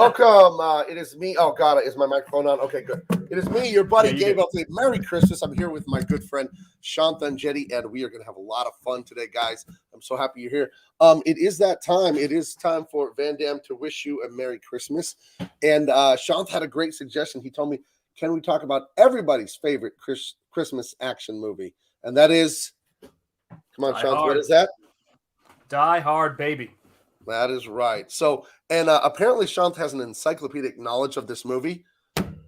Welcome. It is me. Oh, God, is my microphone on? Okay, good. It is me, your buddy Gabe. Merry Christmas. I'm here with my good friend Shanth and I, and we are going to have a lot of fun today, guys. I'm so happy you're here. It is that time. It is time for Van Damme to wish you a Merry Christmas. And Shanth had a great suggestion. He told me, can we talk about everybody's favorite Christmas action movie? And that is, come on, Shanth, what is that? Die Hard, baby. That is right. So, and apparently Shanth has an encyclopedic knowledge of this movie.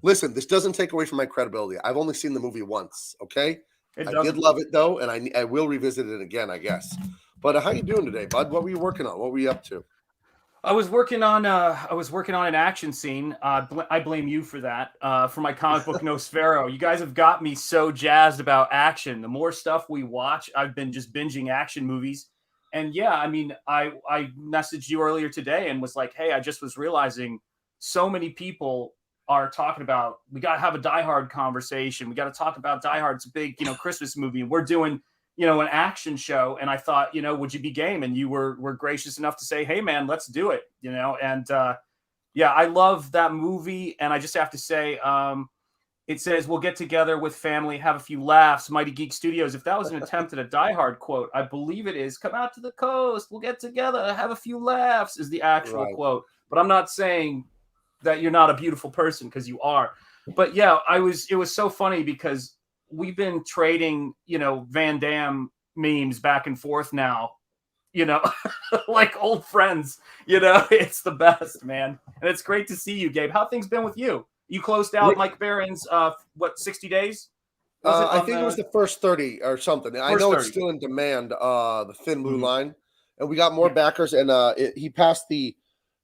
Listen, this doesn't take away from my credibility. I've only seen the movie once, okay? I did love it, though, and I will revisit it again, I guess. But how you doing today, bud? What were you working on? What were you up to? I was working on an action scene. I blame you for that. For my comic book Nosfero. You guys have got me so jazzed about action. The more stuff we watch, I've been just binging action movies. And yeah, I mean, I messaged you earlier today and was like, hey, I just was realizing so many people are talking about, we got to have a Die Hard conversation. We got to talk about Die Hard. It's a big, Christmas movie. And we're doing, an action show. And I thought, would you be game? And you were gracious enough to say, hey, man, let's do it, And yeah, I love that movie. And I just have to say, it says, we'll get together with family, have a few laughs, Mighty Geek Studios. If that was an attempt at a Die Hard quote, I believe it is. Come out to the coast. We'll get together, have a few laughs is the actual quote. But I'm not saying that you're not a beautiful person, because you are. But yeah, it was so funny because we've been trading, Van Damme memes back and forth now, like old friends, it's the best, man. And it's great to see you, Gabe. How things been with you? You closed out Mike Barron's, 60 days? I think it was the first 30 or something. I know it's still in demand, the Thin Blue Line. And we got more backers, and he passed the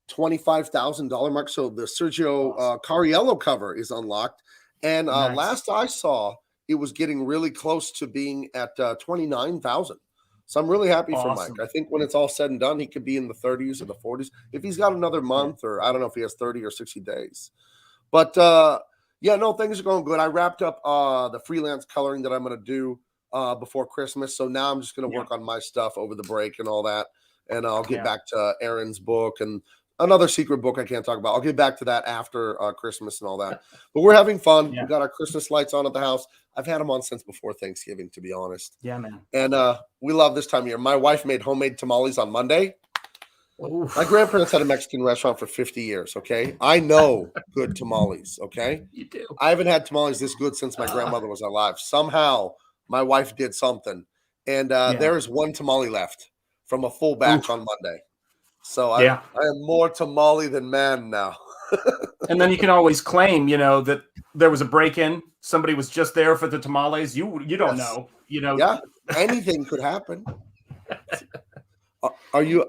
$25,000 mark. So the Sergio Cariello cover is unlocked. And last I saw, it was getting really close to being at 29,000. So I'm really happy for Mike. I think when it's all said and done, he could be in the 30s or the 40s. If he's got another month, or I don't know if he has 30 or 60 days. But, yeah, no, things are going good. I wrapped up the freelance coloring that I'm going to do before Christmas. So now I'm just going to work on my stuff over the break and all that. And I'll get back to Aaron's book and another secret book I can't talk about. I'll get back to that after Christmas and all that. But we're having fun. We got our Christmas lights on at the house. I've had them on since before Thanksgiving, to be honest. Yeah, man. And we love this time of year. My wife made homemade tamales on Monday. Oof. My grandparents had a Mexican restaurant for 50 years, okay? I know good tamales, okay? You do. I haven't had tamales this good since my grandmother was alive. Somehow, my wife did something. And there is one tamale left from a full batch on Monday. So I am more tamale than man now. And then you can always claim, that there was a break-in. Somebody was just there for the tamales. You don't know, Yeah, anything could happen. Are you?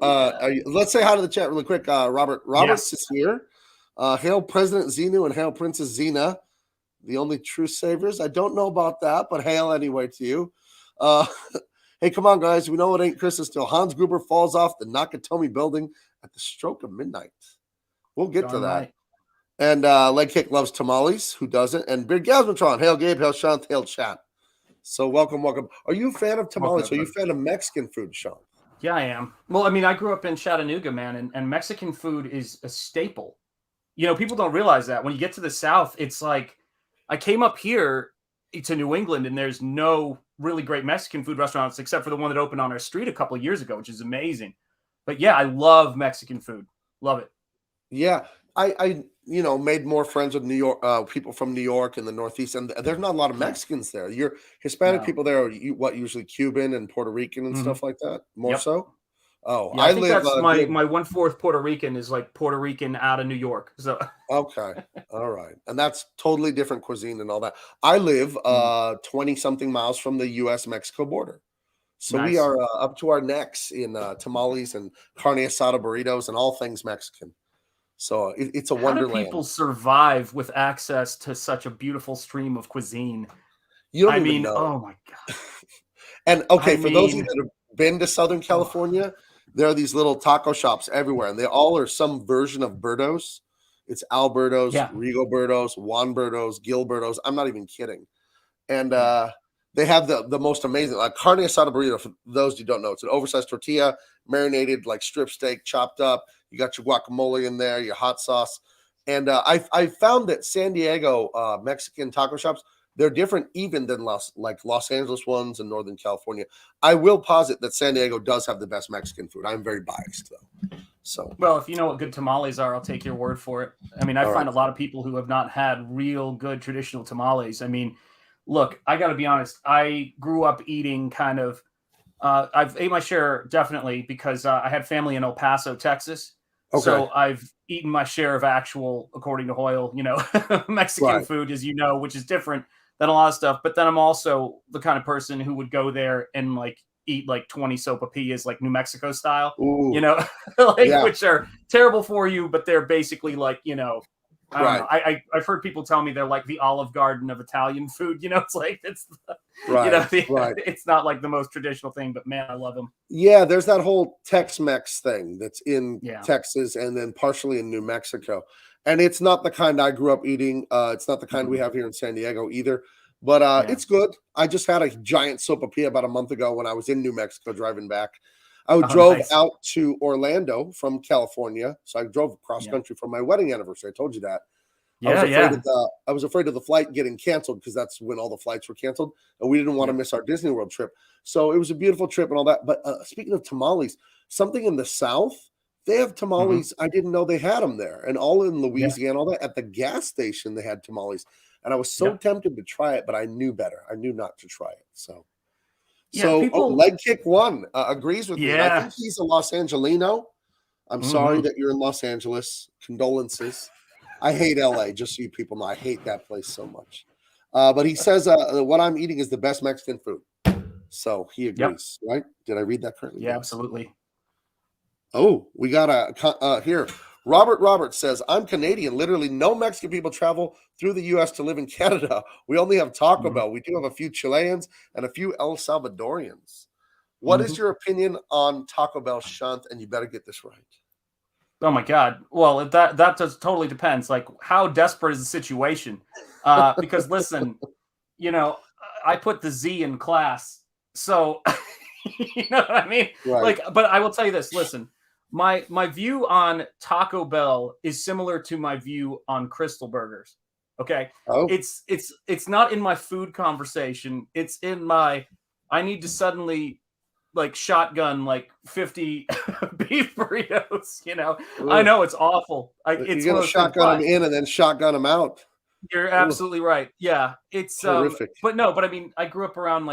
Let's say hi to the chat really quick. Robert is here. Hail President Xenu and hail Princess Xena, the only true saviors. I don't know about that, but hail anyway to you. Hey, come on, guys. We know it ain't Christmas till Hans Gruber falls off the Nakatomi building at the stroke of midnight. We'll get to that. Right. And Leg Kick loves tamales. Who doesn't? And Big Gasmatron. Hail Gabe, hail Sean, hail chat. So welcome. Are you a fan of tamales? Are you a fan of Mexican food, Sean? Yeah, I am. Well, I mean, I grew up in Chattanooga, man, and Mexican food is a staple. People don't realize that. When you get to the South, it's like, I came up here to New England, and there's no really great Mexican food restaurants except for the one that opened on our street a couple of years ago, which is amazing. But yeah, I love Mexican food. Love it. Yeah, I made more friends with New York, people from New York and the Northeast, and there's not a lot of Mexicans there. Your Hispanic people there are usually Cuban and Puerto Rican and stuff like that? More so? Oh, yeah, I think that's my 1/4 Puerto Rican is like Puerto Rican out of New York. So okay, all right, and that's totally different cuisine and all that. I live 20-something miles from the U.S.-Mexico border, so we are up to our necks in tamales and carne asada burritos and all things Mexican. So it's a wonderland. How do people survive with access to such a beautiful stream of cuisine? You don't even know. Oh my god! And okay, for those of you that have been to Southern California. There are these little taco shops everywhere, and they all are some version of Birdos. It's Alberto's, Rigoberto's, Juanberto's, Gilberto's. I'm not even kidding. And they have the most amazing, like carne asada burrito. For those who don't know, it's an oversized tortilla, marinated like strip steak, chopped up. You got your guacamole in there, your hot sauce. And I found that San Diego Mexican taco shops, they're different even than Los Angeles ones and Northern California. I will posit that San Diego does have the best Mexican food. I'm very biased, though. So, well, if you know what good tamales are, I'll take your word for it. I mean, I find a lot of people who have not had real good traditional tamales. I mean, look, I got to be honest. I grew up eating kind of, I've ate my share definitely because I had family in El Paso, Texas. Okay. So I've eaten my share of actual, according to Hoyle, Mexican food, as you know, which is different than a lot of stuff. But then I'm also the kind of person who would go there and eat 20 sopapillas, New Mexico style, which are terrible for you, but they're basically I don't know. I've heard people tell me they're like the Olive Garden of Italian food. It's it's not the most traditional thing, but man, I love them. Yeah, there's that whole Tex-Mex thing that's in Texas and then partially in New Mexico, and it's not the kind I grew up eating. It's not the kind we have here in San Diego either. But it's good. I just had a giant sopapilla about a month ago when I was in New Mexico driving back. I drove out to Orlando from California. So I drove cross country for my wedding anniversary. I told you that. I was afraid of the flight getting canceled because that's when all the flights were canceled. And we didn't want to miss our Disney World trip. So it was a beautiful trip and all that. But speaking of tamales, something in the South, they have tamales. I didn't know they had them there. And all in Louisiana, all that. At the gas station, they had tamales. And I was so tempted to try it, but I knew better. I knew not to try it. So Leg Kick One agrees with me. I think he's a Los Angelino. I'm sorry that you're in Los Angeles. Condolences. I hate LA, just so you people know. I hate that place so much. But he says what I'm eating is the best Mexican food. So he agrees, right? Did I read that correctly? Yeah, absolutely. Oh, we got here. Robert Roberts says, I'm Canadian. Literally no Mexican people travel through the U.S. to live in Canada. We only have Taco Bell. We do have a few Chileans and a few El Salvadorians. What is your opinion on Taco Bell, Shanth? And you better get this right. Oh, my God. Well, that totally depends. How desperate is the situation? Because, listen, I put the Z in class. So, you know what I mean? Right. But I will tell you this. Listen. My view on Taco Bell is similar to my view on Crystal Burgers. Okay. Oh. It's not in my food conversation. It's in my, I need to suddenly shotgun 50 beef burritos, Ooh. I know it's awful. It's you're going to shotgun them in and then shotgun them out. You're absolutely right. Yeah. It's horrific. But I mean, I grew up around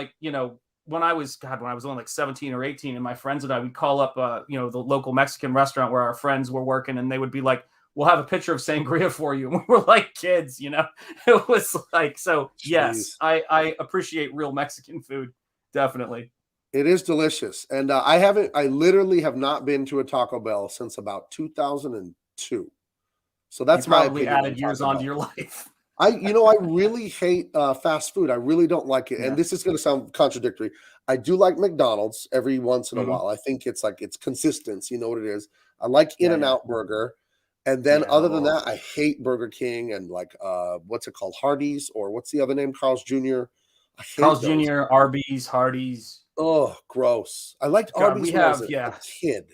when I was only 17 or 18, and my friends and I would call up, the local Mexican restaurant where our friends were working, and they would be like, "We'll have a pitcher of sangria for you." And we were like kids, It was so. Jeez. Yes, I appreciate real Mexican food, definitely. It is delicious, and I literally have not been to a Taco Bell since about 2002. So that's my opinion. Added years onto your life. I really hate fast food. I really don't like it. Yeah. And this is going to sound contradictory. I do like McDonald's every once in a while. I think it's it's consistency. You know what it is. I like In-N-Out Burger. And then other than that, I hate Burger King and what's it called? Hardee's, or what's the other name? Carl's Jr. Carl's Jr., Arby's, Hardee's. Oh, gross. I liked Arby's when I was a kid,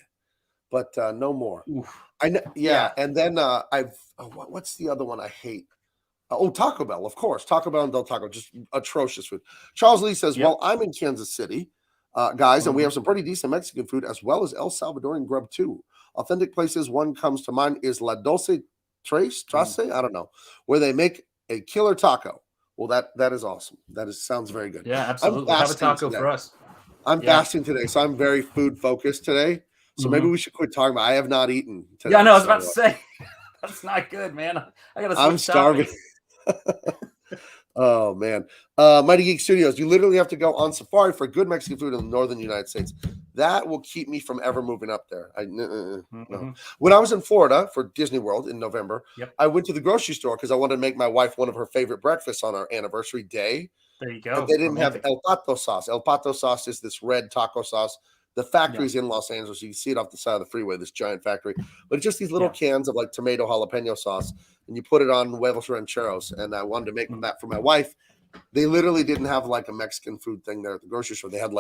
but no more. Oof. I know. Yeah. And then what's the other one I hate? Taco Bell, of course. Taco Bell and Del Taco, just atrocious food. Charles Lee says, well, I'm in Kansas City, guys, and we have some pretty decent Mexican food as well as El Salvadorian grub, too. Authentic places, one comes to mind is La Dulce Trace, I don't know, where they make a killer taco. Well, that is awesome. Sounds very good. Yeah, absolutely. Have a taco for us. I'm fasting today, so I'm very food focused today. So maybe we should quit talking about I have not eaten today. Yeah, no, I was about to say. That's not good, man. I'm starving. Oh man, Mighty Geek Studios. You literally have to go on safari for good Mexican food in the northern United States. That will keep me from ever moving up there. No. When I was in Florida for Disney World in November, I went to the grocery store because I wanted to make my wife one of her favorite breakfasts on our anniversary day. There you go. And they didn't have El Pato sauce. El Pato sauce is this red taco sauce. The factory's in Los Angeles. You can see it off the side of the freeway, this giant factory. But it's just these little cans of tomato jalapeno sauce, and you put it on huevos rancheros. And I wanted to make that for my wife. They literally didn't have a Mexican food thing there at the grocery store. They had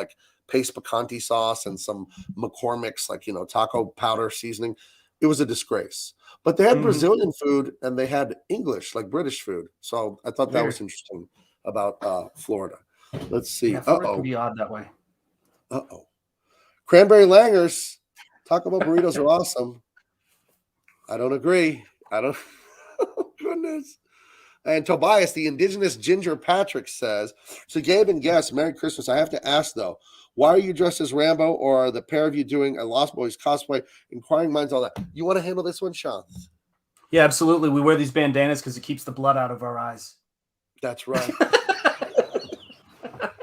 paste picante sauce and some McCormick's taco powder seasoning. it was a disgrace. But they had Brazilian food and they had English, like British food. So I thought that was interesting about Florida. Let's see. Yeah, Florida can be odd that way. Cranberry Langers. Taco Bell burritos are awesome. I don't agree. Oh, goodness. And Tobias, the indigenous Ginger Patrick, says, so Gabe and Guess, Merry Christmas. I have to ask, though, why are you dressed as Rambo, or are the pair of you doing a Lost Boys cosplay? Inquiring minds, all that. You want to handle this one, Shanth? Yeah, absolutely. We wear these bandanas because it keeps the blood out of our eyes. That's right.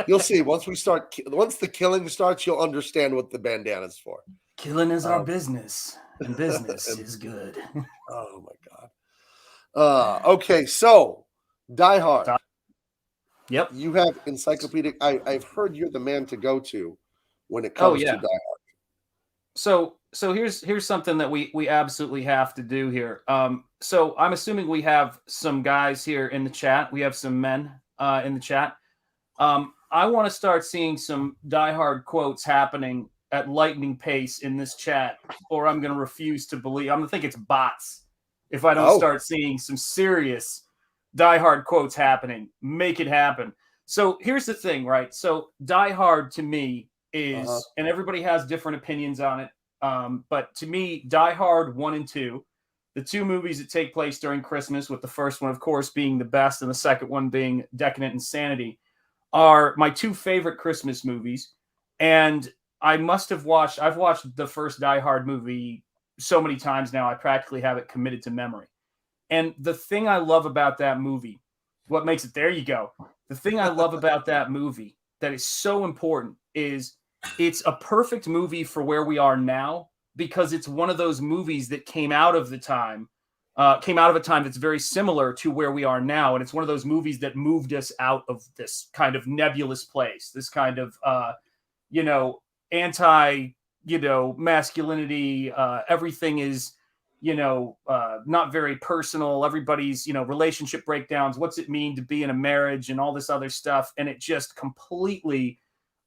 You'll see. Once the killing starts, you'll understand what the bandana's for. Killing is our business, and business is good. Oh, my God. Okay, so Die Hard. Yep. You have encyclopedic. I've heard you're the man to go to when it comes to Die Hard. So here's something that we absolutely have to do here. So I'm assuming we have some guys here in the chat. We have some men in the chat. I want to start seeing some Die Hard quotes happening at lightning pace in this chat, or I'm going to refuse to believe. I'm going to think it's bots if I don't start seeing some serious Die Hard quotes happening. Make it happen. So here's the thing, right? So Die Hard to me is, and everybody has different opinions on it, but to me, Die Hard 1 and 2, the two movies that take place during Christmas, with the first one, of course, being the best and the second one being Decadent Insanity, are my two favorite Christmas movies. And I've watched the first Die Hard movie so many times now, I practically have it committed to memory. And the thing I love about that movie, what makes it, there you go. The thing I love about that movie that is so important is it's a perfect movie for where we are now, because it's one of those movies that came out of a time that's very similar to where we are now. And it's one of those movies that moved us out of this kind of nebulous place, this kind of, anti, masculinity. Everything is, not very personal. Everybody's, relationship breakdowns. What's it mean to be in a marriage and all this other stuff. And it just completely,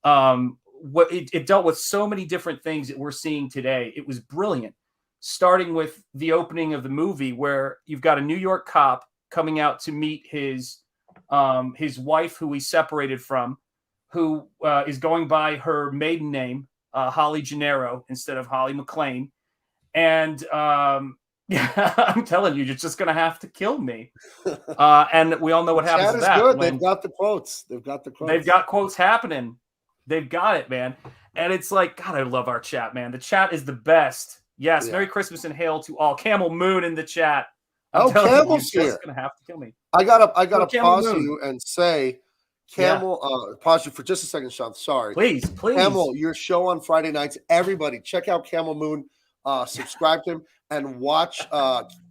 it dealt with so many different things that we're seeing today. It was brilliant. Starting with the opening of the movie, where you've got a New York cop coming out to meet his wife, who he separated from, who is going by her maiden name, Holly Gennaro, instead of Holly McClane. And I'm telling you, you're just going to have to kill me. And we all know what happens to that. Good. They've got the quotes. They've got quotes happening. They've got it, man. And it's like, God, I love our chat, man. The chat is the best. Yes, Merry Christmas and hail to all. Camel Moon in the chat. Camel's here. You're just going to have to kill me. I gotta pause you and say, Camel, pause you for just a second, Sean. Sorry. Please. Camel, your show on Friday nights. Everybody, check out Camel Moon. Subscribe to him and watch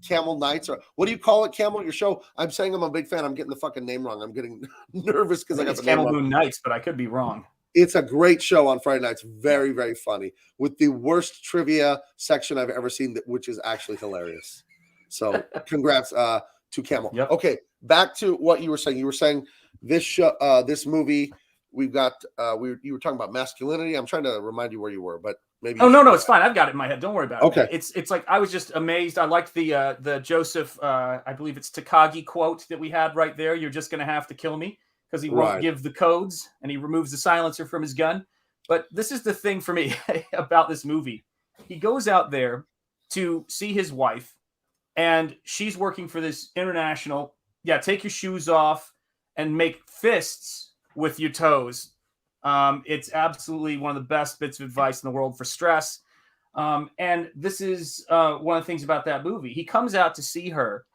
Camel Nights, or what do you call it, Camel? Your show. I'm saying I'm a big fan. I'm getting the fucking name wrong. I'm getting nervous because I got the Camel name Moon wrong. Nights, but I could be wrong. It's a great show on Friday nights. Very, very funny, with the worst trivia section I've ever seen, which is actually hilarious. So congrats to Camel. Yep. Okay, back to what you were saying. You were saying this show, this movie, we've got you were talking about masculinity. I'm trying to remind you where you were, but maybe. Oh, no, it's fine. I've got it in my head. Don't worry about it. Okay. It's like, I was just amazed. I liked the Joseph, I believe it's Takagi quote that we had right there. You're just going to have to kill me, because he won't give the codes, and he removes the silencer from his gun. But this is the thing for me about this movie. He goes out there to see his wife, and she's working for this international, take your shoes off and make fists with your toes. It's absolutely one of the best bits of advice in the world for stress. And this is one of the things about that movie. He comes out to see her,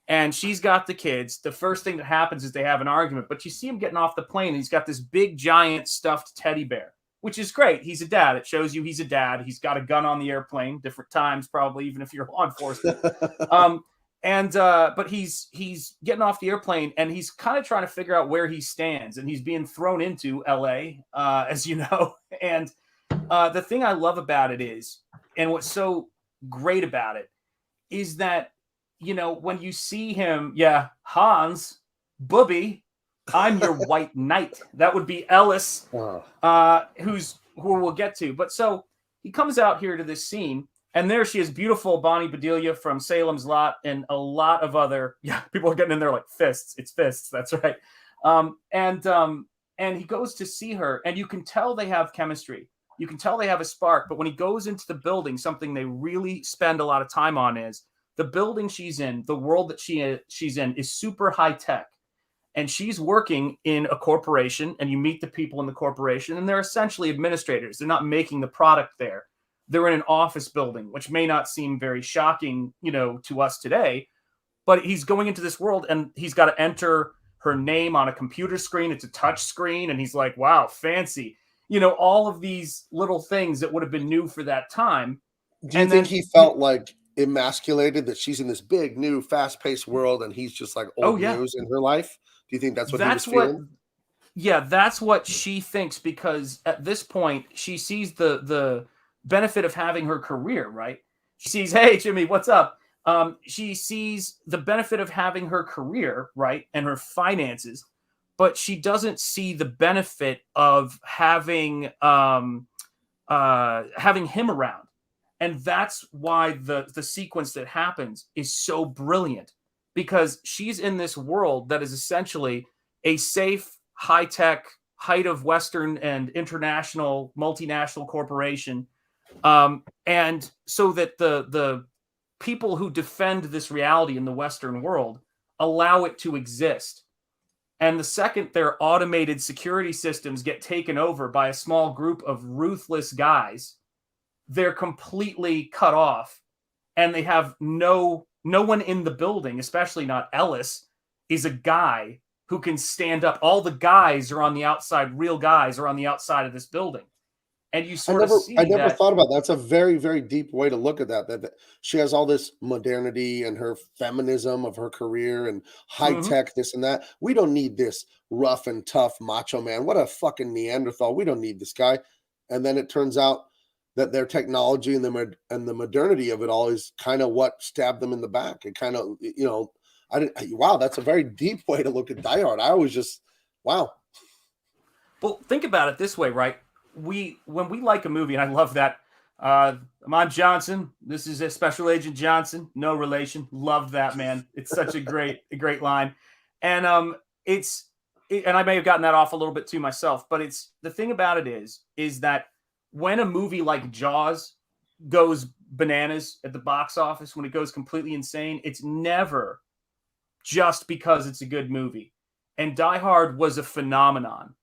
and she's got the kids. The first thing that happens is they have an argument, but you see him getting off the plane, and he's got this big, giant stuffed teddy bear, which is great. He's a dad. It shows you he's a dad. He's got a gun on the airplane, different times, probably, even if you're law enforcement. But he's getting off the airplane, and he's kind of trying to figure out where he stands, and he's being thrown into LA, as you know. And the thing I love about it is, and what's so great about it, is that, when you see him, Hans, Booby, I'm your white knight. That would be Ellis, who we'll get to. But so he comes out here to this scene, And there she is, beautiful Bonnie Bedelia from Salem's Lot and a lot of other, people are getting in there like fists. It's fists. That's right. And he goes to see her, and you can tell they have chemistry. You can tell they have a spark. But when he goes into the building, something they really spend a lot of time on is the building she's in, the world that she's in is super high tech. And she's working in a corporation, and you meet the people in the corporation, and they're essentially administrators. They're not making the product there. They're in an office building, which may not seem very shocking, to us today. But he's going into this world, and he's got to enter her name on a computer screen. It's a touch screen, and he's like, wow, fancy. All of these little things that would have been new for that time. Do you think he felt like emasculated that she's in this big, new, fast-paced world, and he's just like old news in her life? Do you think that's what he was feeling? Yeah, that's what she thinks, because at this point, she sees the benefit of having her career, right? She sees, hey, Jimmy, what's up? She sees the benefit of having her career, right, and her finances, but she doesn't see the benefit of having him around. And that's why the sequence that happens is so brilliant, because she's in this world that is essentially a safe, high-tech, height of Western and international, multinational corporation. And so that the people who defend this reality in the Western world allow it to exist. And the second their automated security systems get taken over by a small group of ruthless guys, they're completely cut off, and they have no one in the building, especially not Ellis, is a guy who can stand up. All the guys are on the outside. Real guys are on the outside of this building. And you sort of see I never thought about that. That's a very, very deep way to look at that she has all this modernity and her feminism of her career and high tech, this and that. We don't need this rough and tough macho man. What a fucking Neanderthal. We don't need this guy. And then it turns out that their technology and the modernity of it all is kind of what stabbed them in the back. It kind of, wow, that's a very deep way to look at Die Hard. I was just, wow. Well, think about it this way, right? When we like a movie, and I love that. I'm Johnson. This is a Special Agent Johnson. No relation. Love that, man. It's such a great line. And and I may have gotten that off a little bit too myself, but it's the thing about it is that when a movie like Jaws goes bananas at the box office, when it goes completely insane, it's never just because it's a good movie. And Die Hard was a phenomenon.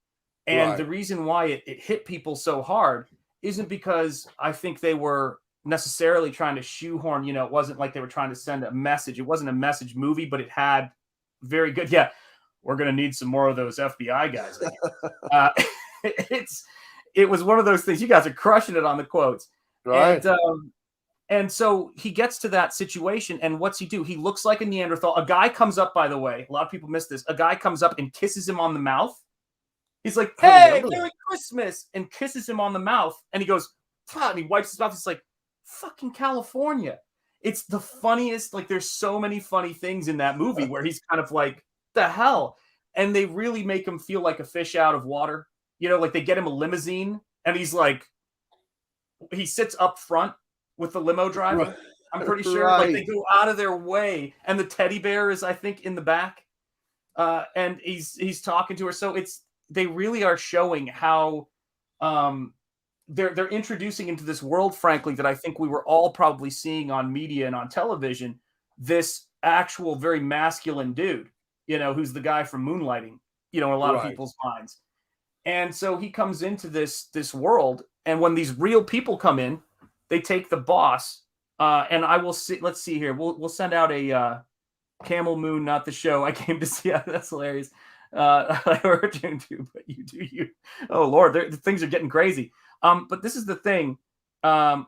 And the reason why it hit people so hard isn't because I think they were necessarily trying to shoehorn, it wasn't like they were trying to send a message. It wasn't a message movie, but it had very good, we're going to need some more of those FBI guys. It was one of those things. You guys are crushing it on the quotes. Right. And so he gets to that situation, and what's he do? He looks like a Neanderthal. A guy comes up, by the way, a lot of people miss this. A guy comes up and kisses him on the mouth. He's like, hey, Merry Christmas, and kisses him on the mouth. And he goes, and he wipes his mouth. He's like, fucking California. It's the funniest. Like, there's so many funny things in that movie where he's kind of like, the hell? And they really make him feel like a fish out of water. Like they get him a limousine, and he's like, he sits up front with the limo driver. I'm pretty sure. Right. Like they go out of their way, and the teddy bear is, I think, in the back. And he's talking to her. So they really are showing how they're introducing into this world, frankly, that I think we were all probably seeing on media and on television, this actual very masculine dude, who's the guy from Moonlighting, in a lot of people's minds. And so he comes into this world, and when these real people come in, they take the boss. And I will see. Let's see here. We'll send out a Camel Moon, not the show. I came to see. That's hilarious. I heard you too, but you do you. Oh Lord, things are getting crazy. But this is the thing. Don't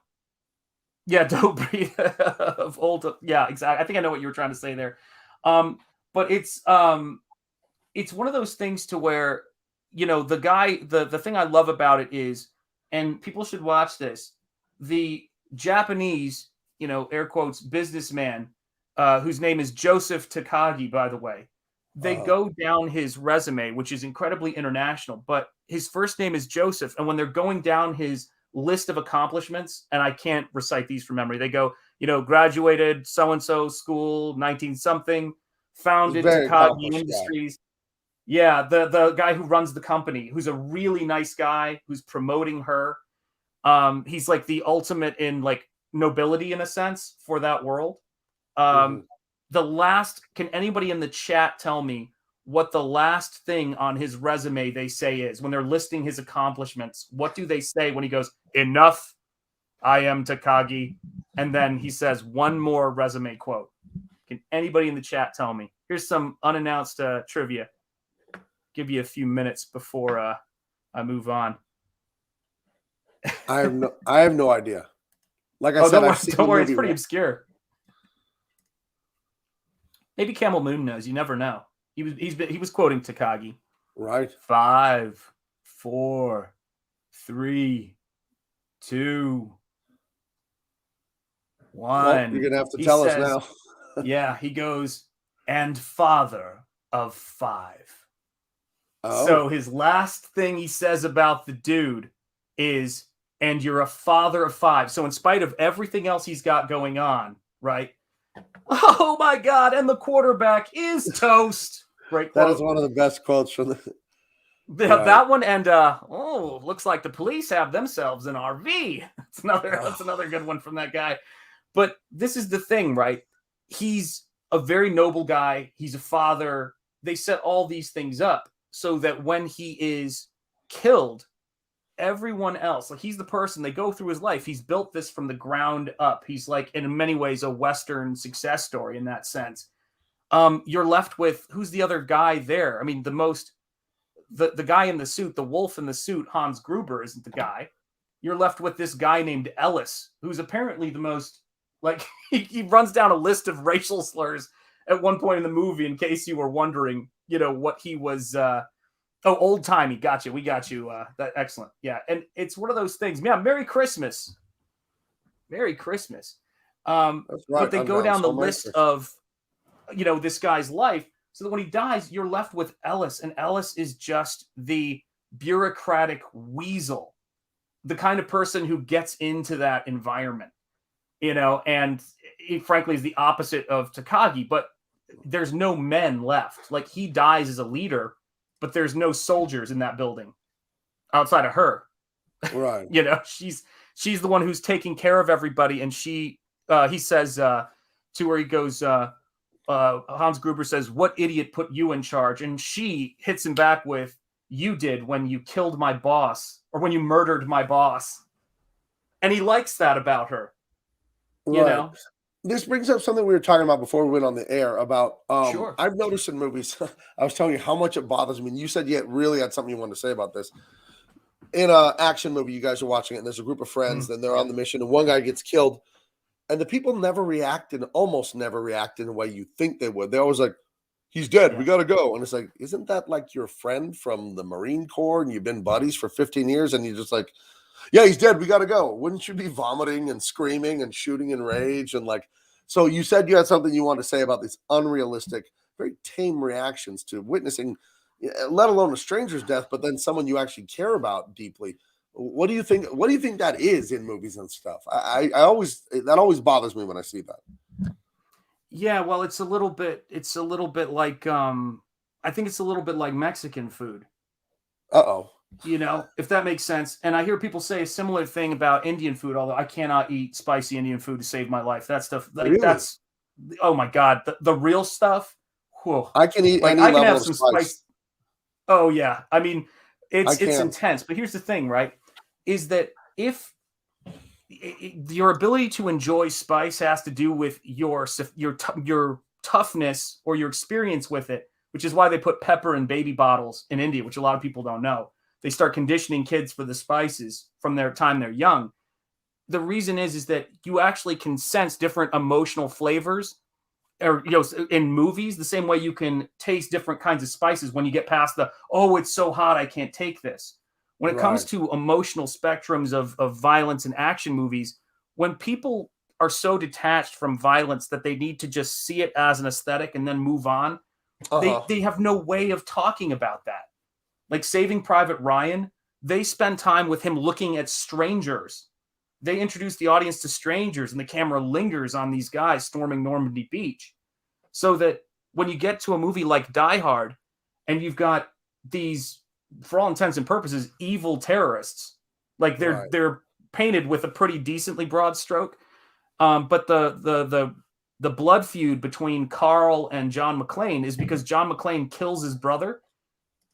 breathe of old. Yeah, exactly. I think I know what you were trying to say there. But it's one of those things to where, the guy, the thing I love about it is, and people should watch this, the Japanese, air quotes, businessman, whose name is Joseph Takagi, by the way. They go down his resume, which is incredibly international, but his first name is Joseph. And when they're going down his list of accomplishments, and I can't recite these from memory. They go, graduated so-and-so school, 19 something, founded Very Takagi accomplished guy. Industries. Yeah, the guy who runs the company, who's a really nice guy, who's promoting her. He's like the ultimate in like nobility in a sense for that world. Can anybody in the chat tell me what the last thing on his resume they say is when they're listing his accomplishments? What do they say when he goes, enough, I am Takagi? And then he says one more resume quote. Can anybody in the chat tell me? Here's some unannounced trivia. Give you a few minutes before I move on. I have no idea. Like I said, don't worry, it's pretty obscure. Maybe Camel Moon knows. You never know. He was quoting Takagi. Right. 5, 4, 3, 2, 1. Well, you're gonna have to tell us now. Yeah, he goes, and father of 5. Oh. So his last thing he says about the dude is, and you're a father of 5. So in spite of everything else he's got going on, right? Oh my God! And the quarterback is toast. Great quote. That is one of the best quotes from the. Right. That one, and looks like the police have themselves an RV. That's another good one from that guy. But this is the thing, right? He's a very noble guy. He's a father. They set all these things up so that when he is killed, everyone else, like he's the person, they go through his life. He's built this from the ground up. He's like, in many ways, a Western success story in that sense. You're left with, who's the other guy there? I mean, the guy in the suit, the wolf in the suit, Hans Gruber isn't the guy. You're left with this guy named Ellis, who's apparently the most, like, he runs down a list of racial slurs at one point in the movie, in case you were wondering, what he was, old timey. Gotcha. We got you. Excellent. Yeah. And it's one of those things. Yeah. Merry Christmas. Merry Christmas. That's right. But they go down the list of, this guy's life, so that when he dies, you're left with Ellis. And Ellis is just the bureaucratic weasel, the kind of person who gets into that environment, and he frankly is the opposite of Takagi, but there's no men left. Like, he dies as a leader, but there's no soldiers in that building outside of her. Right. She's the one who's taking care of everybody. And he says to her, he goes, Hans Gruber says, what idiot put you in charge? And she hits him back with, you did when you killed my boss, or when you murdered my boss. And he likes that about her. Right. This brings up something we were talking about before we went on the air about, Sure. I've noticed in movies, I was telling you how much it bothers me. And you said you really had something you wanted to say about this. In an action movie, you guys are watching it, and there's a group of friends, and they're on the mission, and one guy gets killed, and the people never react, and almost never react in the way you think they would. They're always like, he's dead, we got to go. And it's like, isn't that like your friend from the Marine Corps, and you've been buddies for 15 years, and you're just like, yeah, he's dead, we got to go. Wouldn't you be vomiting and screaming and shooting in rage? And like, so you said you had something you wanted to say about these unrealistic, very tame reactions to witnessing, let alone a stranger's death, but then someone you actually care about deeply. What do you think? What do you think that is in movies and stuff? That always bothers me when I see that. Yeah, well, it's a little bit like, I think it's a little bit like Mexican food. If that makes sense. And I hear people say a similar thing about Indian food, although I cannot eat spicy Indian food to save my life. That stuff, really? That's, oh my God, the real stuff. Whoa. I can eat any level of spice. Oh yeah, I mean, it's intense. But here's the thing, right? Is that if your ability to enjoy spice has to do with your toughness or your experience with it, which is why they put pepper in baby bottles in India, which a lot of people don't know. They start conditioning kids for the spices from their time they're young. The reason is that you actually can sense different emotional flavors, or in movies, the same way you can taste different kinds of spices when you get past it's so hot I can't take this. When it comes to emotional spectrums of violence and action movies, when people are so detached from violence that they need to just see it as an aesthetic and then move on, they have no way of talking about that. Like Saving Private Ryan, they spend time with him looking at strangers. They introduce the audience to strangers, and the camera lingers on these guys storming Normandy Beach. So that when you get to a movie like Die Hard, and you've got these, for all intents and purposes, evil terrorists, like they're painted with a pretty decently broad stroke. But the blood feud between Carl and John McClane is because John McClane kills his brother,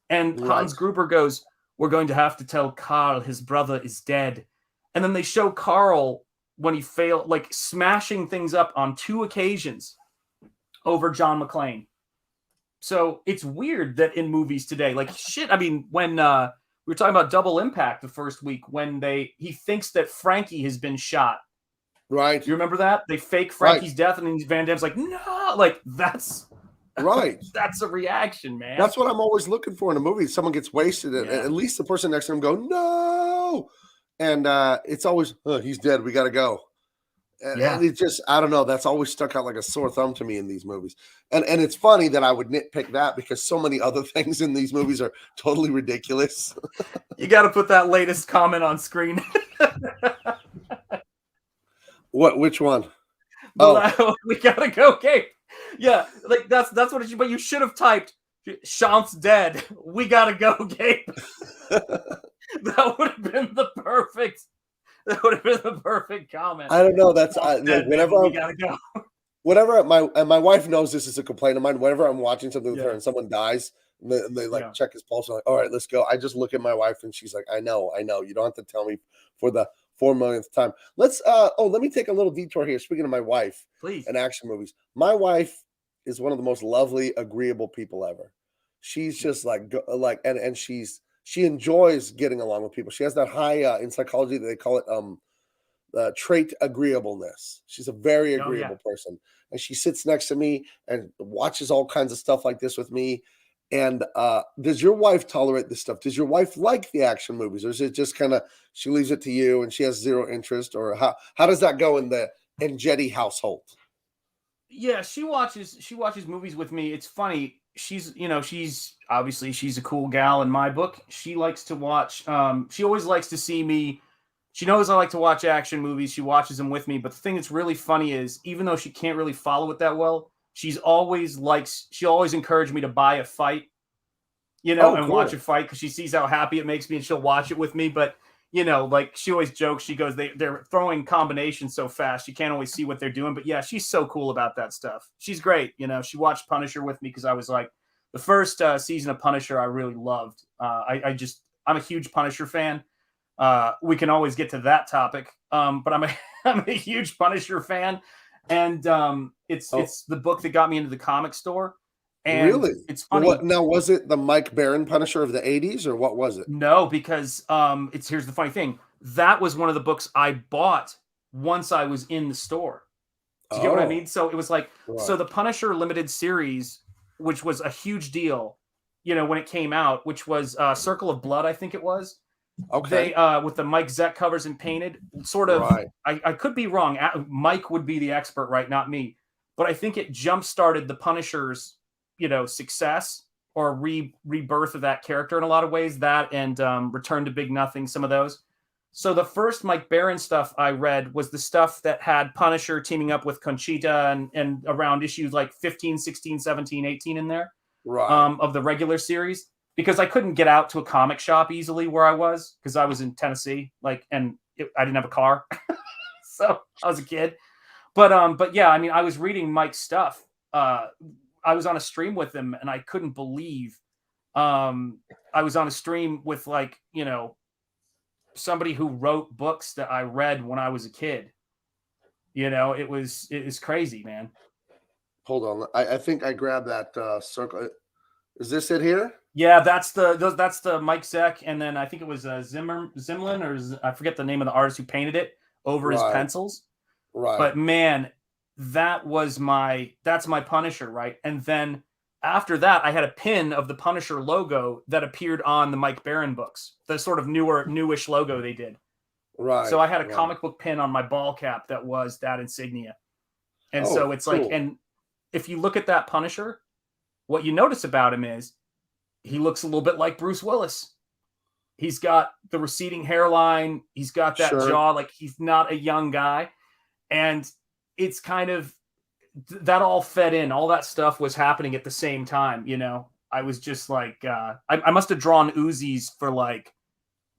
and Hans Gruber goes, "We're going to have to tell Carl his brother is dead." And then they show Carl when he failed, like smashing things up on 2 occasions over John McClane. So it's weird that in movies today, like shit. I mean, when we were talking about Double Impact the first week, when he thinks that Frankie has been shot. Right. You remember that? They fake Frankie's death, and then Van Damme's like, no, like that's right. That's a reaction, man. That's what I'm always looking for in a movie. Someone gets wasted, and at least the person next to him go, no. And it's always, he's dead. We got to go. And it just, I don't know. That's always stuck out like a sore thumb to me in these movies. And it's funny that I would nitpick that because so many other things in these movies are totally ridiculous. You got to put that latest comment on screen. Which one? We gotta go, Gabe. Yeah, like that's what it should. But you should have typed Shanth's dead. We gotta go, Gabe. That would have been the perfect. That would have been the perfect comment. I don't know. That's whenever we gotta go. Whenever my wife knows this is a complaint of mine. Whenever I'm watching something with her and someone dies, they like check his pulse. I'm like, all right, let's go. I just look at my wife and she's like, I know. You don't have to tell me for the 4 millionth time. Let's let me take a little detour here. Speaking of my wife, please, and action movies. My wife is one of the most lovely, agreeable people ever. She's just and she enjoys getting along with people. She has that high in psychology that they call it trait agreeableness. She's a very agreeable person, and she sits next to me and watches all kinds of stuff like this with me. And does your wife tolerate this stuff? Does your wife like the action movies, or is it just kind of she leaves it to you and she has zero interest? Or how does that go in the Engetti household? Yeah, she watches movies with me. It's funny. She's obviously she's a cool gal in my book. She likes to watch. She always likes to see me. She knows I like to watch action movies. She watches them with me. But the thing that's really funny is, even though she can't really follow it that well, she always encouraged me to buy a fight, watch a fight because she sees how happy it makes me and she'll watch it with me. But, like she always jokes, she goes, they're throwing combinations so fast, you can't always see what they're doing. But yeah, she's so cool about that stuff. She's great. She watched Punisher with me because I was like, the first season of Punisher I really loved. I'm a huge Punisher fan. We can always get to that topic. But I'm a huge Punisher fan. And it's the book that got me into the comic store. And really? It's funny. Now, was it the Mike Baron Punisher of the 80s, or what was it? No, because here's the funny thing. That was one of the books I bought once I was in the store. Do you get what I mean? So it was like, so the Punisher limited series, which was a huge deal, when it came out, which was Circle of Blood, I think it was. Okay. They with the Mike Zeck covers and painted, sort of. Right. I could be wrong. Mike would be the expert, right? Not me. But I think it jump started the Punisher's, success or rebirth of that character in a lot of ways. That and Return to Big Nothing, some of those. So the first Mike Baron stuff I read was the stuff that had Punisher teaming up with Conchita and around issues like 15, 16, 17, 18 in there, of the regular series. Because I couldn't get out to a comic shop easily where I was, because I was in Tennessee, I didn't have a car, so I was a kid. But yeah, I mean, I was reading Mike's stuff. I was on a stream with him, and I couldn't believe I was on a stream with somebody who wrote books that I read when I was a kid. It was crazy, man. Hold on, I think I grabbed that circle. Is this it here? Yeah, that's the Mike Zeck, and then I think it was Zimlin, or I forget the name of the artist who painted it over his pencils. Right. But man, that's my Punisher, right? And then after that, I had a pin of the Punisher logo that appeared on the Mike Baron books, the sort of newish logo they did. Right. So I had a comic book pin on my ball cap that was that insignia. And so it's cool. And if you look at that Punisher, what you notice about him is he looks a little bit like Bruce Willis. He's got the receding hairline. He's got that Sure. jaw. Like, he's not a young guy. And it's kind of, that all fed in. All that stuff was happening at the same time. You know, I was just like, I must have drawn Uzis for like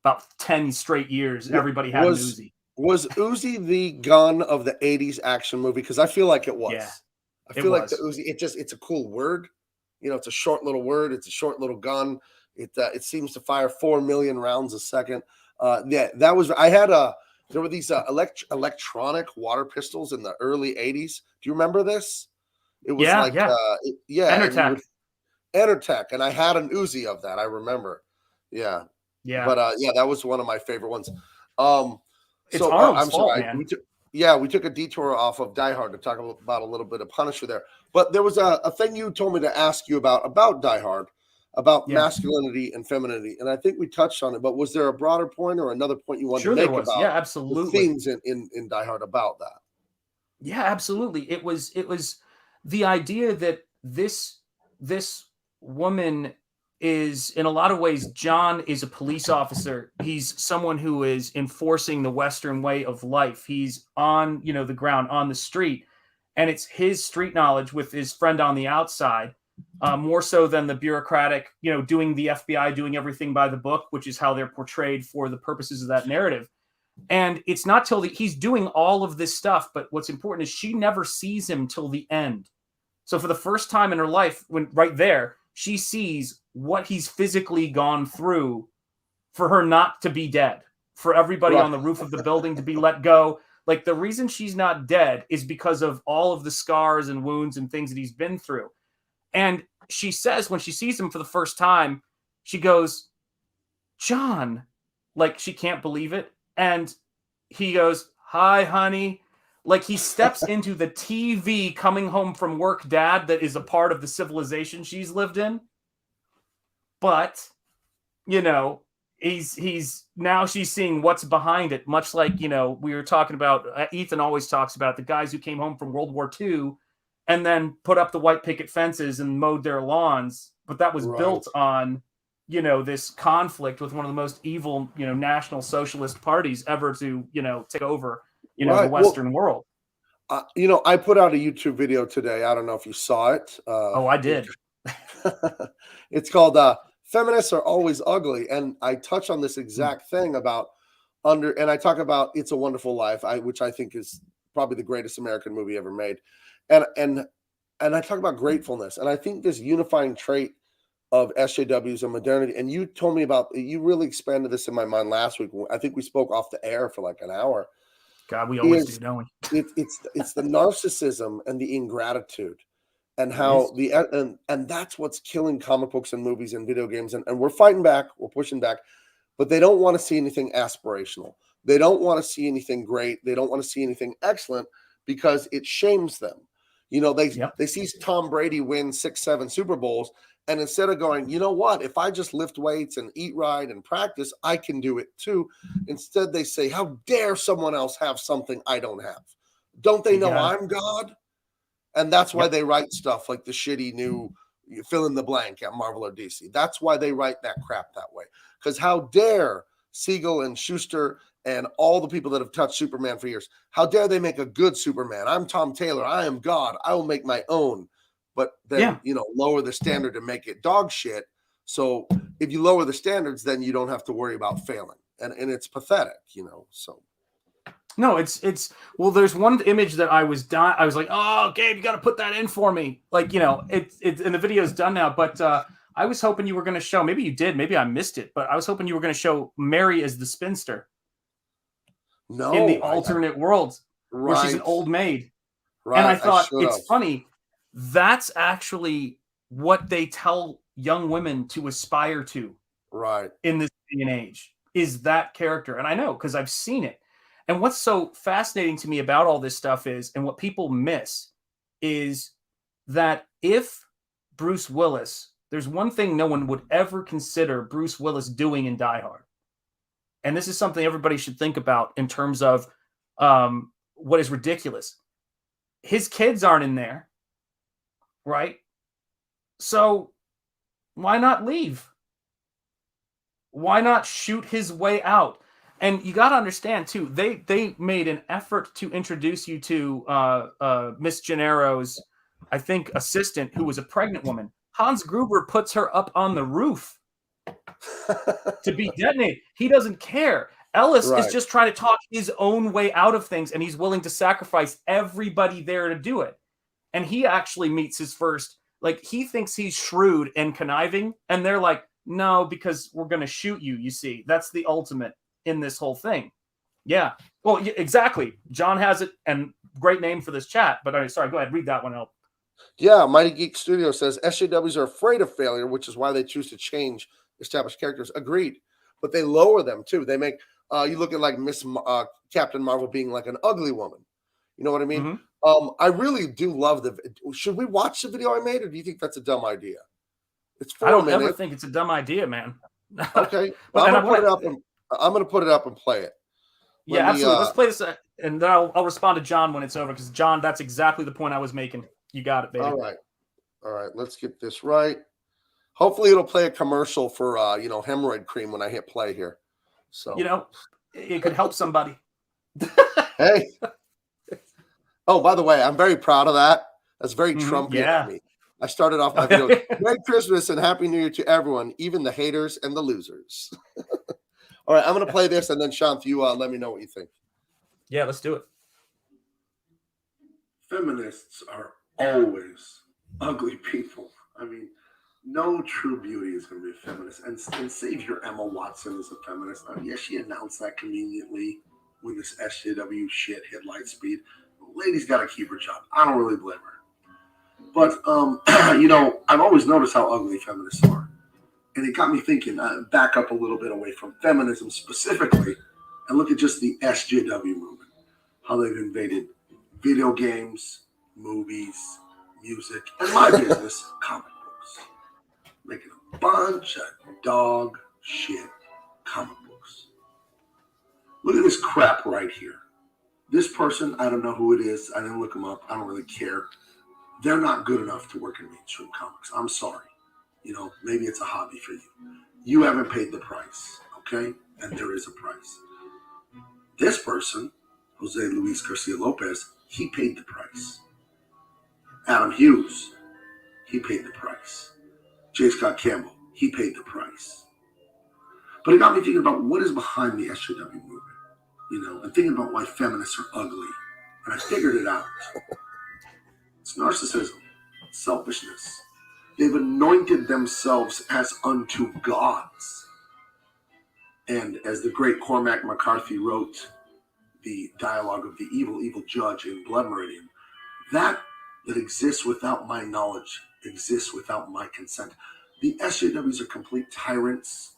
about 10 straight years. Everybody had an Uzi. Was Uzi the gun of the 80s action movie? Because I feel like it was. Yeah, I it feel like the was. Uzi, it's a cool word. You know, it's a short little word. It's a short little gun. It seems to fire 4 million rounds a second. Yeah, that was, there were these electronic water pistols in the early 80s. Do you remember this? It was Yeah, like, yeah. yeah, and you Enertech. would Enertech, and I had an Uzi of that. I remember. Yeah. Yeah. But yeah, that was one of my favorite ones. Um, It's so Arnold's I'm fault, sorry. man. We took a detour off of Die Hard to talk about a little bit of Punisher there. But there was a thing you told me to ask you about Die Hard, about Yeah. masculinity and femininity, and I think we touched on it. But was there a broader point or another point you wanted Sure to there make was. about Yeah, the absolutely. themes in Die Hard about that? Yeah, absolutely. It was the idea that this woman is, in a lot of ways, John is a police officer. He's someone who is enforcing the Western way of life. He's on, you know, the ground, on the street, and it's his street knowledge with his friend on the outside, more so than the bureaucratic, you know, doing the FBI, doing everything by the book, which is how they're portrayed for the purposes of that narrative. And it's not till he's doing all of this stuff, but what's important is she never sees him till the end. So for the first time in her life, when right there, she sees what he's physically gone through for her not to be dead, for everybody Right. on the roof of the building to be let go. Like, the reason she's not dead is because of all of the scars and wounds and things that he's been through. And she says, when she sees him for the first time, she goes, "John," like, she can't believe it. And he goes, "Hi, honey." Like, he steps into the TV coming home from work dad that is a part of the civilization she's lived in. But, you know, he's now she's seeing what's behind it, much like, you know, we were talking about, Ethan always talks about the guys who came home from World War II and then put up the white picket fences and mowed their lawns. But that was Right. built on, you know, this conflict with one of the most evil, you know, national socialist parties ever to, you know, take over, you know, the Right. Well, Western world. you know, I put out a YouTube video today. I don't know if you saw it. Oh, I did. It's called "Feminists Are Always Ugly," and I touch on this exact thing about and I talk about "It's a Wonderful Life," which I think is probably the greatest American movie ever made, and and and I talk about gratefulness, and I think this unifying trait of SJWs and modernity. And you told me about, you really expanded this in my mind last week. I think we spoke off the air for like an hour. God, we always do, Is don't we? it's the narcissism and the ingratitude, and It is. how and that's what's killing comic books and movies and video games, and we're fighting back, we're pushing back, but they don't want to see anything aspirational. They don't want to see anything great. They don't want to see anything excellent because it shames them. You know, Yep. they see Tom Brady win 6, 7 Super Bowls, and instead of going, you know what, if I just lift weights and eat right and practice, I can do it too. Instead, they say, how dare someone else have something I don't have? Don't they You know got it. I'm God? And that's why Yep. they write stuff like the shitty new you fill in the blank at Marvel or DC. That's why they write that crap that way. Because how dare Siegel and Schuster and all the people that have touched Superman for years, how dare they make a good Superman? I'm Tom Taylor. I am God. I will make my own. But then, Yeah. you know, lower the standard and make it dog shit. So if you lower the standards, then you don't have to worry about failing. And it's pathetic, you know. So No, it's well, there's one image that I was like, "Oh, Gabe, you got to put that in for me." Like, you know, it's and the video's done now, but I was hoping you were going to show, maybe you did, maybe I missed it, but I was hoping you were going to show Mary as the spinster in the no, alternate world where she's an right, old maid. And I right. I thought, should have. it's funny, that's actually what they tell young women to aspire to Right. in this day and age, is that character. And I know, because I've seen it. And what's so fascinating to me about all this stuff is, and what people miss, is that if Bruce Willis, there's one thing no one would ever consider Bruce Willis doing in Die Hard. And this is something everybody should think about in terms of what is ridiculous. His kids aren't in there, right? So why not leave? Why not shoot his way out? And you got to understand too, they made an effort to introduce you to Miss Gennaro's, I think, assistant, who was a pregnant woman. Hans Gruber puts her up on the roof to be detonated. He doesn't care. Ellis is just trying to talk his own way out of things, and he's willing to sacrifice everybody there to do it. And he actually meets his first, like, he thinks he's shrewd and conniving, and they're like, no, because we're going to shoot you, you see. That's the ultimate in this whole thing. Yeah. Well, exactly. John has it, and great name for this chat, but sorry, go ahead, read that one out. Yeah, Mighty Geek Studio says SJWs are afraid of failure, which is why they choose to change established characters. Agreed. But they lower them, too. They make, you look at like Captain Marvel being like an ugly woman. You know what I mean? Mm-hmm. I really do love should we watch the video I made, or do you think that's a dumb idea? It's 4 minutes. I don't ever think it's a dumb idea, man. Okay. Well, I'm going to put it up and play it. Yeah, absolutely. Let's play this, and then I'll respond to John when it's over, because John, that's exactly the point I was making. You got it, baby. All right. Let's get this right. Hopefully, it'll play a commercial for hemorrhoid cream when I hit play here. So it could help somebody. Hey. Oh, by the way, I'm very proud of that. That's very Trumpy of me. I started off my video. Merry Christmas and Happy New Year to everyone, even the haters and the losers. All right, I'm going to play this, and then Shanth, you let me know what you think. Yeah, let's do it. Feminists are always ugly people. I mean, no true beauty is going to be a feminist. And Savior Emma Watson is a feminist. Yes, she announced that conveniently when this SJW shit hit light speed. The lady's got to keep her job. I don't really blame her. But, I've always noticed how ugly feminists are. And it got me thinking, back up a little bit away from feminism specifically, and look at just the SJW movement. How they've invaded video games, movies, music, and my business, comic books. Making a bunch of dog shit comic books. Look at this crap right here. This person, I don't know who it is. I didn't look them up. I don't really care. They're not good enough to work in mainstream comics. I'm sorry. Maybe it's a hobby for you. You haven't paid the price, okay? And there is a price. This person, Jose Luis Garcia Lopez, he paid the price. Adam Hughes, he paid the price. J. Scott Campbell, he paid the price. But it got me thinking about what is behind the SJW movement, and thinking about why feminists are ugly. And I figured it out. It's narcissism, selfishness. They've anointed themselves as unto gods. And as the great Cormac McCarthy wrote, the dialogue of the evil judge in Blood Meridian, that exists without my knowledge exists without my consent. The SJWs are complete tyrants.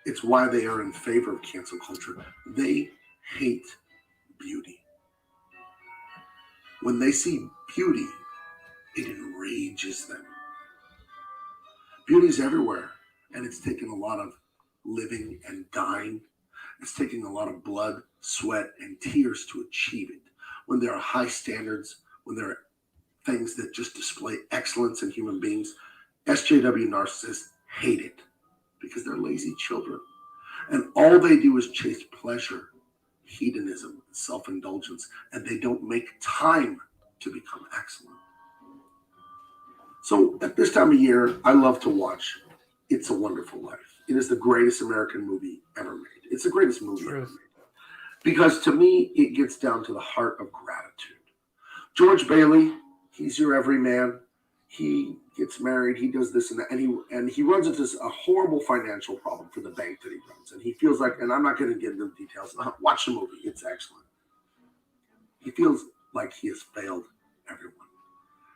It's why they are in favor of cancel culture. They hate beauty. When they see beauty, it enrages them. Beauty is everywhere, and it's taken a lot of living and dying. It's taking a lot of blood, sweat, and tears to achieve it. When there are high standards, when there are things that just display excellence in human beings, SJW narcissists hate it because they're lazy children. And all they do is chase pleasure, hedonism, self-indulgence, and they don't make time to become excellent. So at this time of year, I love to watch It's a Wonderful Life. It is the greatest American movie ever made. It's the greatest movie ever made. Because to me, it gets down to the heart of gratitude. George Bailey, he's your everyman. He gets married, he does this and that, and he runs into a horrible financial problem for the bank that he runs. And he feels like, and I'm not going to get into the details, watch the movie, it's excellent. He feels like he has failed everyone.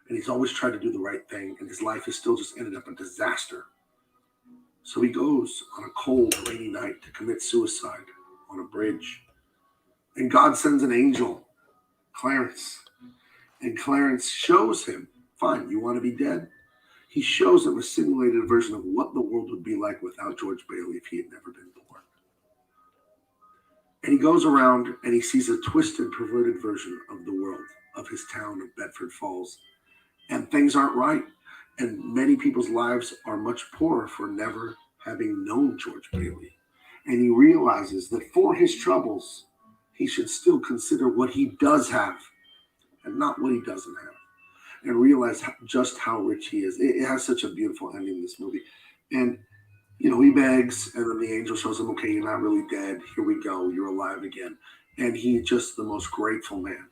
And he's always tried to do the right thing, and his life has still just ended up a disaster. So he goes on a cold, rainy night to commit suicide on a bridge. And God sends an angel, Clarence. And Clarence shows him, fine, you want to be dead? He shows him a simulated version of what the world would be like without George Bailey if he had never been born. And he goes around and he sees a twisted, perverted version of the world, of his town of Bedford Falls. And things aren't right. And many people's lives are much poorer for never having known George Bailey. And he realizes that for his troubles, he should still consider what he does have and not what he doesn't have. And realize just how rich he is. It has such a beautiful ending, this movie. And, you know, he begs, and then the angel shows him, okay, you're not really dead. Here we go. You're alive again. And he's just the most grateful man.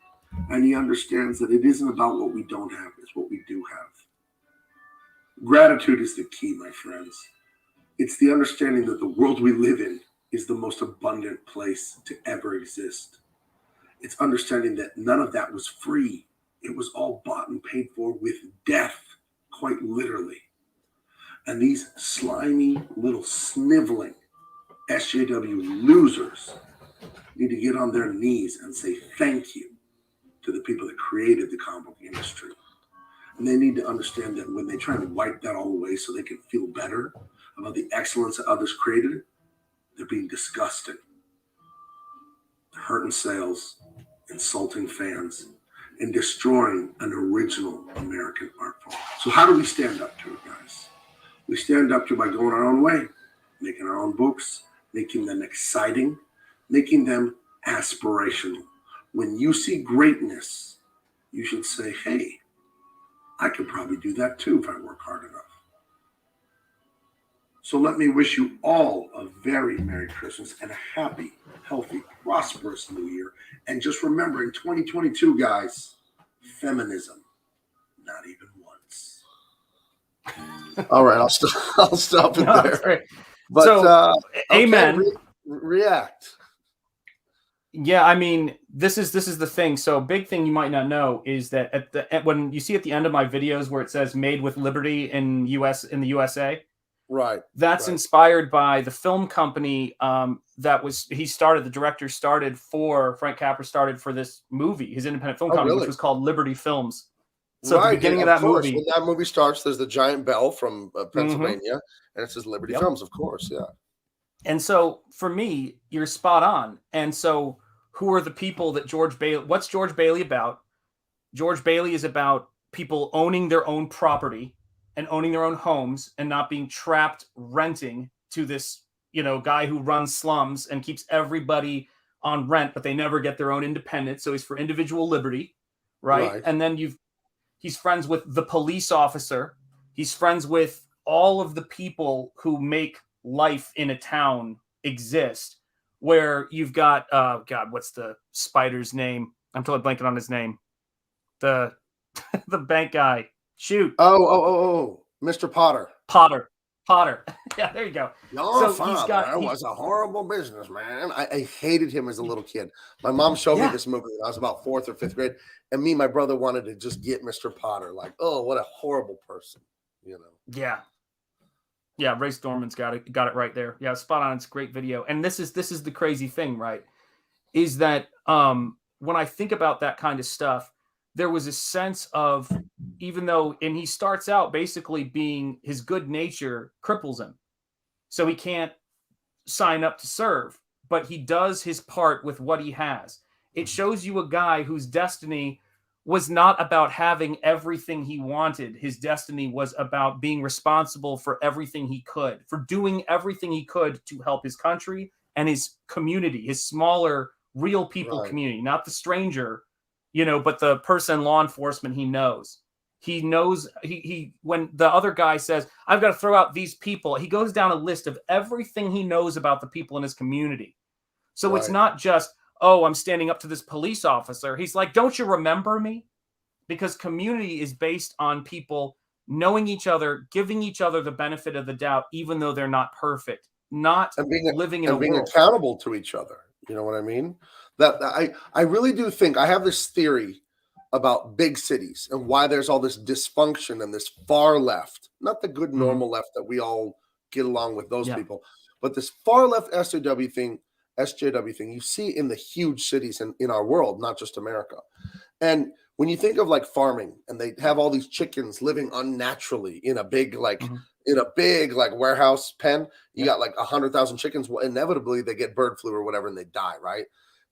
And he understands that it isn't about what we don't have, it's what we do have. Gratitude is the key, my friends. It's the understanding that the world we live in is the most abundant place to ever exist. It's understanding that none of that was free. It was all bought and paid for with death, quite literally. And these slimy, little sniveling SJW losers need to get on their knees and say thank you to the people that created the comic book industry. And they need to understand that when they try to wipe that all away so they can feel better about the excellence that others created, they're being disgusting. They're hurting sales, insulting fans, and destroying an original American art form. So how do we stand up to it, guys? We stand up to it by going our own way, making our own books, making them exciting, making them aspirational. When you see greatness, you should say, hey, I could probably do that too if I work hard enough. So let me wish you all a very Merry Christmas and a happy, healthy, prosperous New Year. And just remember, in 2022, guys, feminism, not even once. All right, I'll stop it there. Great. But so, amen. React. Yeah, I mean, this is the thing. So, a big thing you might not know is that when you see at the end of my videos where it says "Made with Liberty" in the USA, right? That's right. inspired by the film company the director started for Frank Capra started for this movie, his independent film company, which was called Liberty Films. So at the beginning of that movie, when that movie starts, there's the giant bell from Pennsylvania, and it says Liberty Films, of course, yeah. And so for me, you're spot on. And so who are the people that what's George Bailey about? George Bailey is about people owning their own property and owning their own homes and not being trapped renting to this, guy who runs slums and keeps everybody on rent, but they never get their own independence. So he's for individual liberty, right? And then he's friends with the police officer. He's friends with all of the people who make life in a town exist, where you've got what's the spider's name? I'm totally blanking on his name. The bank guy. Shoot. Oh, Mr. Potter. Yeah, there you go. Your father was a horrible businessman. I hated him as a little kid. My mom showed me this movie when I was about 4th or 5th grade, and me and my brother wanted to just get Mr. Potter. Like, oh, what a horrible person, Yeah, Ray Storman's got it right there. Yeah, spot on. It's a great video. And this is the crazy thing, right? Is that when I think about that kind of stuff, there was a sense of, and he starts out basically being, his good nature cripples him. So he can't sign up to serve, but he does his part with what he has. It shows you a guy whose destiny was not about having everything he wanted. His destiny was about being responsible for everything he could, for doing everything he could to help his country and his community, his smaller, real people community, not the stranger, but the person in law enforcement he knows. He knows when the other guy says, I've got to throw out these people, he goes down a list of everything he knows about the people in his community. So it's not just, oh, I'm standing up to this police officer. He's like, don't you remember me? Because community is based on people knowing each other, giving each other the benefit of the doubt, even though they're not perfect, living in a world. Being accountable to each other. You know what I mean? That I really do think, I have this theory about big cities and why there's all this dysfunction and this far left, not the good normal left that we all get along with those people, but this far left SJW thing you see in the huge cities in our world, not just America. And when you think of like farming, and they have all these chickens living unnaturally in a big warehouse pen, you got like 100,000 chickens. Well, inevitably they get bird flu or whatever and they die, right?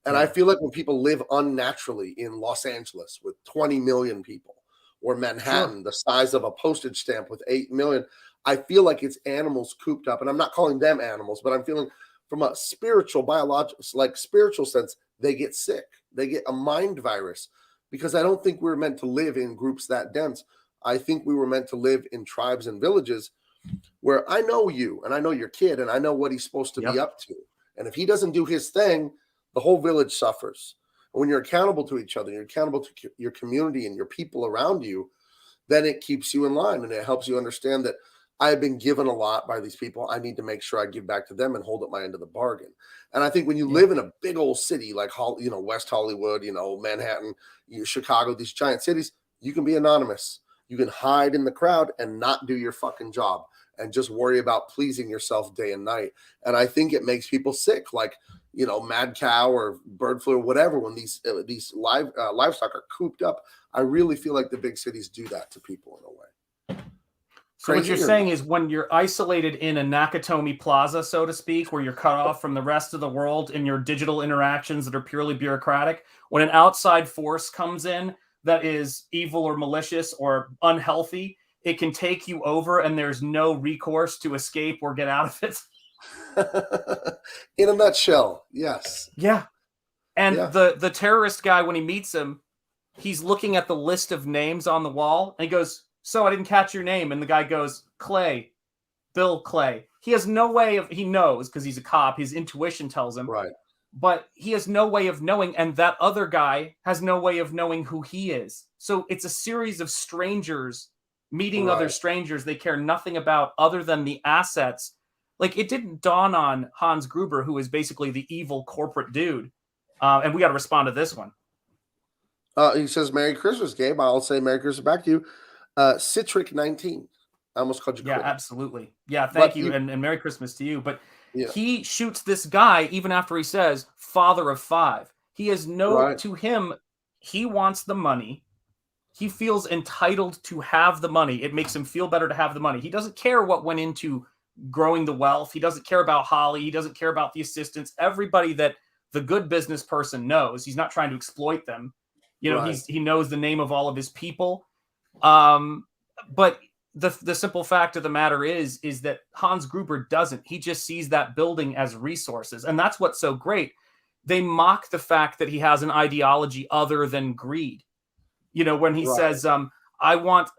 And I feel like when people live unnaturally in Los Angeles with 20 million people, or Manhattan, the size of a postage stamp with 8 million, I feel like it's animals cooped up, and I'm not calling them animals, but I'm feeling from a spiritual, biological, like spiritual sense, they get sick. They get a mind virus because I don't think we were meant to live in groups that dense. I think we were meant to live in tribes and villages where I know you and I know your kid and I know what he's supposed to be up to. And if he doesn't do his thing, the whole village suffers. And when you're accountable to each other, you're accountable to your community and your people around you, then it keeps you in line and it helps you understand that I have been given a lot by these people. I need to make sure I give back to them and hold up my end of the bargain. And I think when you live in a big old city like West Hollywood, Manhattan, Chicago, these giant cities, you can be anonymous. You can hide in the crowd and not do your fucking job and just worry about pleasing yourself day and night. And I think it makes people sick, like, mad cow or bird flu or whatever. When these livestock are cooped up, I really feel like the big cities do that to people in a way. So what you're saying is when you're isolated in a Nakatomi Plaza, so to speak, where you're cut off from the rest of the world in your digital interactions that are purely bureaucratic, when an outside force comes in that is evil or malicious or unhealthy, it can take you over and there's no recourse to escape or get out of it. In a nutshell, yes. Yeah. And the terrorist guy, when he meets him, he's looking at the list of names on the wall and he goes, "So I didn't catch your name." And the guy goes, "Clay, Bill Clay." He has no way of, he knows because he's a cop, his intuition tells him. Right. But he has no way of knowing, and that other guy has no way of knowing who he is. So it's a series of strangers meeting other strangers they care nothing about other than the assets. Like, it didn't dawn on Hans Gruber, who is basically the evil corporate dude. And we got to respond to this one. He says, "Merry Christmas, Gabe." I'll say Merry Christmas back to you. Citric 19. I almost called you. Yeah, absolutely. Yeah, thank you. And Merry Christmas to you. But he shoots this guy even after he says, "Father of five." He has to him, he wants the money. He feels entitled to have the money. It makes him feel better to have the money. He doesn't care what went into growing the wealth. He doesn't care about Holly. He doesn't care about the assistants. Everybody that the good business person knows. He's not trying to exploit them. He knows the name of all of his people. But the simple fact of the matter is that Hans Gruber doesn't. He just sees that building as resources. And that's what's so great. They mock the fact that he has an ideology other than greed. When he says, I want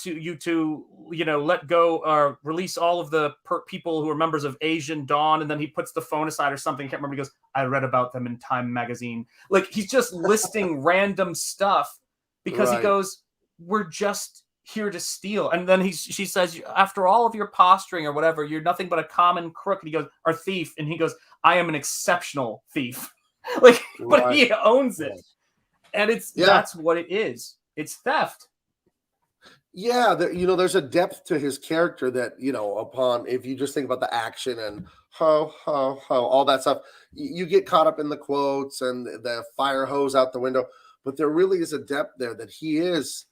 you to let go or release all of the people who are members of Asian Dawn. And then he puts the phone aside or something. I can't remember. He goes, "I read about them in Time magazine." Like, he's just listing random stuff because he goes, "We're just here to steal." And then she says, "After all of your posturing or whatever, you're nothing but a common crook." And he goes, "Or thief." And he goes, "I am an exceptional thief." But he owns it. And that's what it is. It's theft. Yeah, there's a depth to his character that, if you just think about the action and all that stuff, you get caught up in the quotes and the fire hose out the window. But there really is a depth there that he is.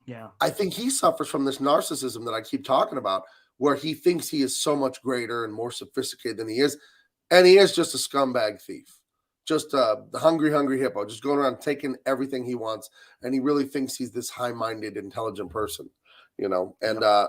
Yeah. I think he suffers from this narcissism that I keep talking about, where he thinks he is so much greater and more sophisticated than he is. And he is just a scumbag thief. Just the hungry hippo, just going around taking everything he wants. And he really thinks he's this high-minded, intelligent person, And I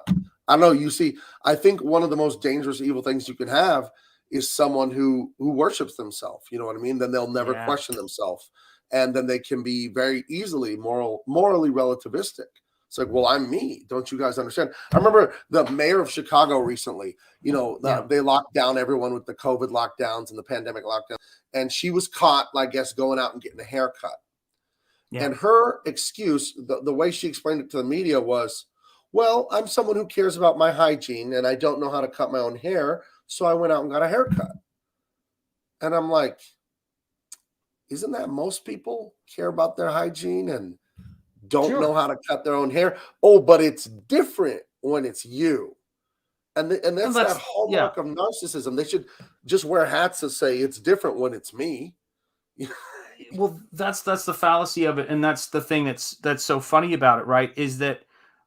don't know, I think one of the most dangerous, evil things you can have is someone who worships themselves. You know what I mean? Then they'll never question themselves. And then they can be very easily morally relativistic. It's like, well, I'm me. Don't you guys understand? I remember the mayor of Chicago recently, they locked down everyone with the COVID lockdowns and the pandemic lockdown. And she was caught, I guess, going out and getting a haircut. Yeah. And her excuse, the way she explained it to the media was, "Well, I'm someone who cares about my hygiene and I don't know how to cut my own hair. So I went out and got a haircut." And I'm like, isn't that most people care about their hygiene and don't know how to cut their own hair? Oh, but it's different when it's you. And that's that hallmark of narcissism. They should just wear hats that say it's different when it's me. Well, that's the fallacy of it. And that's the thing that's so funny about it, right? Is that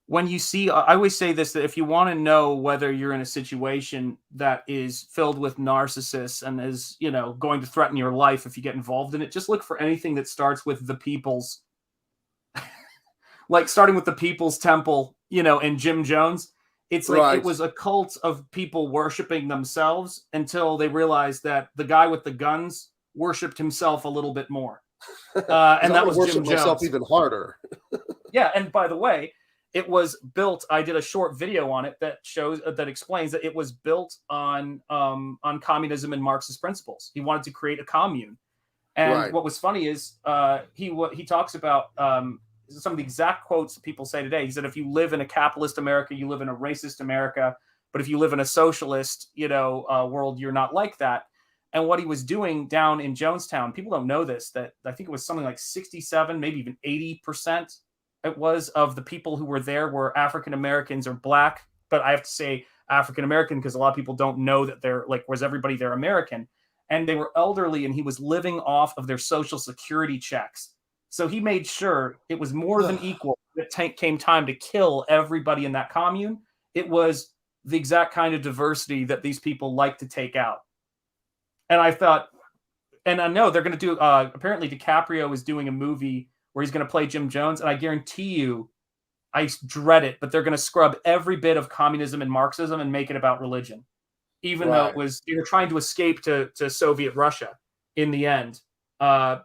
when you see, I always say this, that if you want to know whether you're in a situation that is filled with narcissists and is, going to threaten your life if you get involved in it, just look for anything that starts with the People's, like starting with the People's Temple, and Jim Jones. It's like it was a cult of people worshiping themselves until they realized that the guy with the guns worshipped himself a little bit more. And that was Jim Jones. Even harder. Yeah, and by the way, it was built. I did a short video on it that explains that it was built on communism and Marxist principles. He wanted to create a commune, and what was funny is he talks about some of the exact quotes that people say today. He said, "If you live in a capitalist America, you live in a racist America. But if you live in a socialist, world, you're not like that." And what he was doing down in Jonestown, people don't know this, that I think it was something like 67, maybe even 80%. It was of the people who were there were African Americans or Black, but I have to say African American because a lot of people don't know that they're like, was everybody there American? And they were elderly, and he was living off of their Social Security checks. So he made sure it was more than equal. It came time to kill everybody in that commune. It was the exact kind of diversity that these people like to take out. And I thought, and I know they're going to do, apparently DiCaprio is doing a movie where he's going to play Jim Jones. And I guarantee you, I dread it, but they're going to scrub every bit of communism and Marxism and make it about religion. Even though it was, they were trying to escape to Soviet Russia in the end,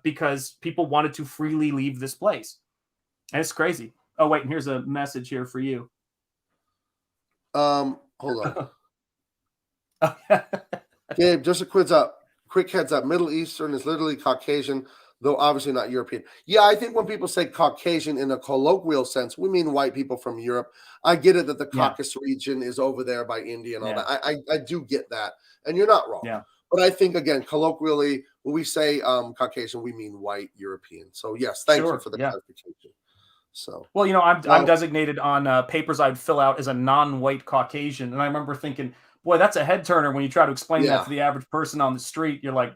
because people wanted to freely leave this place. And it's crazy. Oh, wait, and here's a message here for you. Hold on. Gabe, just a quick heads up. Middle Eastern is literally Caucasian, though obviously not European. Yeah, I think when people say Caucasian in a colloquial sense, we mean white people from Europe. I get it that the Caucasus region is over there by India and all that. I do get that. And you're not wrong. Yeah. But I think, again, colloquially, when we say Caucasian, we mean white European. So, yes, thank you for the clarification. So, well, I'm designated on papers I'd fill out as a non-white Caucasian. And I remember thinking, boy, that's a head turner when you try to explain that to the average person on the street. You're like,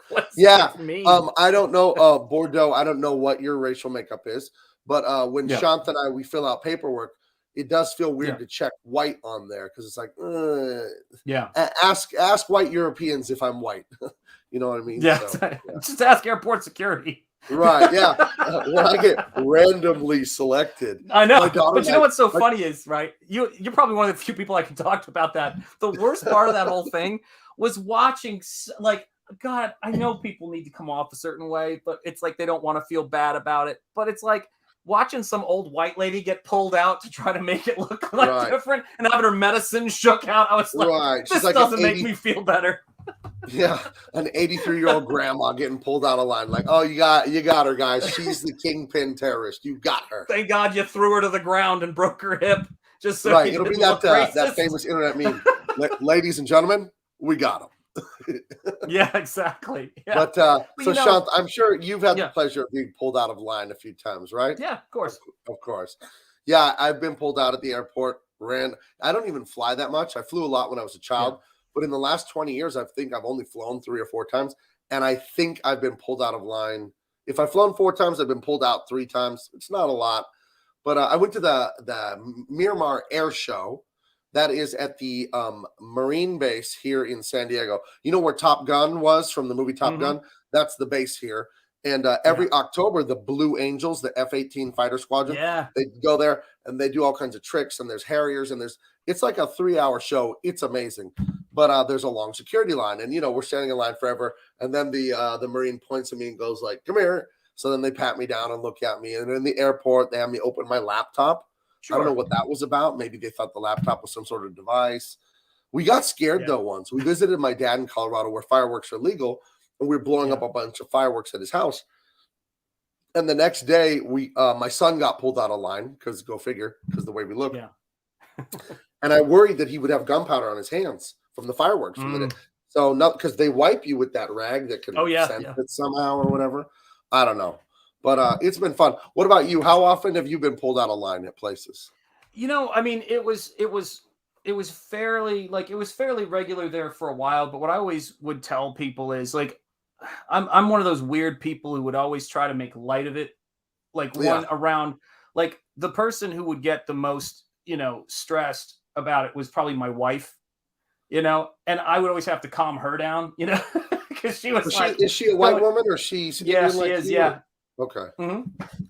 what's that mean? I don't know, Bordeaux. I don't know what your racial makeup is, but when Shanth and I we fill out paperwork, it does feel weird to check white on there because it's like, ask white Europeans if I'm white. You know what I mean? Yeah, so, just ask airport security. Right, yeah. When I get randomly selected. I know, but you know what's so funny is, right? You're probably one of the few people I can talk to about that. The worst part of that whole thing was watching, like, God, I know people need to come off a certain way, but it's like they don't want to feel bad about it. But it's like watching some old white lady get pulled out to try to make it look like different and having her medicine shook out. I was like, this doesn't make me feel better. Yeah, an 83-year-old grandma getting pulled out of line. Like, oh, you got her, guys. She's the kingpin terrorist. You got her. Thank God you threw her to the ground and broke her hip. Just so it'll be that famous internet meme. Ladies and gentlemen, we got him. Yeah, exactly. Yeah. But so, Shanth, I'm sure you've had the pleasure of being pulled out of line a few times, right? Yeah, of course. Of course. Yeah, I've been pulled out at the airport. I don't even fly that much. I flew a lot when I was a child. Yeah. But in the last 20 years, I think I've only flown 3 or 4 times. And I think I've been pulled out of line. If I've flown 4 times, I've been pulled out 3 times. It's not a lot. But I went to the Miramar Air Show. That is at the Marine base here in San Diego. You know where Top Gun was from the movie Top Gun? That's the base here. And every October, the Blue Angels, the F-18 fighter squadron, they go there and they do all kinds of tricks. And there's Harriers and it's like a 3-hour show. It's amazing. But there's a long security line. And, we're standing in line forever. And then the Marine points at me and goes like, come here. So then they pat me down and look at me. And in the airport, they have me open my laptop. Sure. I don't know what that was about. Maybe they thought the laptop was some sort of device. We got scared, though, once. We visited my dad in Colorado where fireworks are legal. And we were blowing up a bunch of fireworks at his house. And the next day, my son got pulled out of line because go figure, because the way we look. Yeah. And I worried that he would have gunpowder on his hands from the fireworks. So not because they wipe you with that rag that can sense it somehow or whatever. I don't know. But it's been fun. What about you? How often have you been pulled out of line at places? I mean, it was fairly regular there for a while. But what I always would tell people is like, I'm one of those weird people who would always try to make light of it. Like one around, like the person who would get the most, stressed about it was probably my wife, and I would always have to calm her down, because she was is she a white woman or she's she is. Yeah. Okay.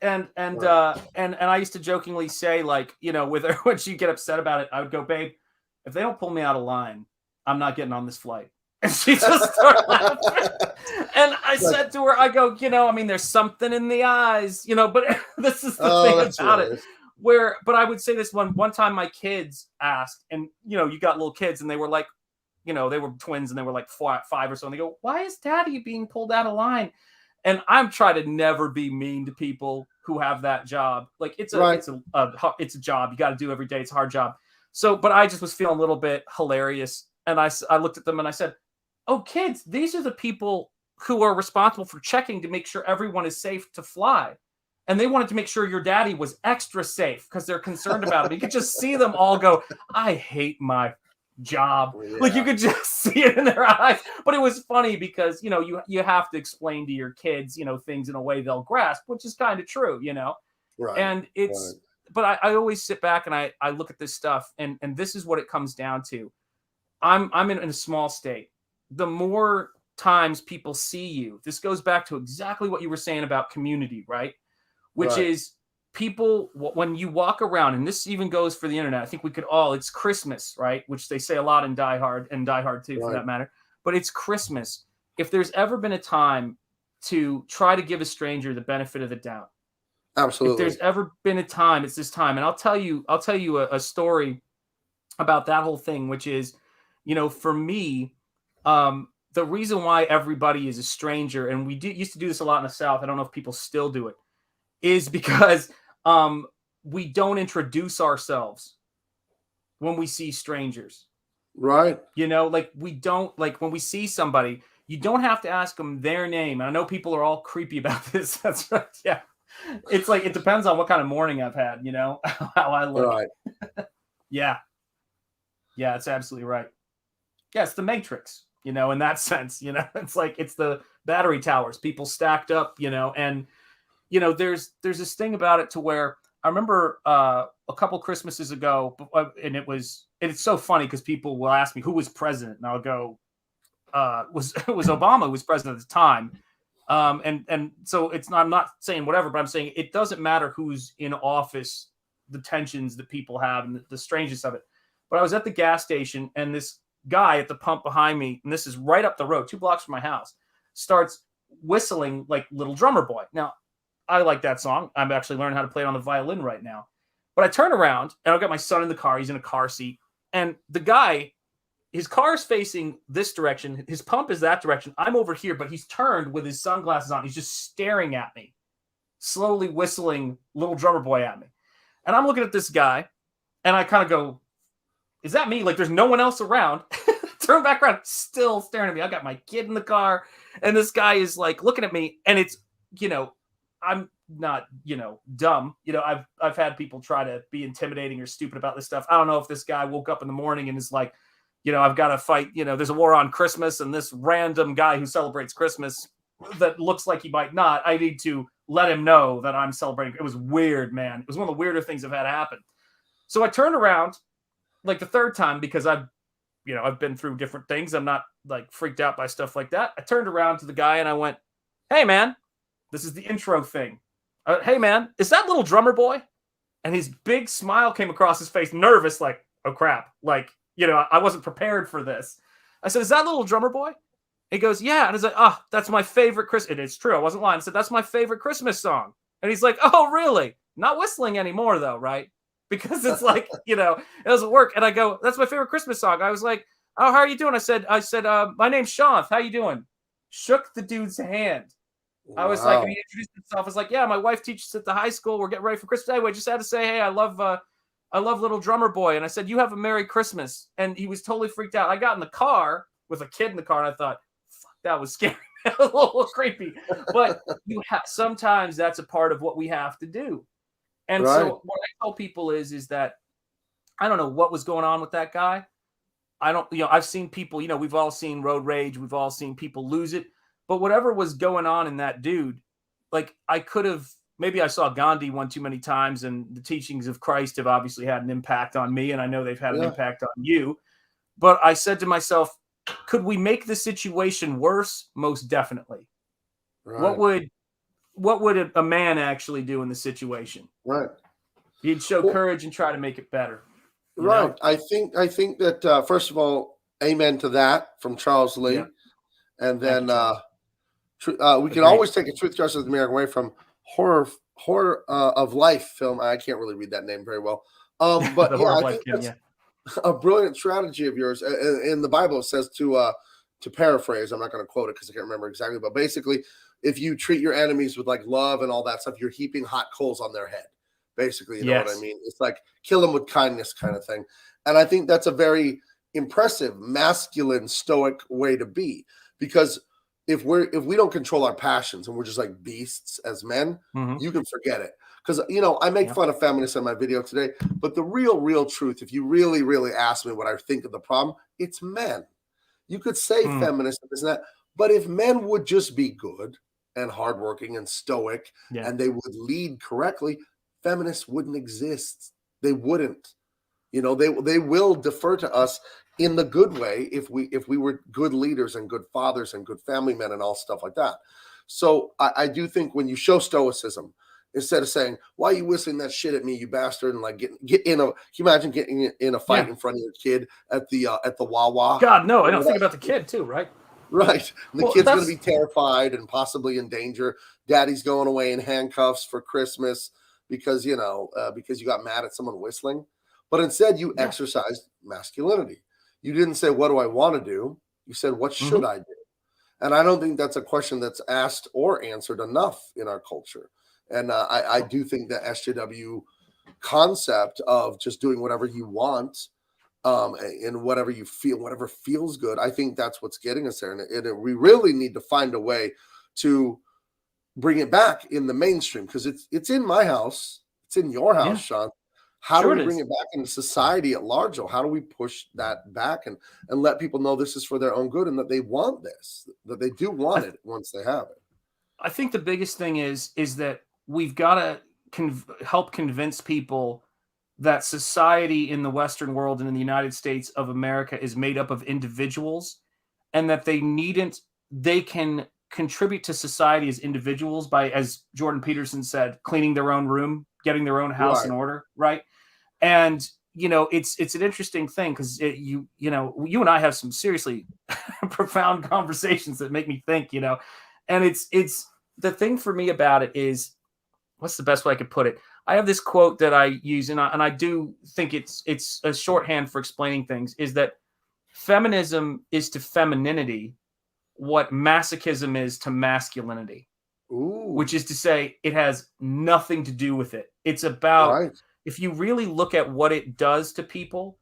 And I used to jokingly say, like, you know, with her when she'd get upset about it, I would go, babe, if they don't pull me out of line, I'm not getting on this flight. And she just started laughing. And I said to her, I go, you know, I mean, there's something in the eyes, you know, but this is the thing about it. But I would say this one time my kids asked, and, you know, you got little kids and they were like, you know, they were twins and they were like 5 or so. And they go, why is daddy being pulled out of line? And I'm trying to never be mean to people who have that job. Like it's a job you got to do every day. It's a hard job. So, but I just was feeling a little bit hilarious. And I looked at them and I said, oh, kids, these are the people who are responsible for checking to make sure everyone is safe to fly. And they wanted to make sure your daddy was extra safe because they're concerned about it. You could just see them all go, I hate my job. Like you could just see it in their eyes. But it was funny because, you know, you have to explain to your kids, you know, things in a way they'll grasp, which is kind of true, you know. And but I always sit back and I look at this stuff and this is what it comes down to. I'm in a small state. The more times people see you, this goes back to exactly what you were saying about community, right? Which is people, when you walk around, and this even goes for the internet, I think we could all, it's Christmas, right? Which they say a lot in Die Hard, and Die Hard 2 for that matter. But it's Christmas. If there's ever been a time to try to give a stranger the benefit of the doubt. Absolutely. If there's ever been a time, it's this time. And I'll tell you a story about that whole thing, which is, you know, for me, the reason why everybody is a stranger, and we used to do this a lot in the South, I don't know if people still do it, is because we don't introduce ourselves when we see strangers. Right. You know, like we don't, like when we see somebody, you don't have to ask them their name. And I know people are all creepy about this. That's right. Yeah. It's like, it depends on what kind of morning I've had, you know, how I look. Right. Yeah. Yeah, it's absolutely right. Yeah, it's the Matrix, you know, in that sense, you know, it's like, it's the battery towers, people stacked up, you know, and, you know, there's this thing about it to where I remember a couple Christmases ago, and it's so funny because people will ask me who was president, and I'll go, it was Obama who was president at the time, and so I'm not saying whatever, but I'm saying it doesn't matter who's in office, the tensions that people have and the strangeness of it. But I was at the gas station, and this guy at the pump behind me, and this is right up the road, 2 blocks from my house, starts whistling like Little Drummer Boy. Now, I like that song. I'm actually learning how to play it on the violin right now. But I turn around and I've got my son in the car. He's in a car seat. And the guy, his car is facing this direction. His pump is that direction. I'm over here, but he's turned with his sunglasses on. He's just staring at me, slowly whistling Little Drummer Boy at me. And I'm looking at this guy and I kind of go, is that me? Like there's no one else around. Turn back around, still staring at me. I got my kid in the car and this guy is like looking at me, and it's, you know, I'm not, you know, dumb. You know, I've had people try to be intimidating or stupid about this stuff. I don't know if this guy woke up in the morning and is like, you know, I've got to fight, you know, there's a war on Christmas, and this random guy who celebrates Christmas that looks like he might not, I need to let him know that I'm celebrating. It was weird, man. It was one of the weirder things I've had happen. So I turned around like the third time because I've been through different things. I'm not like freaked out by stuff like that. I turned around to the guy and I went, hey, man. This is the intro thing. Hey, man, is that Little Drummer Boy? And his big smile came across his face, nervous, like, oh, crap. Like, you know, I wasn't prepared for this. I said, is that Little Drummer Boy? He goes, yeah. And I was like, oh, that's my favorite Christmas. And it's true. I wasn't lying. I said, that's my favorite Christmas song. And he's like, oh, really? Not whistling anymore, though, right? Because it's like, you know, it doesn't work. And I go, that's my favorite Christmas song. I was like, oh, how are you doing? I said, my name's Shanth. How you doing? Shook the dude's hand. I was like, and he introduced himself. I was like, yeah, my wife teaches at the high school. We're getting ready for Christmas. Anyway, just had to say, hey, I love Little Drummer Boy. And I said, you have a Merry Christmas. And he was totally freaked out. I got in the car with a kid in the car, and I thought, fuck, that was scary. A little creepy. But sometimes that's a part of what we have to do. And so what I tell people is that I don't know what was going on with that guy. I don't, you know, I've seen people, you know, we've all seen road rage. We've all seen people lose it. But whatever was going on in that dude, like maybe I saw Gandhi one too many times, and the teachings of Christ have obviously had an impact on me, and I know they've had an impact on you. But I said to myself, could we make the situation worse? Most definitely. Right. what would a man actually do in the situation? Right. He'd show Well, courage and try to make it better. right. I think that first of all, amen to that from Charles Lee, Yeah. and Thank then you, we can Agreed. always take a Truth, Justice, and American Way from horror of life film. I can't really read that name very well, but The yeah, Horror of I Life think Kim, that's a brilliant strategy of yours. In the Bible, it says to paraphrase. I'm not going to quote it because I can't remember exactly, but basically, if you treat your enemies with like love and all that stuff, you're heaping hot coals on their head. Basically, you know what I Yes. mean? It's like kill them with kindness kind of thing. And I think that's a very impressive, masculine, stoic way to be. Because if we don't control our passions and we're just like beasts as men, Mhm. you can forget it. Because I make Yeah. fun of feminists in my video today, but the real truth, if you really, really ask me what I think of the problem, it's men. You could say feminist and this and that, but if men would just be good and hardworking and stoic, Yeah. and they would lead correctly, feminists wouldn't exist. They wouldn't. They will defer to us in the good way if we were good leaders and good fathers and good family men and all stuff like that. So I do think when you show stoicism, instead of saying, "Why are you whistling that shit at me, you bastard?" and like get in a, can you imagine getting in a fight in front of your kid at the Wawa? God, no, I don't think about the kid too, right? Right. The Well, kid's going to that's- be terrified and possibly in danger. Daddy's going away in handcuffs for Christmas because you got mad at someone whistling. But instead, you exercised masculinity. You didn't say, "What do I want to do?" You said, "What should I do?" And I don't think that's a question that's asked or answered enough in our culture. And I do think the SJW concept of just doing whatever you want and whatever you feel, whatever feels good. I think that's what's getting us there. And we really need to find a way to bring it back in the mainstream because it's in my house. It's in your house, Sean. How do we bring it back into society at large? Though? How do we push that back and let people know this is for their own good and that they want this, that they do want it once they have it? I think the biggest thing is that we've got to help convince people that society in the Western world and in the United States of America is made up of individuals and that they can contribute to society as individuals by, as Jordan Peterson said, cleaning their own room, getting their own house in order. Right. And, it's an interesting thing because you and I have some seriously profound conversations that make me think, and it's the thing for me about it is, what's the best way I could put it? I have this quote that I use, and I do think it's a shorthand for explaining things, is that feminism is to femininity what masochism is to masculinity. Ooh. Which is to say it has nothing to do with it. It's about, if you really look at what it does to people,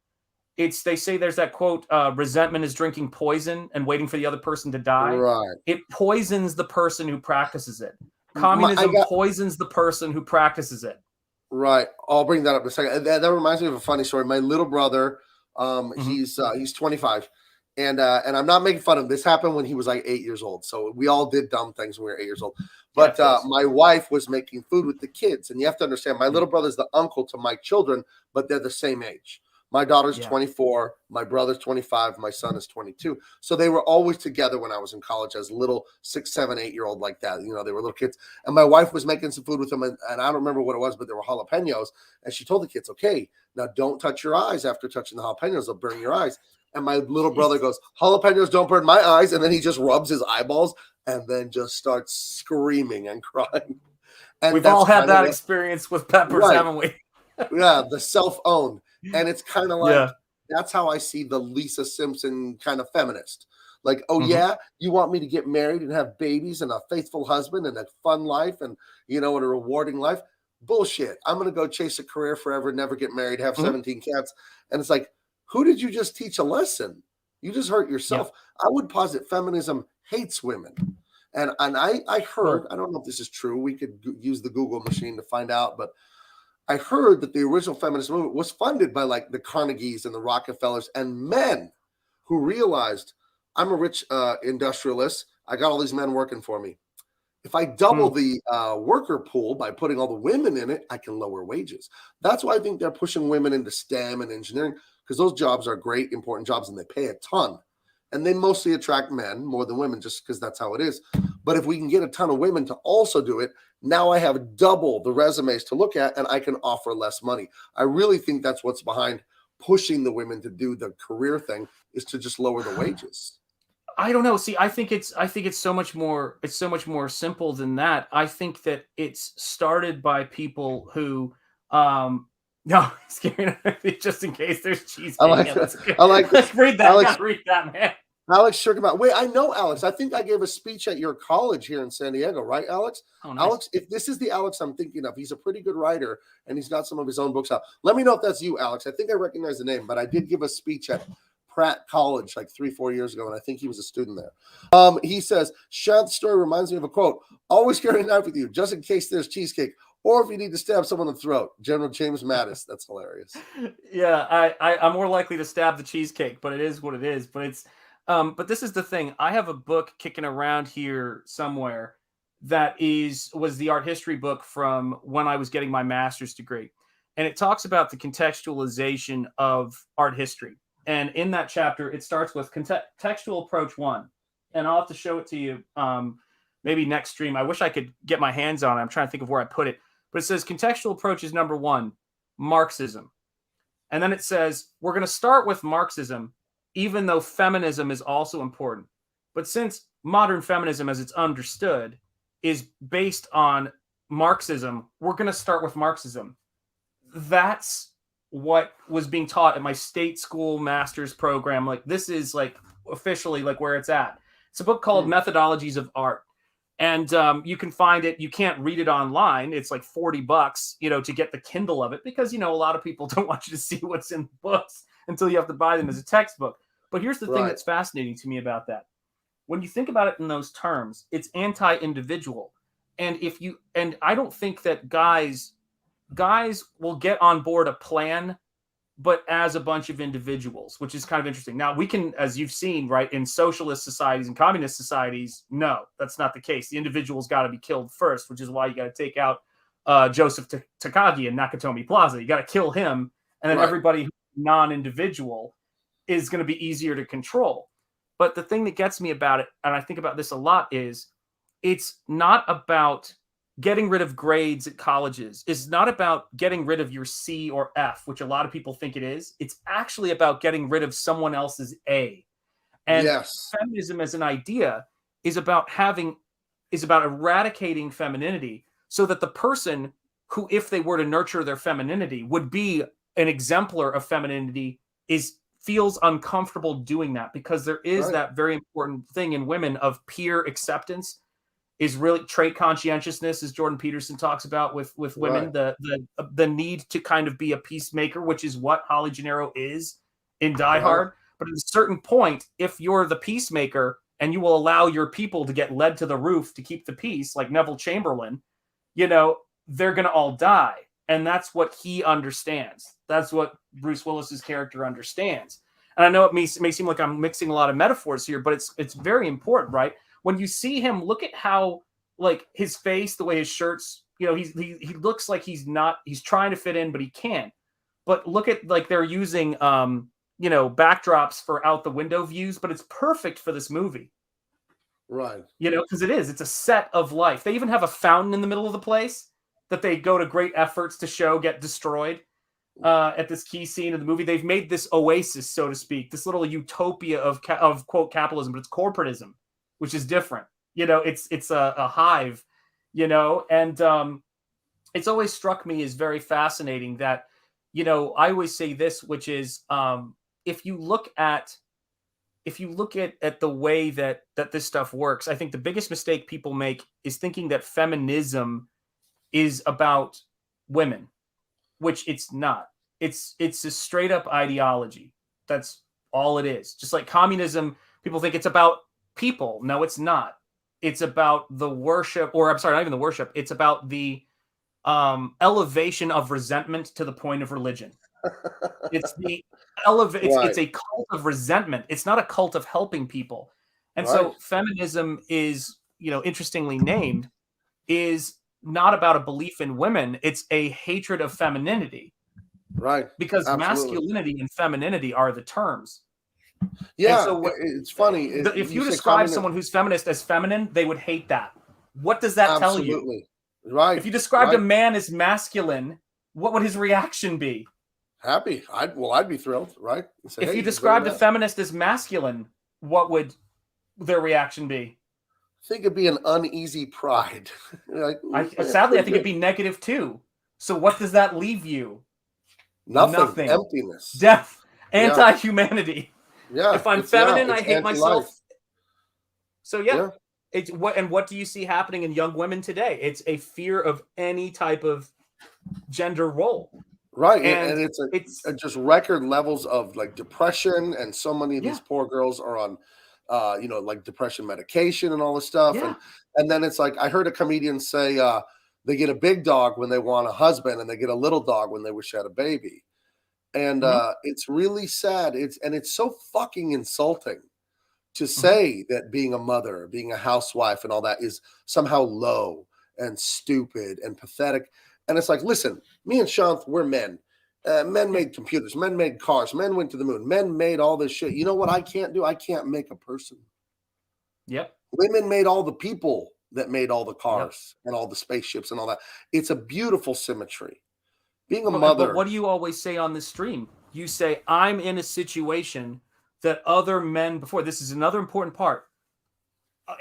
they say there's that quote, resentment is drinking poison and waiting for the other person to die. Right. It poisons the person who practices it. Communism poisons the person who practices it. Right. I'll bring that up in a second. That reminds me of a funny story. My little brother, he's 25. And I'm not making fun of him. This happened when he was like 8 years old. So we all did dumb things when we were 8 years old. But my wife was making food with the kids. And you have to understand, my little brother's the uncle to my children, but they're the same age. My daughter's 24, my brother's 25, my son is 22. So they were always together when I was in college as little 6, 7, 8-year-old like that. They were little kids. And my wife was making some food with them. And I don't remember what it was, but there were jalapenos. And she told the kids, "Okay, now don't touch your eyes after touching the jalapenos. They'll burn your eyes." And my little brother goes, "Jalapenos don't burn my eyes." And then he just rubs his eyeballs and then just starts screaming and crying. And we've all had that experience with peppers, haven't we? Yeah, the self-owned. And it's kind of like, that's how I see the Lisa Simpson kind of feminist. Like, yeah, you want me to get married and have babies and a faithful husband and a fun life and, and a rewarding life? Bullshit. I'm going to go chase a career forever, never get married, have 17 cats. And it's like, who did you just teach a lesson? You just hurt yourself. I would posit feminism hates women. And I heard, I don't know if this is true. We could use the Google machine to find out, but I heard that the original feminist movement was funded by like the Carnegies and the Rockefellers and men who realized, I'm a rich industrialist. I got all these men working for me. If I double the worker pool by putting all the women in it, I can lower wages. That's why I think they're pushing women into STEM and engineering, because those jobs are great, important jobs, and they pay a ton. And they mostly attract men more than women just because that's how it is. But if we can get a ton of women to also do it, now I have double the resumes to look at and I can offer less money. I really think that's what's behind pushing the women to do the career thing, is to just lower the wages. I don't know. See, I think it's so much more simple than that. I think that it's started by people who no, scaring just in case there's cheesecake. I like Let's read that. Alex, I gotta read that, man. Alex Sugarman. Wait, I know Alex. I think I gave a speech at your college here in San Diego, right, Alex? Oh, nice. Alex, if this is the Alex I'm thinking of, he's a pretty good writer and he's got some of his own books out. Let me know if that's you, Alex. I think I recognize the name, but I did give a speech at Pratt College like 3-4 years ago, and I think he was a student there. He says, Shanth's story reminds me of a quote: always carry a knife with you, just in case there's cheesecake, or if you need to stab someone in the throat. General James Mattis. That's hilarious. Yeah, I'm more likely to stab the cheesecake, but it is what it is. But it's but this is the thing. I have a book kicking around here somewhere that was the art history book from when I was getting my master's degree. And it talks about the contextualization of art history. And in that chapter, it starts with contextual approach 1. And I'll have to show it to you maybe next stream. I wish I could get my hands on it. I'm trying to think of where I put it. But it says contextual approach is number 1, Marxism. And then it says, we're going to start with Marxism, even though feminism is also important. But since modern feminism, as it's understood, is based on Marxism, we're going to start with Marxism. That's what was being taught at my state school master's program. Like, this is like officially like where it's at. It's a book called Methodologies of Art. And you can find it. You can't read it online. It's like $40, to get the Kindle of it, because, a lot of people don't want you to see what's in books until you have to buy them as a textbook. But here's the thing that's fascinating to me about that. When you think about it in those terms, it's anti-individual. And I don't think that guys will get on board a plan, but as a bunch of individuals, which is kind of interesting. Now, we can, as you've seen, right, in socialist societies and communist societies, no, that's not the case. The individual's got to be killed first, which is why you got to take out Joseph Takagi in Nakatomi Plaza. You got to kill him, and then everybody who's non-individual is going to be easier to control. But the thing that gets me about it, and I think about this a lot, is it's not about getting rid of grades at colleges. It's not about getting rid of your C or F, which a lot of people think it is. It's actually about getting rid of someone else's A. And feminism as an idea is about eradicating femininity, so that the person who, if they were to nurture their femininity, would be an exemplar of femininity, feels uncomfortable doing that, because there is that very important thing in women of peer acceptance. Is really trait conscientiousness, as Jordan Peterson talks about with women, the need to kind of be a peacemaker, which is what Holly Gennaro is in Die Hard. But at a certain point, if you're the peacemaker and you will allow your people to get led to the roof to keep the peace, like Neville Chamberlain, they're going to all die. And that's what he understands. That's what Bruce Willis's character understands. And I know it may seem like I'm mixing a lot of metaphors here, but it's very important, right? When you see him, look at how, like, his face, the way his shirt's, he looks like he's trying to fit in, but he can't. But look at, like, they're using, backdrops for out the window views, but it's perfect for this movie. Right. Because it's a set of life. They even have a fountain in the middle of the place that they go to great efforts to show get destroyed at this key scene of the movie. They've made this oasis, so to speak, this little utopia of quote capitalism, but it's corporatism, which is different. It's a hive, and it's always struck me as very fascinating that, I always say this, which is, if you look at the way that this stuff works, I think the biggest mistake people make is thinking that feminism is about women, which it's not. It's a straight up ideology. That's all it is. Just like communism, people think it's about people. No, it's not. It's about the worship, or I'm sorry, not even the worship. It's about the elevation of resentment to the point of religion. It's the It's a cult of resentment. It's not a cult of helping people. And so feminism is, interestingly named, is not about a belief in women. It's a hatred of femininity. Right. Because masculinity and femininity are the terms. Yeah, so it's funny. If you describe someone who's feminist as feminine, they would hate that. What does that tell you? Absolutely. Right. If you described a right. man as masculine, what would his reaction be? Happy. I'd be thrilled, right? Say, If hey, you he's very described a feminist as masculine, what would their reaction be? I think it'd be an uneasy pride. Like, Sadly, I think it'd be negative too. So what does that leave you? nothing. Emptiness. Death. Anti-humanity. Yeah. If I'm feminine, I hate myself. Life. So yeah. It's what do you see happening in young women today? It's a fear of any type of gender role. Right. And it's just record levels of like depression, and so many of these poor girls are on like depression medication and all this stuff. Yeah. And then it's like, I heard a comedian say they get a big dog when they want a husband, and they get a little dog when they wish they had a baby. And it's really sad. It's so fucking insulting to say that being a mother, being a housewife and all that is somehow low and stupid and pathetic. And it's like, listen, me and Shanth, we're men. Men made computers, men made cars, men went to the moon, men made all this shit. You know what I can't do? I can't make a person. Yep. Women made all the people that made all the cars and all the spaceships and all that. It's a beautiful symmetry. Being a mother. But what do you always say on this stream? You say, I'm in a situation that other men before. This is another important part.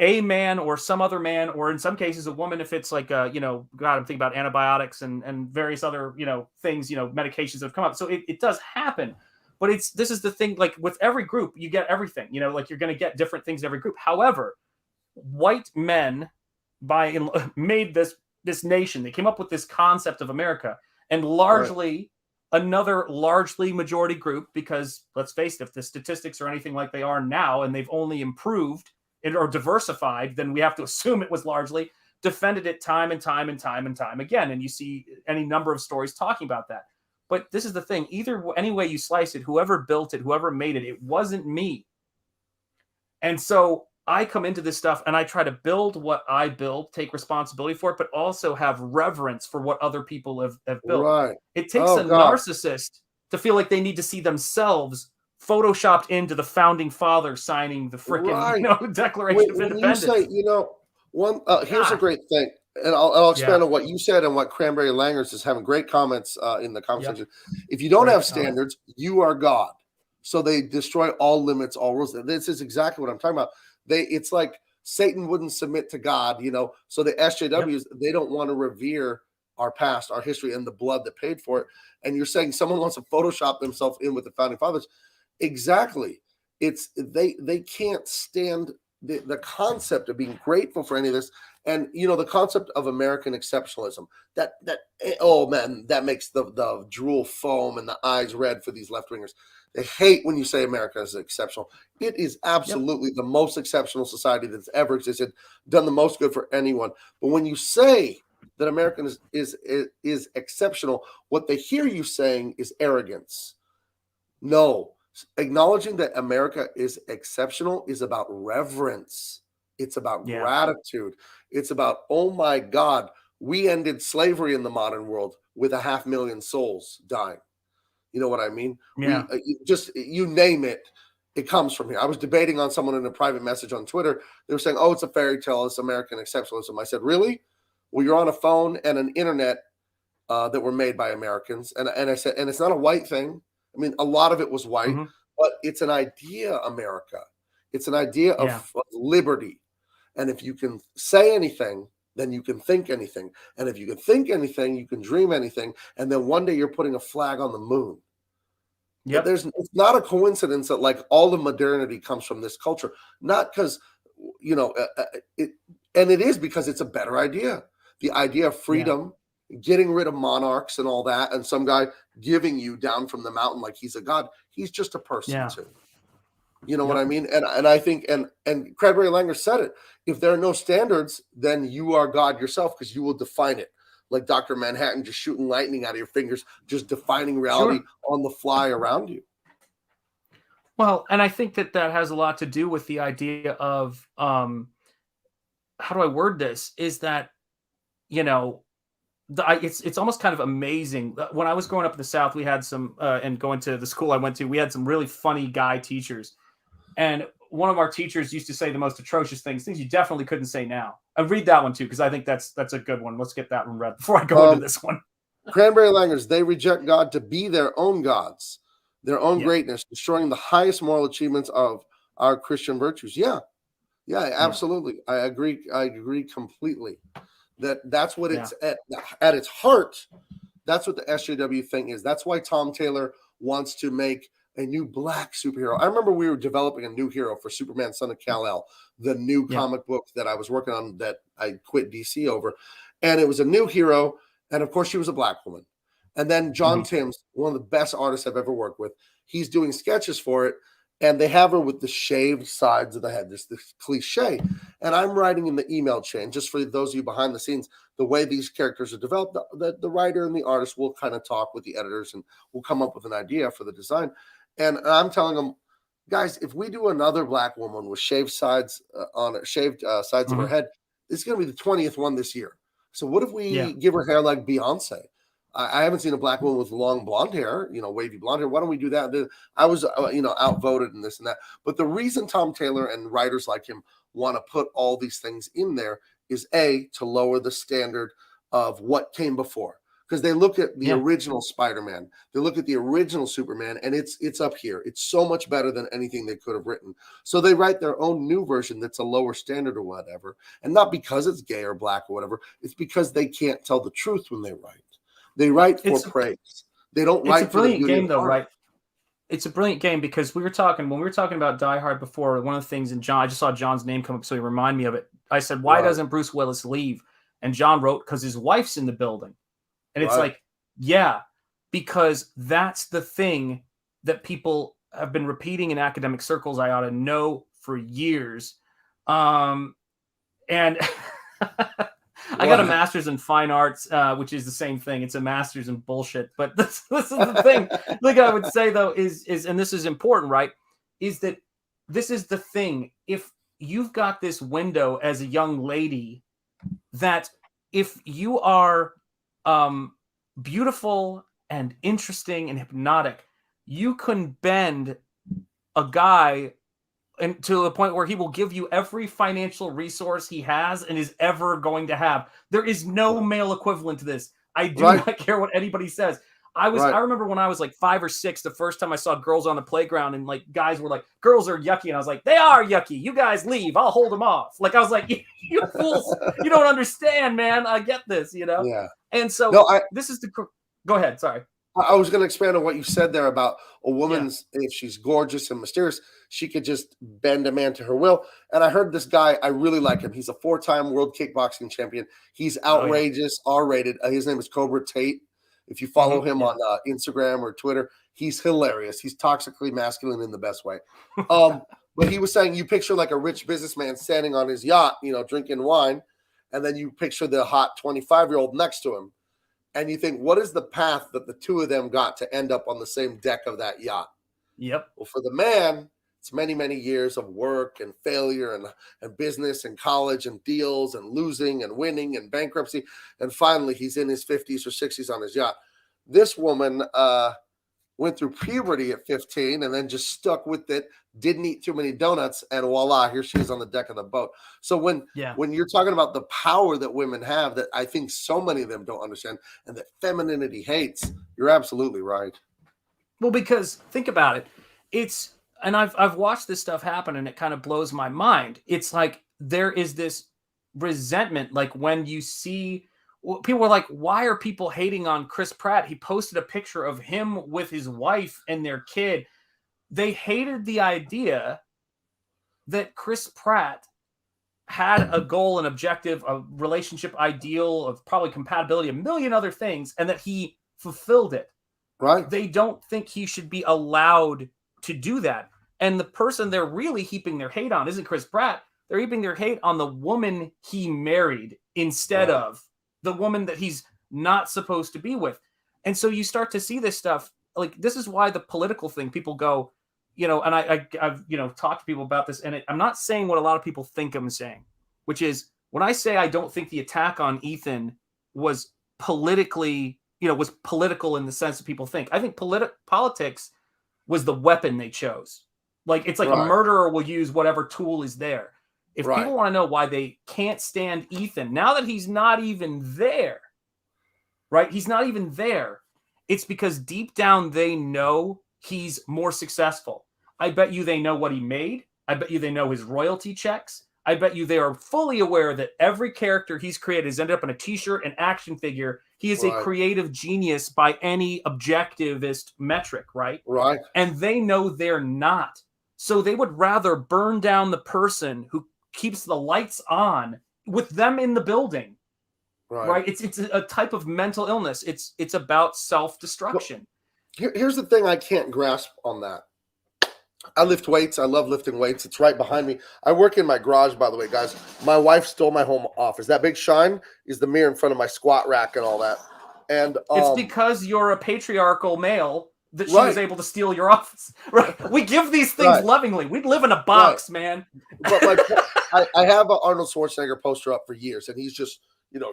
A man or some other man, or in some cases a woman, if it's like God, I'm thinking about antibiotics and various other things, medications that have come up. So it does happen, but this is the thing. Like with every group, you get everything. Like you're going to get different things in every group. However, white men made this nation. They came up with this concept of America, and largely another largely majority group, because let's face it, if the statistics are anything like they are now, and they've only improved or diversified, then we have to assume it was largely defended it time and time and time and time again. And you see any number of stories talking about that. But this is the thing, any way you slice it, whoever built it, whoever made it, it wasn't me. And so I come into this stuff and I try to build what I build, take responsibility for it, but also have reverence for what other people have built. Right. It takes a narcissist to feel like they need to see themselves photoshopped into the founding father signing the frickin' Declaration of Independence. You say, here's a great thing, and I'll expand on what you said and what Cranberry Langers is having great comments in the conversation. If you don't have standards, you are God. So they destroy all limits, all rules. This is exactly what I'm talking about. It's like Satan wouldn't submit to God, So the SJWs, they don't want to revere our past, our history, and the blood that paid for it. And you're saying someone wants to Photoshop themselves in with the founding fathers. Exactly. It's they can't stand the concept of being grateful for any of this. And the concept of American exceptionalism, that makes the drool foam and the eyes red for these left-wingers. They hate when you say America is exceptional. It is absolutely the most exceptional society that's ever existed, done the most good for anyone. But when you say that American is exceptional, what they hear you saying is arrogance. No. Acknowledging that America is exceptional is about reverence. It's about gratitude. It's about, oh my God, we ended slavery in the modern world with 500,000 souls dying. You know what I mean? Yeah. You name it, it comes from here. I was debating on someone in a private message on Twitter. They were saying, oh, it's a fairy tale. It's American exceptionalism. I said, really? Well, you're on a phone and an internet that were made by Americans. And I said, and it's not a white thing. I mean, a lot of it was white, but it's an idea, America. It's an idea of liberty. And if you can say anything, then you can think anything. And if you can think anything, you can dream anything. And then one day you're putting a flag on the moon. Yeah, it's not a coincidence that like all the modernity comes from this culture, not because, it is because it's a better idea. The idea of freedom, getting rid of monarchs and all that, and some guy giving you down from the mountain like he's a god. He's just a person too. You know what I mean? And I think, and Cranberry Langer said it, if there are no standards, then you are God yourself, because you will define it. Like Dr. Manhattan just shooting lightning out of your fingers, just defining reality on the fly around you. Well, and I think that has a lot to do with the idea of, how do I word this? Is that, it's almost kind of amazing. When I was growing up in the South, we had some, and going to the school I went to, we had some really funny guy teachers. And one of our teachers used to say the most atrocious things you definitely couldn't say now. I'll read that one too, because I think that's a good one. Let's get that one read before I go into this one. Cranberry Langers, they reject God to be their own gods, their own greatness, destroying the highest moral achievements of our Christian virtues. Yeah, absolutely. Yeah. I agree completely. That's what it's at its heart. That's what the SJW thing is. That's why Tom Taylor wants to make a new black superhero. I remember we were developing a new hero for Superman, Son of Kal-El, the new comic book that I was working on that I quit DC over. And it was a new hero. And of course, she was a black woman. And then John Timms, one of the best artists I've ever worked with, he's doing sketches for it. And they have her with the shaved sides of the head, this cliche. And I'm writing in the email chain, just for those of you behind the scenes, the way these characters are developed, the writer and the artist will kind of talk with the editors and we'll come up with an idea for the design. And I'm telling them, guys, if we do another black woman with shaved sides sides of her head, it's going to be the 20th one this year. So what if we give her hair like Beyonce? I haven't seen a black woman with long blonde hair, wavy blonde hair. Why don't we do that? I was, outvoted and this and that. But the reason Tom Taylor and writers like him want to put all these things in there is to lower the standard of what came before. Because they look at the original Spider-Man, they look at the original Superman, and it's up here. It's so much better than anything they could have written. So they write their own new version that's a lower standard or whatever. And not because it's gay or black or whatever. It's because they can't tell the truth when they write. They write for praise. They don't write for the beauty of art. It's a brilliant game, though, right? It's a brilliant game because when we were talking about Die Hard before, one of the things, and John, I just saw John's name come up, so he reminded me of it. I said, why doesn't Bruce Willis leave? And John wrote, because his wife's in the building. And it's like, because that's the thing that people have been repeating in academic circles. I ought to know for years. And I got a master's in fine arts, which is the same thing. It's a master's in bullshit. But this is the thing. Like I would say, though, is and this is important, right? Is that this is the thing. If you've got this window as a young lady, that if you are beautiful and interesting and hypnotic, you can bend a guy and to the point where he will give you every financial resource he has and is ever going to have. There is no male equivalent to this. I do not care what anybody says. I remember when I was like 5 or 6, the first time I saw girls on the playground and like guys were like, girls are yucky. And I was like, they are yucky. You guys leave. I'll hold them off. Like, I was like, you fools, you don't understand, man. I get this, Yeah. And so this is go ahead. Sorry. I was going to expand on what you said there about a woman's, if she's gorgeous and mysterious, she could just bend a man to her will. And I heard this guy, I really like him. He's a 4-time world kickboxing champion. He's outrageous, R-rated. His name is Cobra Tate. If you follow him on Instagram or Twitter, he's hilarious. He's toxically masculine in the best way. But he was saying, you picture like a rich businessman standing on his yacht, drinking wine, and then you picture the hot 25-year-old next to him. And you think, what is the path that the two of them got to end up on the same deck of that yacht? Yep. Well, for the man, it's many, many years of work and failure and business and college and deals and losing and winning and bankruptcy. And finally, he's in his 50s or 60s on his yacht. This woman went through puberty at 15 and then just stuck with it, didn't eat too many donuts, and voila, here she is on the deck of the boat. So when you're talking about the power that women have that I think so many of them don't understand and that femininity hates, you're absolutely right. Well, because think about it. And I've watched this stuff happen and it kind of blows my mind. It's like there is this resentment, like when you see people are like, why are people hating on Chris Pratt? He posted a picture of him with his wife and their kid. They hated the idea that Chris Pratt had a goal, an objective, a relationship ideal of probably compatibility, a million other things, and that he fulfilled it. Right. They don't think he should be allowed to do that. And the person they're really heaping their hate on isn't Chris Pratt. They're heaping their hate on the woman he married instead of the woman that he's not supposed to be with. And so you start to see this stuff. Like, this is why the political thing, people go, and I've talked to people about this, and I'm not saying what a lot of people think I'm saying, which is when I say I don't think the attack on Ethan was politically, was political in the sense that people think. I think politics was the weapon they chose. Like it's like a murderer will use whatever tool is there. If people want to know why they can't stand Ethan, now that he's not even there, right? He's not even there. It's because deep down they know he's more successful. I bet you they know what he made. I bet you they know his royalty checks. I bet you they are fully aware that every character he's created has ended up in a t-shirt and action figure. He is a creative genius by any objectivist metric, right? Right. And they know they're not. So they would rather burn down the person who keeps the lights on with them in the building. Right? It's a type of mental illness. It's about self-destruction. Well, here's the thing I can't grasp on that. I lift weights. I love lifting weights. It's right behind me. I work in my garage, by the way, guys. My wife stole my home office. That big shine is the mirror in front of my squat rack and all that. And it's because you're a patriarchal male that she was able to steal your office. Right? We give these things lovingly. We'd live in a box, man. But I have an Arnold Schwarzenegger poster up for years, and he's just,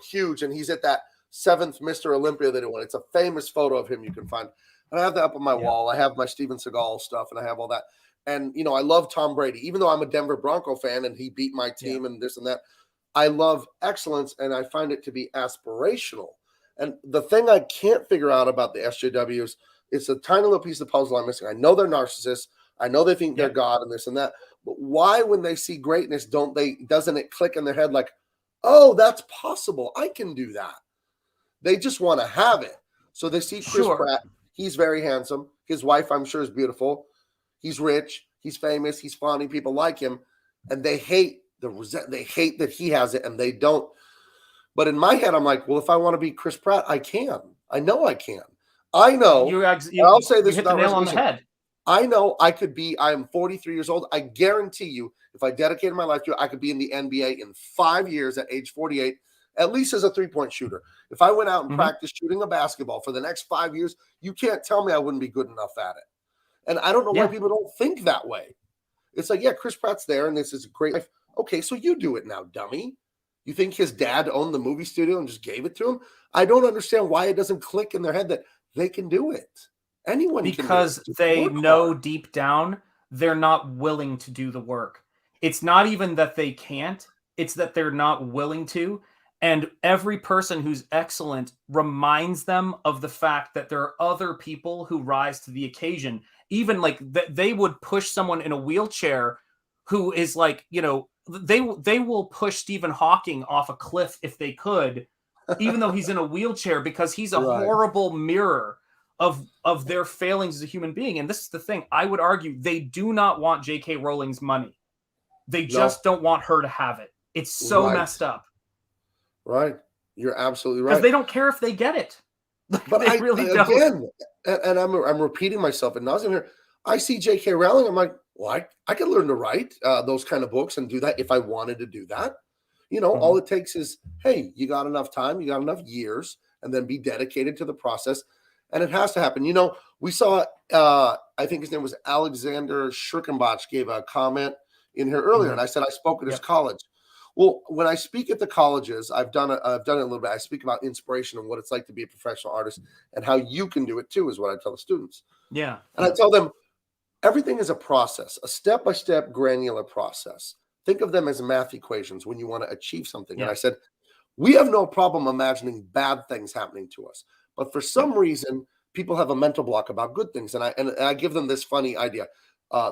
huge. And he's at that 7th Mr. Olympia that he won. It's a famous photo of him you can find. And I have that up on my wall. I have my Steven Seagal stuff, and I have all that. And, I love Tom Brady, even though I'm a Denver Bronco fan and he beat my team and this and that. I love excellence, and I find it to be aspirational. And the thing I can't figure out about the SJWs, it's a tiny little piece of the puzzle I'm missing. I know they're narcissists. I know they think they're God and this and that. But why, when they see greatness, doesn't it click in their head like, oh, that's possible. I can do that. They just want to have it. So they see Chris Pratt. He's very handsome. His wife, I'm sure, is beautiful. He's rich. He's famous. He's funny. People like him. And they hate that he has it and they don't. But in my head, I'm like, well, if I want to be Chris Pratt, I can. I know I can. I know. I'll say this without nail on the head. I know I could be. I am 43 years old. I guarantee you, if I dedicated my life to it, I could be in the NBA in 5 years at age 48, at least as a three-point shooter. If I went out and practiced shooting a basketball for the next 5 years, you can't tell me I wouldn't be good enough at it. And I don't know why people don't think that way. It's like, Chris Pratt's there, and this is a great life. Okay, so you do it now, dummy. You think his dad owned the movie studio and just gave it to him? I don't understand why it doesn't click in their head that they can do it. Anyone can do it. Because they know deep down they're not willing to do the work. It's not even that they can't. It's that they're not willing to. And every person who's excellent reminds them of the fact that there are other people who rise to the occasion. Even like they would push someone in a wheelchair who is like, they will push Stephen Hawking off a cliff if they could, even though he's in a wheelchair, because he's a horrible mirror of their failings as a human being. And this is the thing. I would argue they do not want J.K. Rowling's money. They just don't want her to have it. It's so messed up. Right. You're absolutely right. Because they don't care if they get it. But they really don't. Again, and I'm repeating myself and nauseam here. I see J.K. Rowling. I'm like, well, I could learn to write those kind of books and do that if I wanted to do that. All it takes is, hey, you got enough time, you got enough years, and then be dedicated to the process. And it has to happen. We saw, I think his name was Alexander Schirkenbach, gave a comment in here earlier. And I said, I spoke at his college. Well, when I speak at the colleges, I've done it a little bit. I speak about inspiration and what it's like to be a professional artist and how you can do it too, is what I tell the students. Yeah. And I tell them everything is a process, a step-by-step granular process. Think of them as math equations when you want to achieve something. And I said, we have no problem imagining bad things happening to us. But for some reason, people have a mental block about good things. And I give them this funny idea,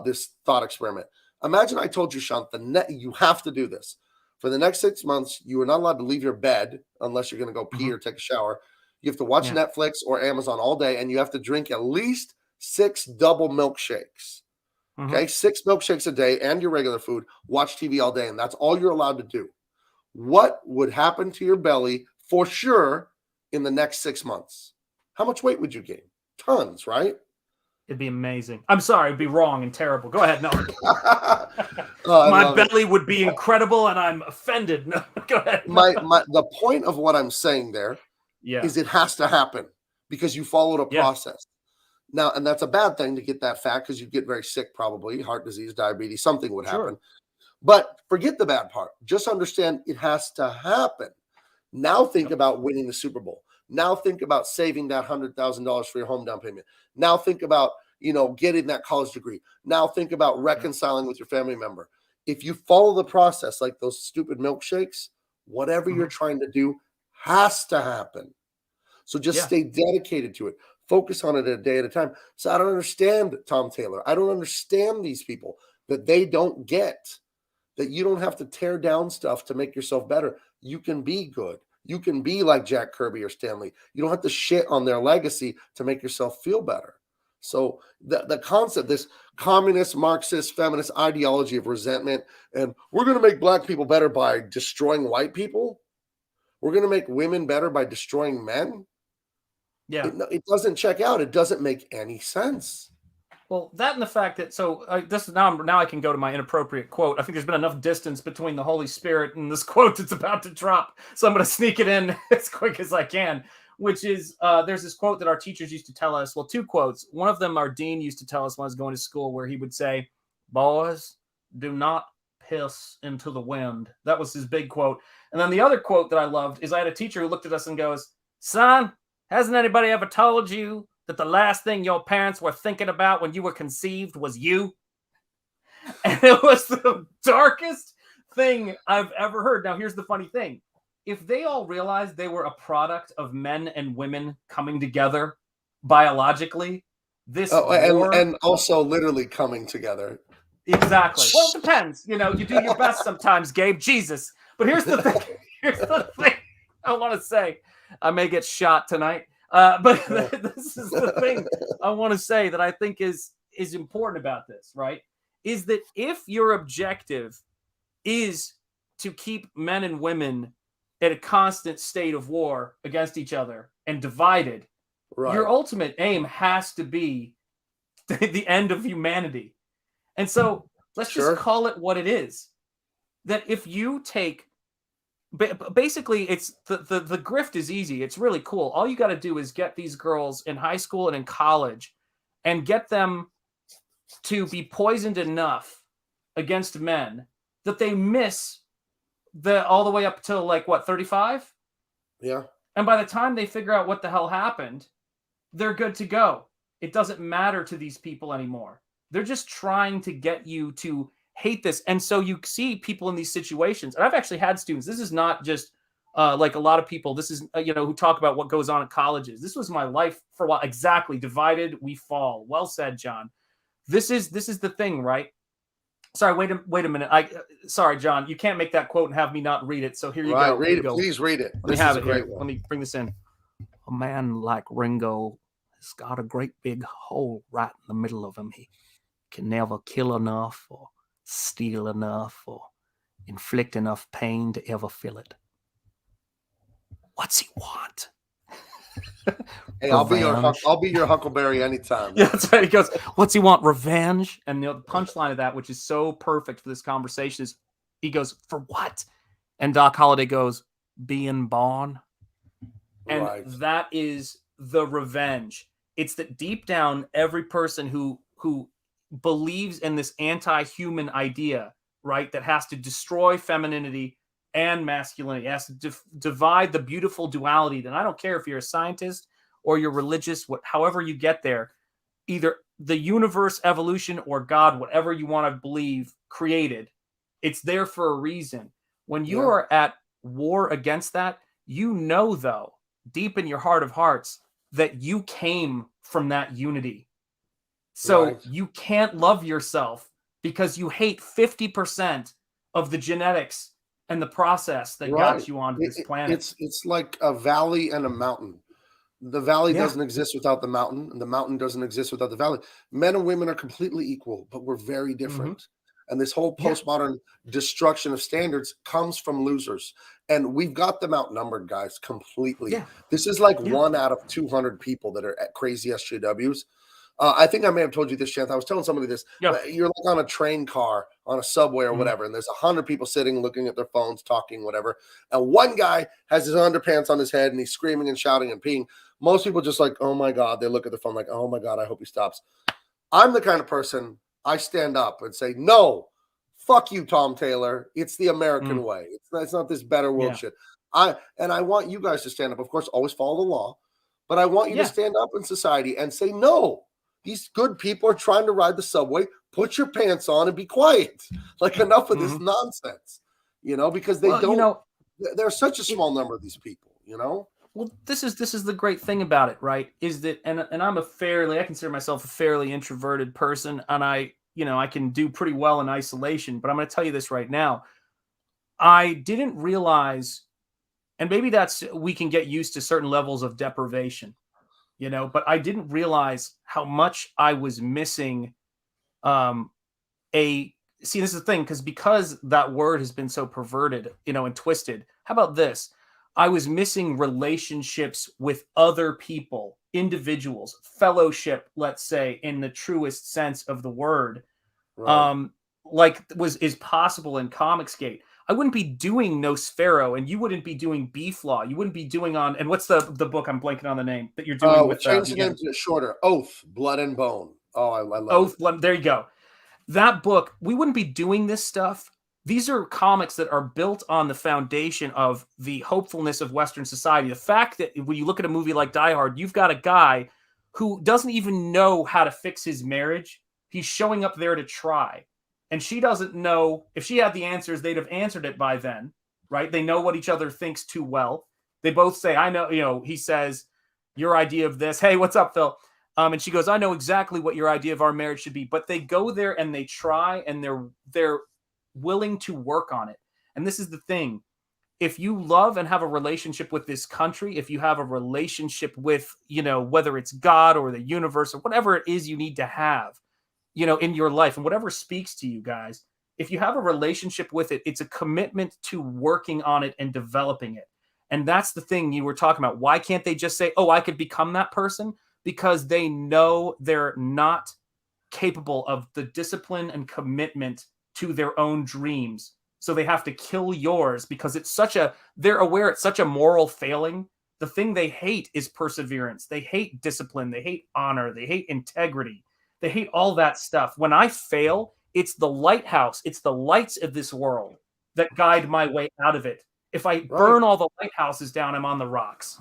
this thought experiment. Imagine I told you, Shanth, you have to do this. For the next 6 months, you are not allowed to leave your bed unless you're going to go pee or take a shower. You have to watch Netflix or Amazon all day, and you have to drink at least 6 double milkshakes. Okay, 6 milkshakes a day and your regular food. Watch TV all day, and that's all you're allowed to do. What would happen to your belly for sure in the next 6 months? How much weight would you gain? Tons, right? It'd be amazing. I'm sorry, it'd be wrong and terrible. Go ahead. No. My belly would be incredible, and I'm offended. No, go ahead. The point of what I'm saying there is it has to happen because you followed a process. Now, and that's a bad thing to get that fat because you get very sick, probably heart disease, diabetes, something would happen. But forget the bad part. Just understand it has to happen. Now think about winning the Super Bowl. Now think about saving that $100,000 for your home down payment. Now think about, getting that college degree. Now think about reconciling with your family member. If you follow the process like those stupid milkshakes, whatever you're trying to do has to happen. So just stay dedicated to it. Focus on it a day at a time. So I don't understand Tom Taylor. I don't understand these people that they don't get that you don't have to tear down stuff to make yourself better. You can be good. You can be like Jack Kirby or Stanley. You don't have to shit on their legacy to make yourself feel better. So the concept, this communist, Marxist, feminist ideology of resentment, and we're going to make black people better by destroying white people. We're going to make women better by destroying men. Yeah. It doesn't check out. It doesn't make any sense. Well, that and the fact that, this is now I can go to my inappropriate quote. I think there's been enough distance between the Holy Spirit and this quote that's about to drop. So I'm going to sneak it in as quick as I can, which is, there's this quote that our teachers used to tell us. Well, two quotes. One of them, our dean used to tell us when I was going to school, where he would say, boys, do not piss into the wind. That was his big quote. And then the other quote that I loved is I had a teacher who looked at us and goes, son, hasn't anybody ever told you that the last thing your parents were thinking about when you were conceived was you? And it was the darkest thing I've ever heard. Now, here's the funny thing. If they all realized they were a product of men and women coming together biologically, this war... and also literally coming together. Exactly. Well, it depends. You do your best sometimes, Gabe. Jesus. But here's the thing. Here's the thing I want to say. I may get shot tonight. But this is the thing I want to say that I think is important about this, right? Is that if your objective is to keep men and women at a constant state of war against each other and divided, your ultimate aim has to be the end of humanity. And so let's just call it what it is. That if you take... Basically, it's the grift is easy. It's really cool. All you got to do is get these girls in high school and in college and get them to be poisoned enough against men that they miss all the way up till 35? Yeah. And by the time they figure out what the hell happened, they're good to go. It doesn't matter to these people anymore. They're just trying to get you to hate this. And so you see people in these situations, and I've actually had students. This is not just like a lot of people. This is, who talk about what goes on at colleges. This was my life for a while. Exactly. Divided, we fall. Well said, John. This is the thing, right? Sorry, wait a minute. Sorry, John, you can't make that quote and have me not read it. So here you go. Read it. Please read it. Let me have it here. Let me bring this in. A man like Ringo has got a great big hole right in the middle of him. He can never kill enough or steal enough or inflict enough pain to ever fill it. What's he want? Hey, I'll be your Huckleberry anytime. Yeah, that's right. He goes, what's he want? Revenge? And the punchline of that, which is so perfect for this conversation, is he goes, for what? And Doc Holliday goes, being born. And that is the revenge. It's that deep down, every person who believes in this anti-human idea, right, that has to destroy femininity and masculinity, has to divide the beautiful duality. Then I don't care if you're a scientist or you're religious, however you get there, either the universe, evolution, or God, whatever you want to believe, created, it's there for a reason. When you are at war against that, though, deep in your heart of hearts, that you came from that unity. So you can't love yourself because you hate 50% of the genetics and the process that got you onto this planet. It's like a valley and a mountain. The valley doesn't exist without the mountain, and the mountain doesn't exist without the valley. Men and women are completely equal, but we're very different. Mm-hmm. And this whole postmodern destruction of standards comes from losers. And we've got them outnumbered, guys, completely. Yeah. This is like 1 out of 200 people that are crazy SJWs. I think I may have told you this, Shanth. I was telling somebody this. Yeah. You're like on a train car, on a subway or whatever, and there's 100 people sitting, looking at their phones, talking, whatever. And one guy has his underpants on his head, and he's screaming and shouting and peeing. Most people just like, oh, my God. They look at their phone like, oh, my God, I hope he stops. I'm the kind of person, I stand up and say, no, fuck you, Tom Taylor. It's the American way. It's not this better world shit. I want you guys to stand up. Of course, always follow the law. But I want you to stand up in society and say, no, these good people are trying to ride the subway. Put your pants on and be quiet. Like, enough of this nonsense, because they don't. There's such a small number of these people, Well, this is the great thing about it, right? Is that and I'm I consider myself a fairly introverted person, and I can do pretty well in isolation. But I'm going to tell you this right now. I didn't realize, and maybe we can get used to certain levels of deprivation, but I didn't realize how much I was missing. See, this is the thing, because that word has been so perverted, and twisted. How about this? I was missing relationships with other people, individuals, fellowship, let's say, in the truest sense of the word, Right. like is possible in Comicsgate. I wouldn't be doing Nosfero, and you wouldn't be doing B-Flaw. You wouldn't be doing and what's the book? I'm blanking on the name that you're doing with. Change the name to it shorter. Oath, Blood and Bone. Oh, I love Oath. it. There you go. That book, we wouldn't be doing this stuff. These are comics that are built on the foundation of the hopefulness of Western society. The fact that when you look at a movie like Die Hard, you've got a guy who doesn't even know how to fix his marriage. He's showing up there to try. And she doesn't know. If she had the answers, they'd have answered it by then, right? They know what each other thinks too well. They both say, I know, he says, your idea of this. Hey, what's up, Phil? And she goes, I know exactly what your idea of our marriage should be. But they go there and they try, and they're willing to work on it. And this is the thing. If you love and have a relationship with this country, if you have a relationship with, whether it's God or the universe or whatever it is you need to have, in your life, and whatever speaks to you guys, if you have a relationship with it, it's a commitment to working on it and developing it. And that's the thing you were talking about. Why can't they just say, oh, I could become that person? Because they know they're not capable of the discipline and commitment to their own dreams. So they have to kill yours because they're aware it's such a moral failing. The thing they hate is perseverance. They hate discipline. They hate honor. They hate integrity. They hate all that stuff. When I fail, it's the lighthouse. It's the lights of this world that guide my way out of it. If I burn all the lighthouses down, I'm on the rocks.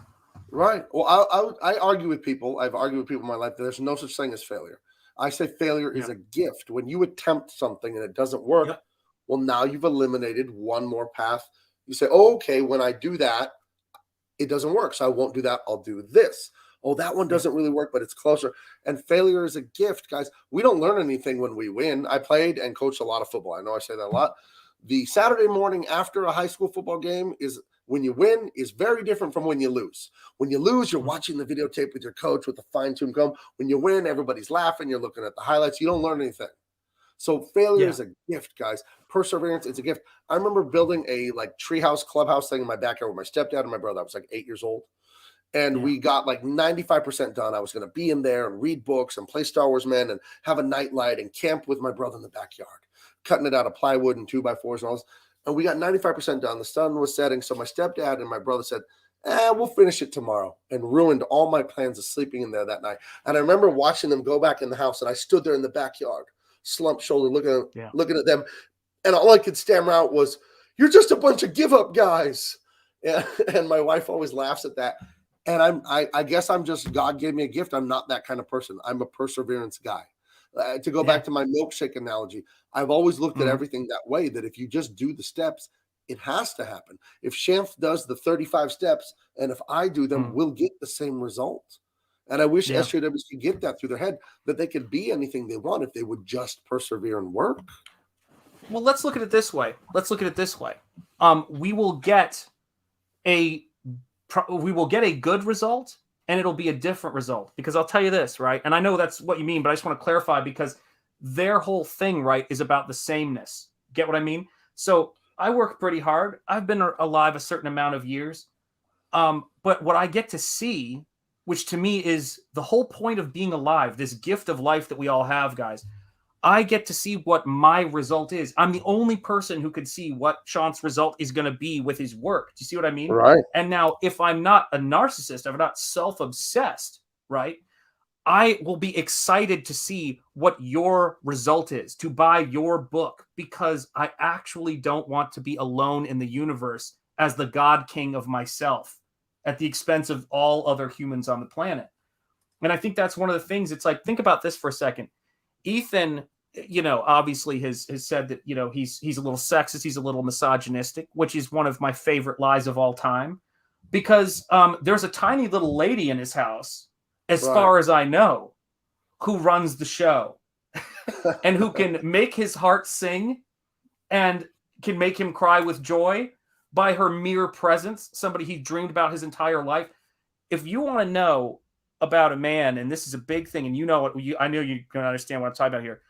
Right. Well, I argue with people. I've argued with people in my life that there's no such thing as failure. I say failure is a gift. When you attempt something and it doesn't work, well, now you've eliminated one more path. You say, oh, okay, when I do that, it doesn't work. So I won't do that. I'll do this. Oh, that one doesn't really work, but it's closer. And failure is a gift, guys. We don't learn anything when we win. I played and coached a lot of football. I know I say that a lot. The Saturday morning after a high school football game is when you win is very different from when you lose. When you lose, you're watching the videotape with your coach with a fine-tuned comb. When you win, everybody's laughing. You're looking at the highlights. You don't learn anything. So failure is a gift, guys. Perseverance is a gift. I remember building a treehouse clubhouse thing in my backyard with my stepdad and my brother. I was 8 years old. And we got 95% done. I was going to be in there and read books and play Star Wars Men and have a nightlight and camp with my brother in the backyard, cutting it out of plywood and 2x4s and all this. And we got 95% done. The sun was setting. So my stepdad and my brother said, we'll finish it tomorrow, and ruined all my plans of sleeping in there that night. And I remember watching them go back in the house, and I stood there in the backyard, slumped shoulder, looking at them. And all I could stammer out was, you're just a bunch of give up guys. And my wife always laughs at that. And I guess I'm just, God gave me a gift. I'm not that kind of person. I'm a perseverance guy. To go back to my milkshake analogy, I've always looked at everything that way, that if you just do the steps, it has to happen. If Shanth does the 35 steps, and if I do them, we'll get the same result. And I wish SJWs could get that through their head, that they could be anything they want if they would just persevere and work. Well, let's look at it this way. We will get a good result, and it'll be a different result, because I'll tell you this, right? And I know that's what you mean, but I just want to clarify, because their whole thing, right, is about the sameness. Get what I mean? So I work pretty hard. I've been alive a certain amount of years. But what I get to see, which to me is the whole point of being alive, this gift of life that we all have, guys, I get to see what my result is. I'm the only person who could see what Sean's result is going to be with his work. Do you see what I mean? Right. And now, if I'm not a narcissist, if I'm not self-obsessed, right, I will be excited to see what your result is, to buy your book, because I actually don't want to be alone in the universe as the God King of myself at the expense of all other humans on the planet. And I think that's one of the things. It's like, think about this for a second. Ethan, obviously has said that, he's a little sexist, he's a little misogynistic, which is one of my favorite lies of all time, because there's a tiny little lady in his house, as far as I know, who runs the show and who can make his heart sing and can make him cry with joy by her mere presence, somebody he dreamed about his entire life. If you want to know about a man, and this is a big thing, and I know you can understand what I'm talking about here.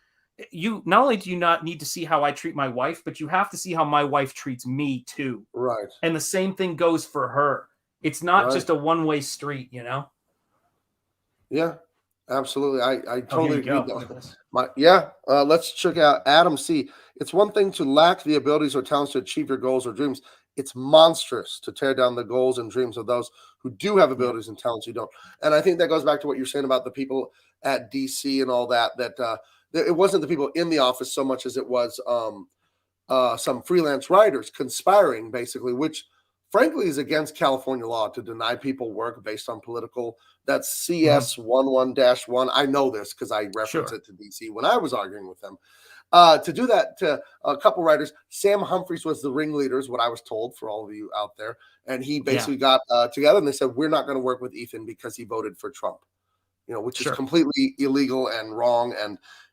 You not only do you not need to see how I treat my wife, but you have to see how my wife treats me too. Right. And the same thing goes for her. It's not just a one-way street, Yeah, absolutely. I totally agree. Let's check out Adam C. It's one thing to lack the abilities or talents to achieve your goals or dreams. It's monstrous to tear down the goals and dreams of those who do have abilities and talents you don't. And I think that goes back to what you're saying about the people at DC and all that, it wasn't the people in the office so much as it was some freelance writers conspiring, basically, which frankly is against California law to deny people work based on political. That's CS 11-1. I know this because I reference it to DC when I was arguing with them. To do that to a couple writers, Sam Humphries was the ringleader, is what I was told, for all of you out there. And he basically got together and they said, we're not going to work with Ethan because he voted for Trump, which is completely illegal and wrong.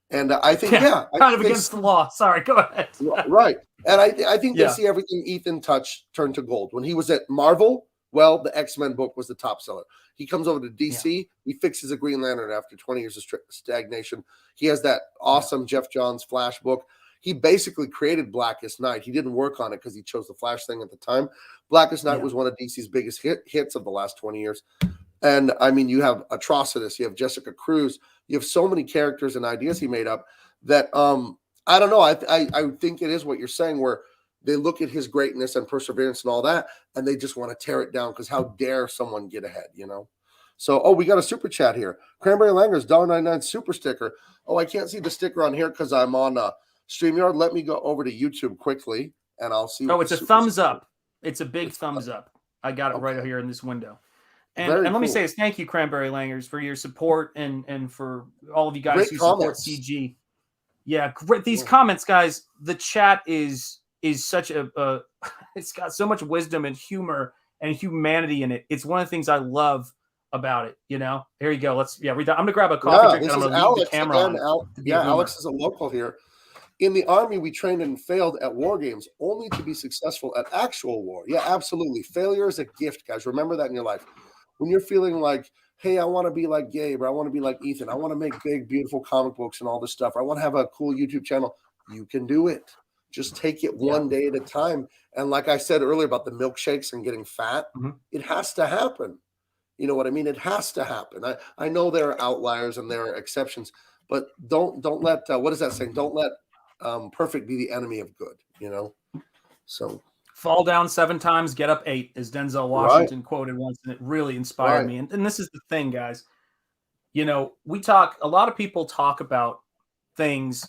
And I think, kind of against the law. Sorry, go ahead. Right. And I think they see everything Ethan touched turn to gold. When he was at Marvel, well, the X-Men book was the top seller. He comes over to DC. He fixes a Green Lantern after 20 years of stagnation. He has that awesome Jeff Johns Flash book. He basically created Blackest Night. He didn't work on it because he chose the Flash thing at the time. Blackest Night was one of DC's biggest hits of the last 20 years. And I mean, you have Atrocitus, you have Jessica Cruz, you have so many characters and ideas he made up that I don't know. I think it is what you're saying, where they look at his greatness and perseverance and all that, and they just want to tear it down because how dare someone get ahead, So, we got a super chat here. Cranberry Langer's $1.99 super sticker. I can't see the sticker on here because I'm on StreamYard. Let me go over to YouTube quickly, and I'll see. It's a thumbs up. It's a big thumbs up. I got it right here in this window. And let me say this. Thank you, Cranberry Langers, for your support and for all of you guys who support CG. Yeah, great. These comments, guys, the chat is such it's got so much wisdom and humor and humanity in it. It's one of the things I love about it. Here you go. Let's read that. I'm gonna grab a coffee drink and I'm gonna leave the camera on. Alex is a local here. In the Army, we trained and failed at war games only to be successful at actual war. Yeah, absolutely. Failure is a gift, guys. Remember that in your life. When you're feeling like, hey, I want to be like Gabe, or I want to be like Ethan, I want to make big, beautiful comic books and all this stuff, or I want to have a cool YouTube channel, you can do it. Just take it one day at a time. And like I said earlier about the milkshakes and getting fat, it has to happen. You know what I mean? It has to happen. I know there are outliers and there are exceptions, but don't let, what is that saying? Don't let perfect be the enemy of good, So fall down 7 times, get up 8, as Denzel Washington quoted once, and it really inspired me. And this is the thing, guys. A lot of people talk about things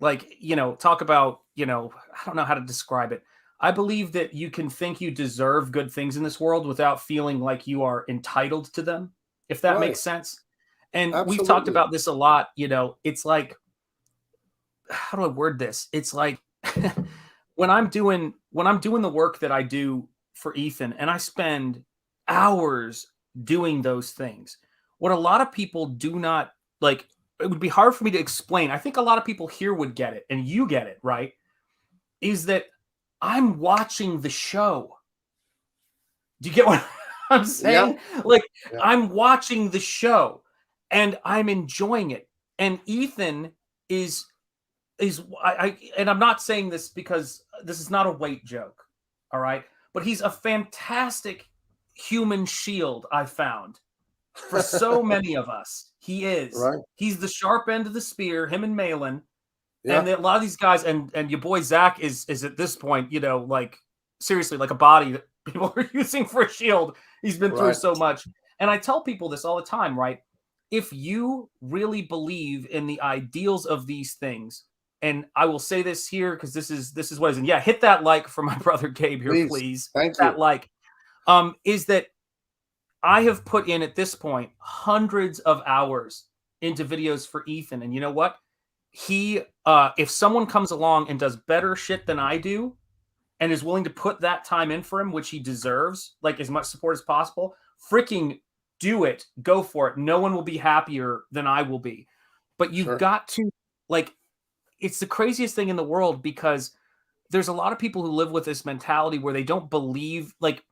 like, I don't know how to describe it. I believe that you can think you deserve good things in this world without feeling like you are entitled to them, if that makes sense. And we've talked about this a lot. It's like, how do I word this? It's like, when I'm doing the work that I do for Ethan, and I spend hours doing those things, what a lot of people do not like, it would be hard for me to explain. I think a lot of people here would get it, and you get it, right? Is that I'm watching the show. Do you get what I'm saying? I'm watching the show and I'm enjoying it. And Ethan is and I'm not saying this because this is not a weight joke, all right? But he's a fantastic human shield, I found, for so many of us. He is. Right. He's the sharp end of the spear, him and Malin. Yeah. And a lot of these guys, and your boy Zach is at this point, seriously, like a body that people are using for a shield. He's been through so much. And I tell people this all the time, right? If you really believe in the ideals of these things, and I will say this here because this is what it is. And hit that like for my brother Gabe here, please. Thank you. That like, is that I have put in at this point hundreds of hours into videos for Ethan, and you know what? He, if someone comes along and does better shit than I do, and is willing to put that time in for him, which he deserves, like as much support as possible, freaking do it. Go for it. No one will be happier than I will be. But you've got to, like, it's the craziest thing in the world because there's a lot of people who live with this mentality where they don't believe, like,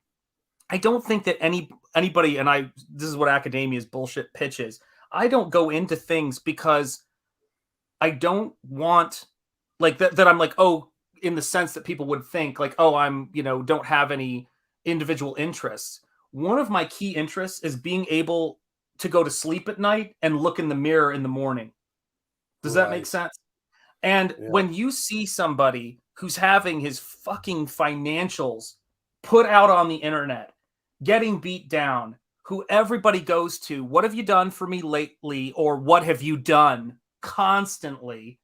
I don't think that anybody, and this is what academia's bullshit pitch is. I don't go into things because I don't want, like, that I'm like, oh, in the sense that people would think like, oh, I'm, don't have any individual interests. One of my key interests is being able to go to sleep at night and look in the mirror in the morning. Does that make sense? And when you see somebody who's having his fucking financials put out on the internet, getting beat down, who everybody goes to, what have you done for me lately? Or what have you done constantly?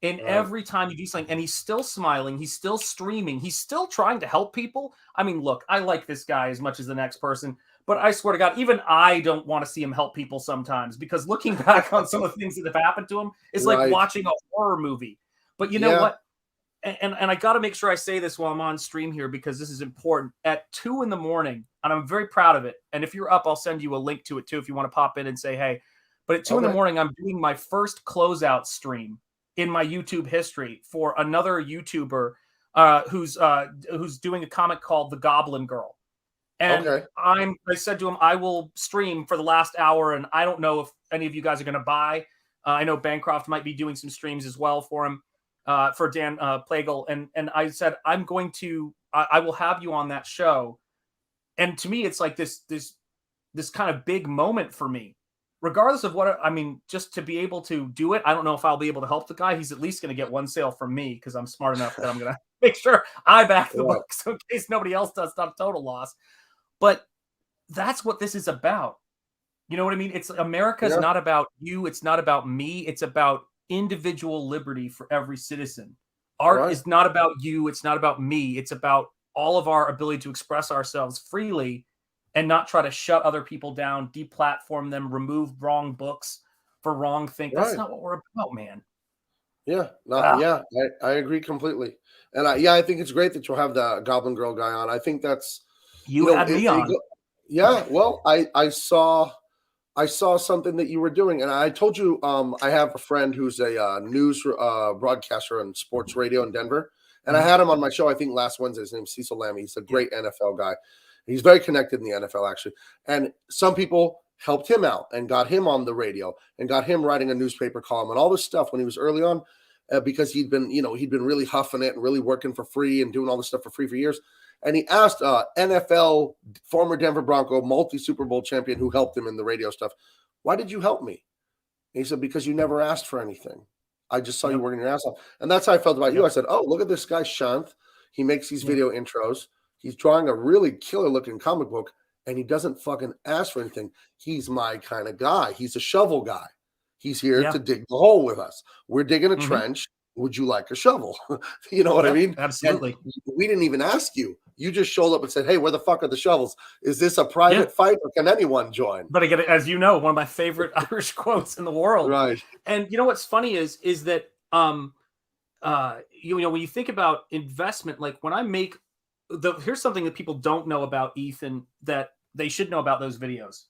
And every time you do something, and he's still smiling, he's still streaming, he's still trying to help people. I mean, look, I like this guy as much as the next person, but I swear to God, even I don't want to see him help people sometimes, because looking back on some of the things that have happened to him is like watching a horror movie. But you know what? And I got to make sure I say this while I'm on stream here, because this is important. At 2 a.m, and I'm very proud of it. And if you're up, I'll send you a link to it too if you want to pop in and say hey. But at 2 a.m, I'm doing my first closeout stream in my YouTube history for another YouTuber who's doing a comic called The Goblin Girl. And I said to him, I will stream for the last hour, and I don't know if any of you guys are going to buy. I know Bancroft might be doing some streams as well for him, for Dan Plagle. And I said, I will have you on that show. And to me, it's like this kind of big moment for me. Regardless of what, I mean, just to be able to do it, I don't know if I'll be able to help the guy. He's at least going to get one sale from me because I'm smart enough that I'm going to make sure I back the book, so in case nobody else does, not a total loss. But that's what this is about. You know what I mean? It's America's not about you. It's not about me. It's about individual liberty for every citizen. Art is not about you. It's not about me. It's about all of our ability to express ourselves freely and not try to shut other people down, deplatform them, remove wrong books for wrong things. That's not what we're about, man. Yeah, I agree completely. And I think it's great that you'll have the Goblin Girl guy on. I think that's you had me on. Well, I saw something that you were doing, and I told you I have a friend who's a news broadcaster on sports radio in Denver, and I had him on my show. I think last Wednesday. His name's Cecil Lammy. He's a great NFL guy. He's very connected in the NFL, actually. And some people helped him out and got him on the radio and got him writing a newspaper column and all this stuff when he was early on, because he'd been really huffing it and really working for free and doing all this stuff for free for years. And he asked NFL former Denver Bronco, multi-Super Bowl champion who helped him in the radio stuff, why did you help me? And he said, because you never asked for anything. I just saw you working your ass off. And that's how I felt about you. I said, oh, look at this guy, Shanth. He makes these video intros. He's drawing a really killer-looking comic book, and he doesn't fucking ask for anything. He's my kind of guy. He's a shovel guy. He's here to dig the hole with us. We're digging a trench. Would you like a shovel? You know what I mean? Absolutely. And we didn't even ask you. You just showed up and said, hey, where the fuck are the shovels? Is this a private fight, or can anyone join? But again, as you know, one of my favorite Irish quotes in the world. Right. And you know what's funny is that when you think about investment, like when I make here's something that people don't know about Ethan that they should know about those videos,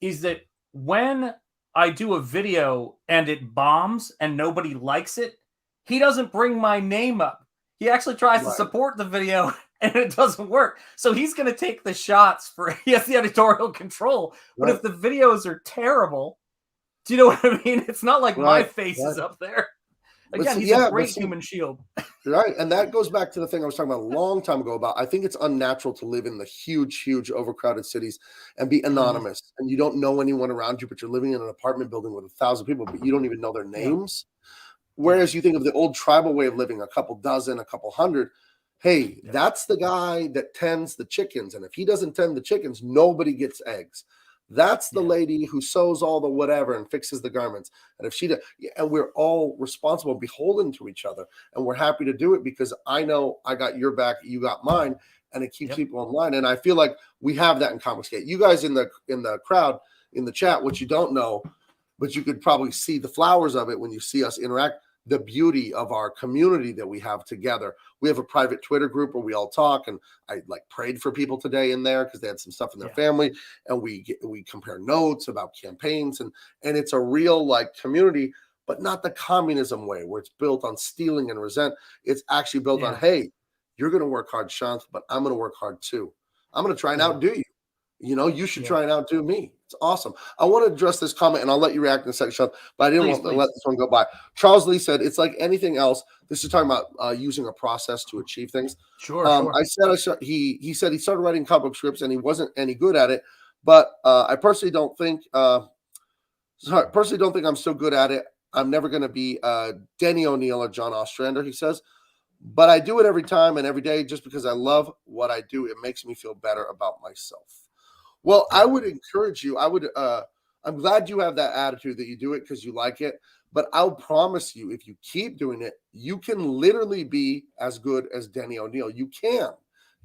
is that when I do a video and it bombs and nobody likes it, he doesn't bring my name up. He actually tries to support the video and it doesn't work. So he's going to take the shots he has the editorial control. But if the videos are terrible, do you know what I mean? It's not like my face is up there. Again, he's a great human shield. Right. And that goes back to the thing I was talking about a long time ago about, I think it's unnatural to live in the huge, overcrowded cities and be anonymous. And you don't know anyone around you, but you're living in an apartment building with 1,000 people, but you don't even know their names. Whereas you think of the old tribal way of living, a couple dozen, a couple hundred. Hey, that's the guy that tends the chickens. And if he doesn't tend the chickens, nobody gets eggs. That's the lady who sews all the whatever and fixes the garments. And if she does, and we're all responsible, beholden to each other, and we're happy to do it because I know I got your back, you got mine, and it keeps people in line. And I feel like we have that in Confiscate. You guys in the crowd, in the chat, what you don't know, but you could probably see the flowers of it when you see us interact. The beauty of our community that we have together. We have a private Twitter group where we all talk, and I prayed for people today in there because they had some stuff in their family, and we compare notes about campaigns, and it's a real community, but not the communism way where it's built on stealing and resent. It's actually built on, hey, you're going to work hard, Shanth, but I'm going to work hard too. I'm going to try and outdo you. You should try and outdo me. It's awesome. I want to address this comment, and I'll let you react in a second, Shanth, but I didn't want to let this one go by. Charles Lee said, it's like anything else. This is talking about using a process to achieve things. Sure. I said he said he started writing comic book scripts, and he wasn't any good at it. But I personally don't think I'm so good at it. I'm never going to be Denny O'Neil or John Ostrander, he says. But I do it every time and every day just because I love what I do. It makes me feel better about myself. Well, I would encourage you. I'm glad you have that attitude that you do it because you like it. But I'll promise you, if you keep doing it, you can literally be as good as Denny O'Neil. You can,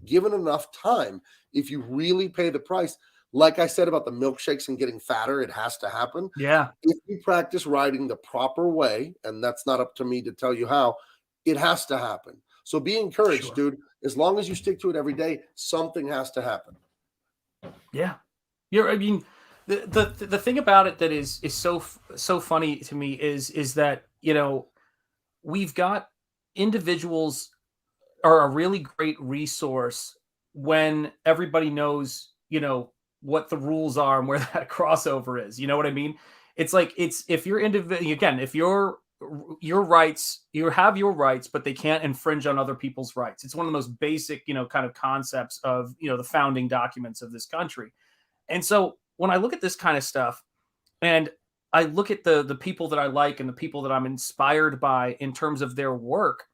given enough time, if you really pay the price. Like I said about the milkshakes and getting fatter, it has to happen. Yeah. If you practice writing the proper way, and that's not up to me to tell you how, it has to happen. So be encouraged, dude. As long as you stick to it every day, something has to happen. Yeah. The thing about it that is so funny to me is that, we've got individuals are a really great resource when everybody knows, what the rules are and where that crossover is. You know what I mean? It's like, if you're individual, again, if your rights, you have your rights, but they can't infringe on other people's rights. It's one of the most basic, kind of concepts of, the founding documents of this country. And so when I look at this kind of stuff and I look at the people that I like and the people that I'm inspired by in terms of their work,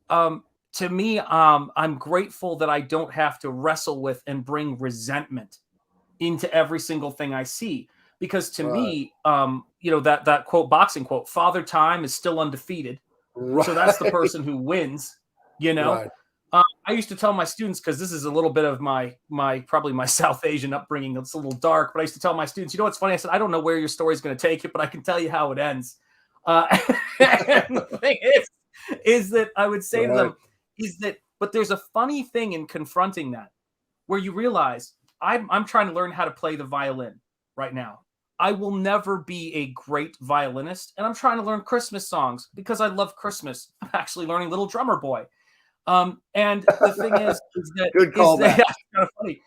to me, I'm grateful that I don't have to wrestle with and bring resentment into every single thing I see. Because to me, that quote, boxing quote, Father Time is still undefeated. Right. So that's the person who wins, Right. I used to tell my students, because this is a little bit of my probably my South Asian upbringing. It's a little dark, but I used to tell my students, what's funny? I said, I don't know where your story is going to take you, but I can tell you how it ends. And the thing is that I would say to them but there's a funny thing in confronting that, where you realize I'm trying to learn how to play the violin right now. I will never be a great violinist, and I'm trying to learn Christmas songs because I love Christmas. I'm actually learning Little Drummer Boy. And the thing is that good call back. That's kind of funny.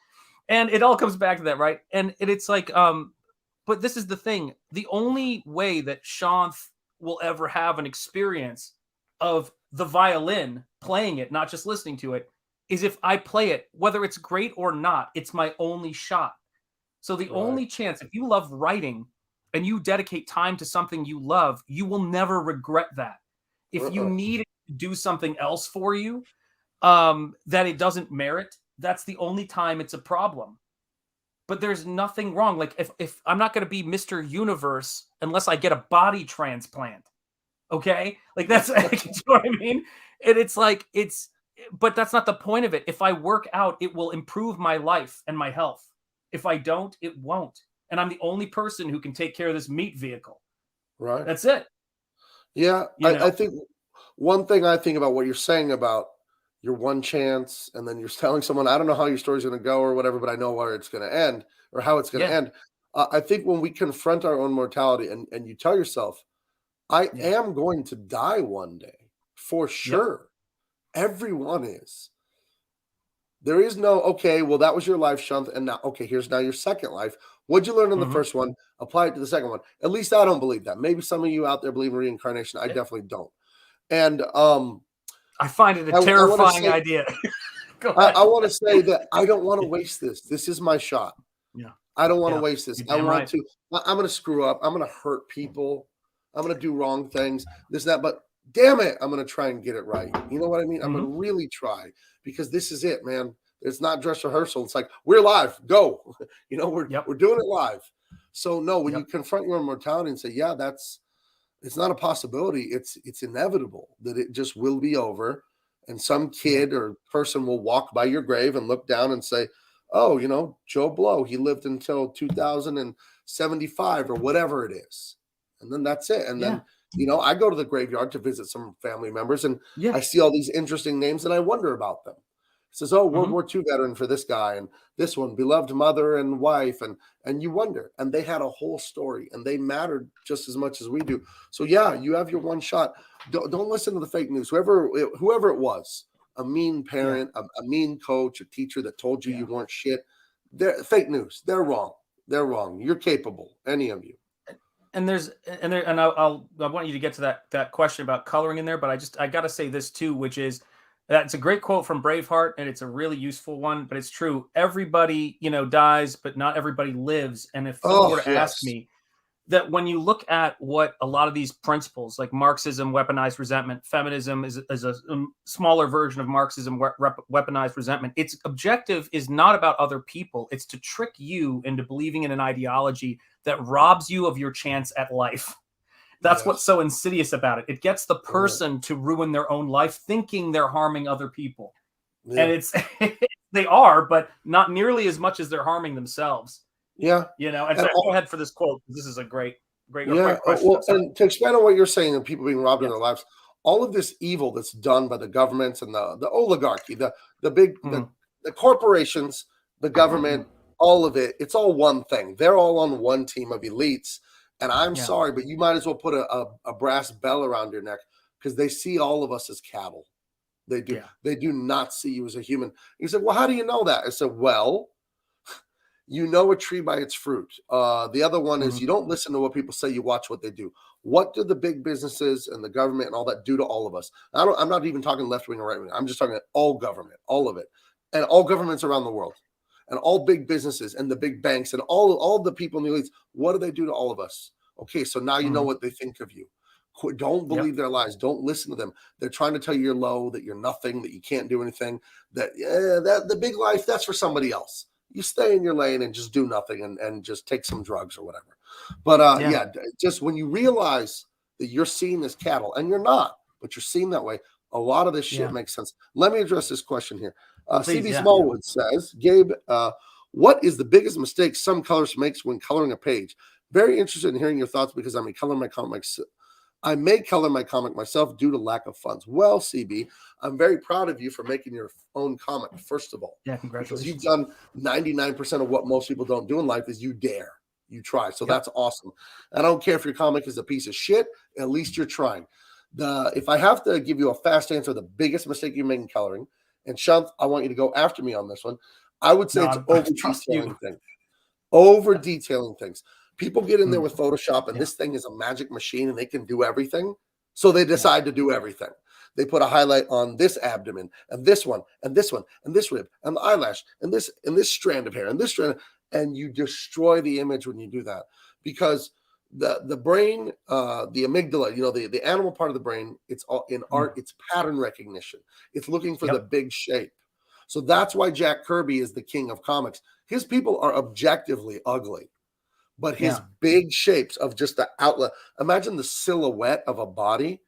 And it all comes back to that, right? And it's like, but this is the thing. The only way that Shanth will ever have an experience of the violin, playing it, not just listening to it, is if I play it, whether it's great or not. It's my only shot. So the only chance, if you love writing and you dedicate time to something you love, you will never regret that. If you need it to do something else for you that it doesn't merit, that's the only time it's a problem. But there's nothing wrong. Like if I'm not going to be Mr. Universe unless I get a body transplant. Okay? Like that's, you know what I mean? And it's like, but that's not the point of it. If I work out, it will improve my life and my health. If I don't, it won't. And I'm the only person who can take care of this meat vehicle. Right. That's it. Yeah. I think one thing I think about what you're saying about your one chance, and then you're telling someone, I don't know how your story's going to go or whatever, but I know where it's going to end or how it's going to end. I think when we confront our own mortality and you tell yourself, I am going to die one day for sure. Everyone is. There is no, okay, well, that was your life, Shanth, and now, okay, here's now your second life. What'd you learn in the first one? Apply it to the second one. At least I don't believe that. Maybe some of you out there believe in reincarnation. I definitely don't. And I find it a terrifying idea. I want to say that I don't want to waste this. This is my shot. Yeah. I don't want to waste this. I want to. I'm going to screw up. I'm going to hurt people. I'm going to do wrong things. This, that, but damn it, I'm going to try and get it right. You know what I mean? I'm going to really try, because this is it, man. It's not dress rehearsal. It's like, we're live, go. We're doing it live. So no, when you confront your mortality and say, yeah, it's not a possibility. It's inevitable that it just will be over. And some kid or person will walk by your grave and look down and say, oh, Joe Blow, he lived until 2075 or whatever it is. And then that's it. And then, I go to the graveyard to visit some family members, and I see all these interesting names and I wonder about them. It says, oh, World War II veteran for this guy, and this one, beloved mother and wife. And you wonder, and they had a whole story and they mattered just as much as we do. So yeah, you have your one shot. Don't listen to the fake news. Whoever it was, a mean parent, a mean coach, a teacher that told you you weren't shit. They're fake news. They're wrong. They're wrong. You're capable, any of you. And I want you to get to that question about coloring in there, but I got to say this too, which is that's a great quote from Braveheart, and it's a really useful one, but it's true. Everybody, dies, but not everybody lives. And if someone were to ask me, that when you look at what a lot of these principles, like Marxism, weaponized resentment, feminism is a smaller version of Marxism, weaponized resentment. Its objective is not about other people. It's to trick you into believing in an ideology that robs you of your chance at life. That's what's so insidious about it. It gets the person to ruin their own life thinking they're harming other people. Yeah. And they are, but not nearly as much as they're harming themselves. Yeah. And so go ahead for this quote. This is a great question. Well, and to expand on what you're saying and people being robbed of their lives, all of this evil that's done by the governments and the oligarchy, the big, the corporations, the government, all of it, it's all one thing. They're all on one team of elites. And I'm sorry, but you might as well put a brass bell around your neck, because they see all of us as cattle. They do. Yeah. They do not see you as a human. You said, well, how do you know that? I said, well, you know a tree by its fruit. The other one is you don't listen to what people say, you watch what they do. What do the big businesses and the government and all that do to all of us? I'm not even talking left wing or right wing. I'm just talking all government, all of it, and all governments around the world, and all big businesses and the big banks and all the people in the elites. What do they do to all of us? Okay, so now you know what they think of you. Don't believe their lies. Don't listen to them. They're trying to tell you you're low, that you're nothing, that you can't do anything. That the big life, that's for somebody else. You stay in your lane and just do nothing and just take some drugs or whatever. But just when you realize that you're seen as cattle, and you're not, but you're seen that way, a lot of this shit makes sense. Let me address this question here. CB Smallwood says, Gabe, what is the biggest mistake some colorist makes when coloring a page? Very interested in hearing your thoughts, because I may color my comic myself due to lack of funds. Well, CB, I'm very proud of you for making your own comic, first of all. Yeah, congratulations. Because you've done 99% of what most people don't do in life is you dare. You try. So that's awesome. I don't care if your comic is a piece of shit. At least you're trying. If I have to give you a fast answer, the biggest mistake you make in coloring, and Shanth, I want you to go after me on this one. I would say it's over-detailing things. Over-detailing things. People get in there with Photoshop, and this thing is a magic machine, and they can do everything. So they decide to do everything. They put a highlight on this abdomen, and this one, and this one, and this rib, and the eyelash, and this strand of hair, and this strand, and you destroy the image when you do that. Because the brain, the amygdala, the animal part of the brain, it's all in art, it's pattern recognition. It's looking for the big shape. So that's why Jack Kirby is the king of comics. His people are objectively ugly. But his big shapes of just the outlet, imagine the silhouette of a body.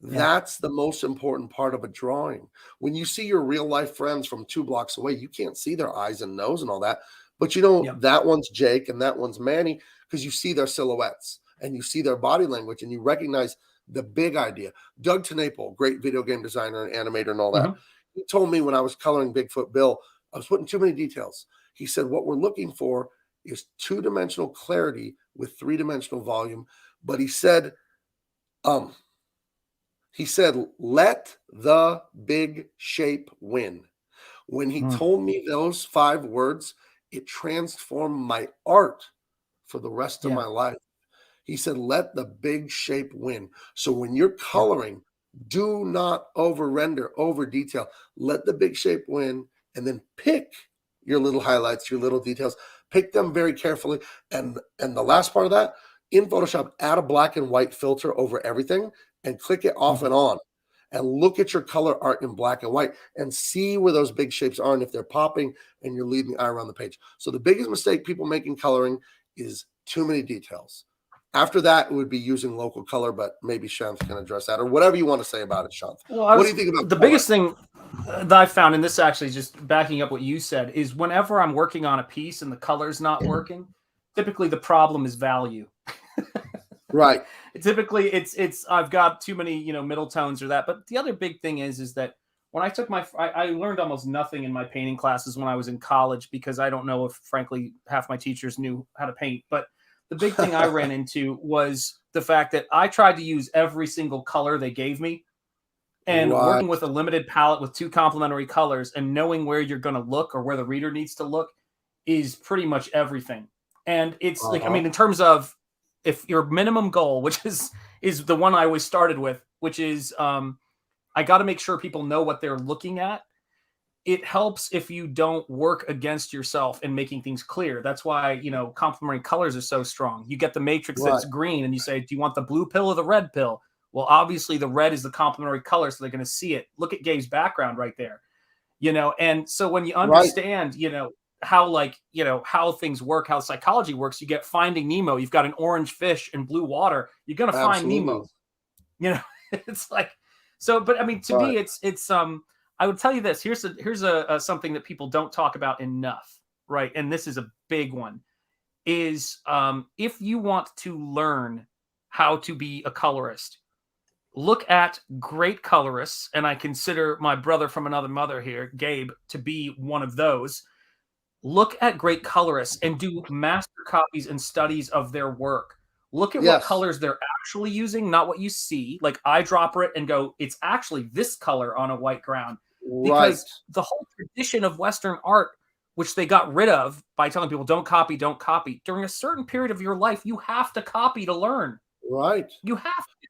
That's the most important part of a drawing. When you see your real life friends from 2 blocks away, you can't see their eyes and nose and all that. But that one's Jake and that one's Manny, because you see their silhouettes and you see their body language and you recognize the big idea. Doug TenNapel, great video game designer and animator and all that. He told me when I was coloring Bigfoot Bill, I was putting too many details. He said, what we're looking for is 2-dimensional clarity with 3-dimensional volume. But he said, let the big shape win. When he told me those 5 words, it transformed my art for the rest of my life. He said, let the big shape win. So when you're coloring, do not over render, over detail. Let the big shape win, and then pick your little highlights, your little details. Pick them very carefully. And the last part of that, in Photoshop, add a black and white filter over everything and click it off and on. and look at your color art in black and white and see where those big shapes are and if they're popping and you're leading the eye around the page. So the biggest mistake people make in coloring is too many details. After that, it would be using local color, but maybe Shanth can address that or whatever you want to say about it, Shanth. Well, what do you think about the color? biggest thing that I found, and this actually just backing up what you said, is whenever I'm working on a piece and the color's not working, typically the problem is value. Right. Typically it's I've got too many, middle tones or that. But the other big thing is that when I took I learned almost nothing in my painting classes when I was in college, because I don't know if, frankly, half my teachers knew how to paint. But the big thing I ran into was the fact that I tried to use every single color they gave me, and working with a limited palette with 2 complementary colors and knowing where you're going to look or where the reader needs to look is pretty much everything. And it's like, I mean, in terms of if your minimum goal, which is the one I always started with, which is I got to make sure people know what they're looking at. It helps if you don't work against yourself in making things clear. That's why, complementary colors are so strong. You get the matrix that's green and you say, do you want the blue pill or the red pill? Well, obviously the red is the complementary color, so they're going to see it. Look at Gabe's background right there, and so when you understand, how things work, how psychology works, you get Finding Nemo. You've got an orange fish and blue water. You're going to find Nemo, it's like, so, but I mean, to me, it's I would tell you this. Here's a something that people don't talk about enough, right? And this is a big one. Is if you want to learn how to be a colorist, look at great colorists, and I consider my brother from another mother here, Gabe, to be one of those. Look at great colorists and do master copies and studies of their work. Look at what colors they're actually using, not what you see. Like eyedropper it and go, it's actually this color on a white ground. Because the whole tradition of Western art, which they got rid of by telling people don't copy, during a certain period of your life, you have to copy to learn. Right. You have to.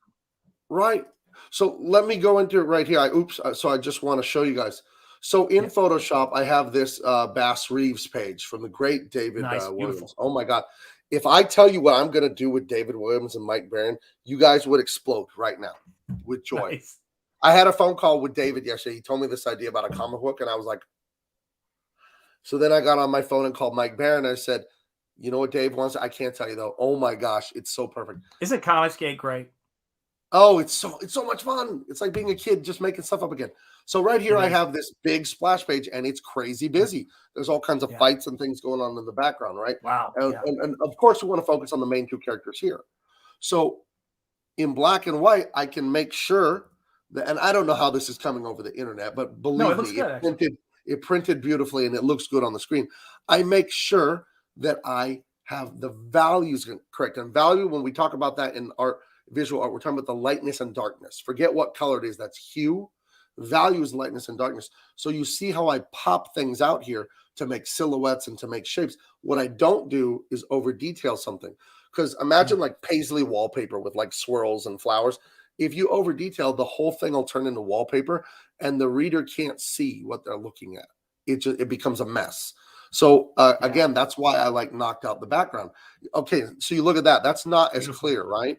Right. So let me go into it right here. So I just want to show you guys. So in Photoshop, I have this Bass Reeves page from the great David Williams. Oh my God. If I tell you what I'm going to do with David Williams and Mike Barron, you guys would explode right now with joy. Nice. I had a phone call with David yesterday. He told me this idea about a comic book, and I was like, so then I got on my phone and called Mike Barron. And I said, you know what Dave wants? I can't tell you though. Oh my gosh, it's so perfect. Isn't Comicsgate great? Oh, it's so much fun. It's like being a kid just making stuff up again. So right here, I have this big splash page, and it's crazy busy. There's all kinds of fights and things going on in the background, right? Wow. And of course, we want to focus on the main 2 characters here. So in black and white, I can make sure that, and I don't know how this is coming over the internet, but believe me, it printed beautifully and it looks good on the screen. I make sure that I have the values correct. And value, when we talk about that in art, visual art, we're talking about the lightness and darkness. Forget what color it is. That's hue. Value is lightness and darkness. So you see how I pop things out here to make silhouettes and to make shapes. What I don't do is over detail something. Because imagine like paisley wallpaper with like swirls and flowers. If you over detail, the whole thing will turn into wallpaper and the reader can't see what they're looking at. It becomes a mess. So again, that's why I like knocked out the background. Okay, so you look at that. That's not as clear, right?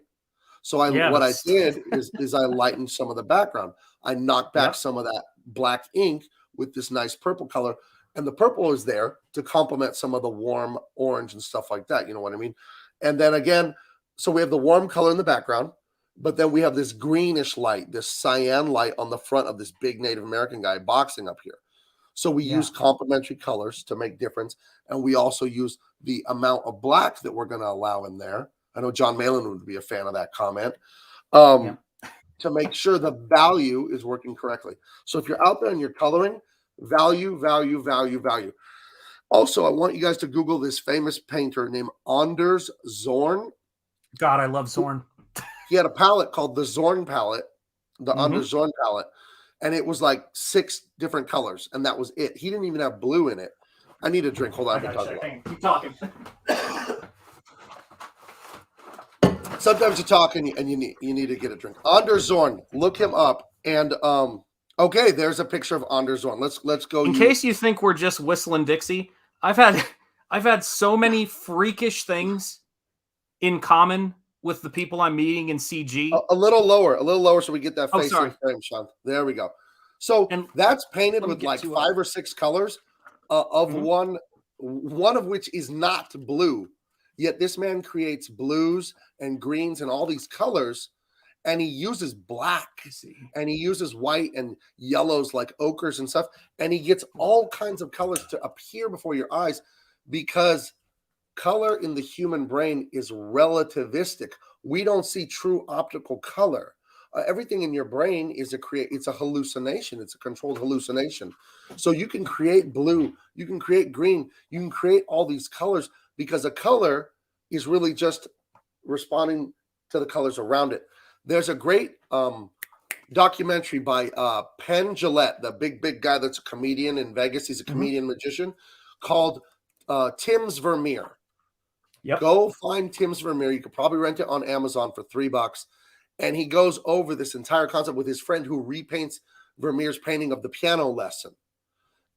So what I did is I lightened some of the background. I knocked back some of that black ink with this nice purple color. And the purple is there to complement some of the warm orange and stuff like that. You know what I mean? And then again, so we have the warm color in the background, but then we have this greenish light, this cyan light on the front of this big Native American guy boxing up here. So we use complementary colors to make difference. And we also use the amount of black that we're going to allow in there. I know John Malin would be a fan of that comment. To make sure the value is working correctly. So if you're out there and you're coloring, value, value, value, value. Also, I want you guys to Google this famous painter named Anders Zorn. God, I love Zorn. He had a palette called the Zorn palette, the Anders Zorn palette, and it was like 6 different colors, and that was it. He didn't even have blue in it. I need a drink. Hold on. Keep talking. Sometimes you talk and you need to get a drink. Anders Zorn, look him up. And okay, there's a picture of Anders Zorn. Let's go. In case you think we're just whistling Dixie, I've had so many freakish things in common with the people I'm meeting in CG? A little lower, so we get that face sorry. in frame, Sean. There we go. So And that's painted let me with get like to, 5 or 6 colors, of Mhm. one of which is not blue. Yet this man creates blues and greens and all these colors, and he uses black and he uses white and yellows like ochres and stuff, and he gets all kinds of colors to appear before your eyes because color in the human brain is relativistic. We don't see true optical color. Everything in your brain is it's a hallucination. It's a controlled hallucination. So you can create blue, you can create green, you can create all these colors because a color is really just responding to the colors around it. There's a great documentary by Penn Jillette, the big guy that's a comedian in Vegas. He's a comedian magician, called Tim's Vermeer. Yep. Go find Tim's Vermeer. You could probably rent it on Amazon for $3. And he goes over this entire concept with his friend who repaints Vermeer's painting of the piano lesson.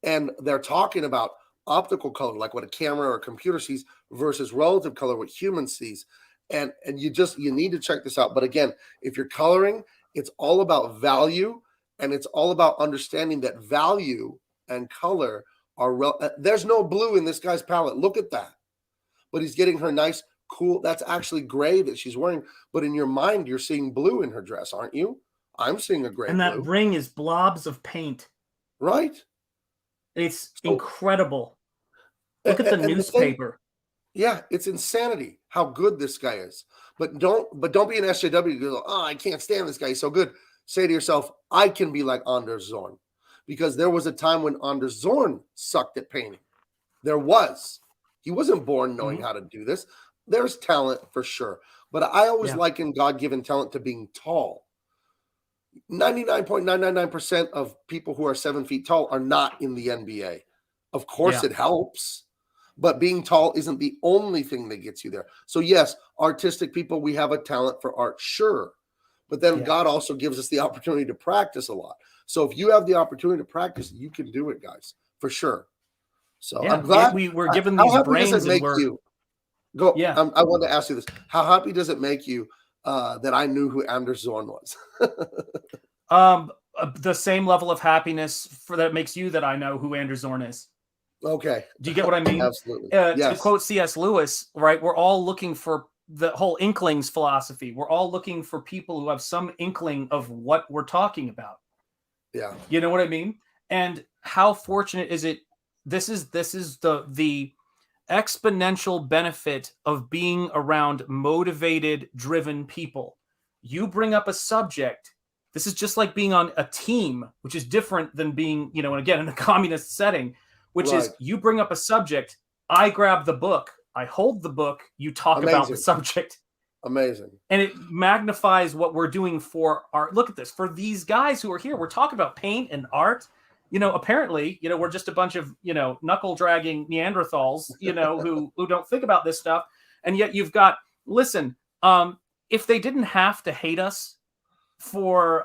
And they're talking about optical color, like what a camera or a computer sees, versus relative color, what human sees. And you need to check this out. But again, if you're coloring, it's all about value, and it's all about understanding that value and color are there's no blue in this guy's palette. Look at that. But he's getting her nice, cool, that's actually gray that she's wearing. But in your mind, you're seeing blue in her dress, aren't you? I'm seeing a gray And that blue. ring is blobs of paint. Right. It's incredible. Look at the newspaper. Yeah, it's insanity how good this guy is. But don't be an SJW. Go, oh, I can't stand this guy. He's so good. Say to yourself, I can be like Anders Zorn. Because there was a time when Anders Zorn sucked at painting. There was. He wasn't born knowing how to do this. There's talent for sure. But I always liken God-given talent to being tall. 99.999% of people who are 7 feet tall are not in the NBA. Of course, it helps. But being tall isn't the only thing that gets you there. So yes, artistic people, we have a talent for art, sure. But then God also gives us the opportunity to practice a lot. So if you have the opportunity to practice, you can do it, guys, for sure. So I'm glad we were given how these happy brains does it make and you? Go. Yeah. I want to ask you this. How happy does it make you that I knew who Anders Zorn was? The same level of happiness that makes you that I know who Anders Zorn is. Okay. Do you get what I mean? Absolutely. To quote C.S. Lewis, right? We're all looking for the whole Inklings philosophy. We're all looking for people who have some inkling of what we're talking about. Yeah. You know what I mean? And how fortunate is it? This is the exponential benefit of being around motivated, driven people. You bring up a subject. This is just like being on a team, which is different than being, and again, in a communist setting, which is you bring up a subject, I grab the book, I hold the book, you talk about the subject. Amazing. And it magnifies what we're doing for art. Look at this. For these guys who are here, we're talking about paint and art. Apparently, we're just a bunch of, knuckle dragging Neanderthals, who don't think about this stuff. And yet you've got, listen, if they didn't have to hate us for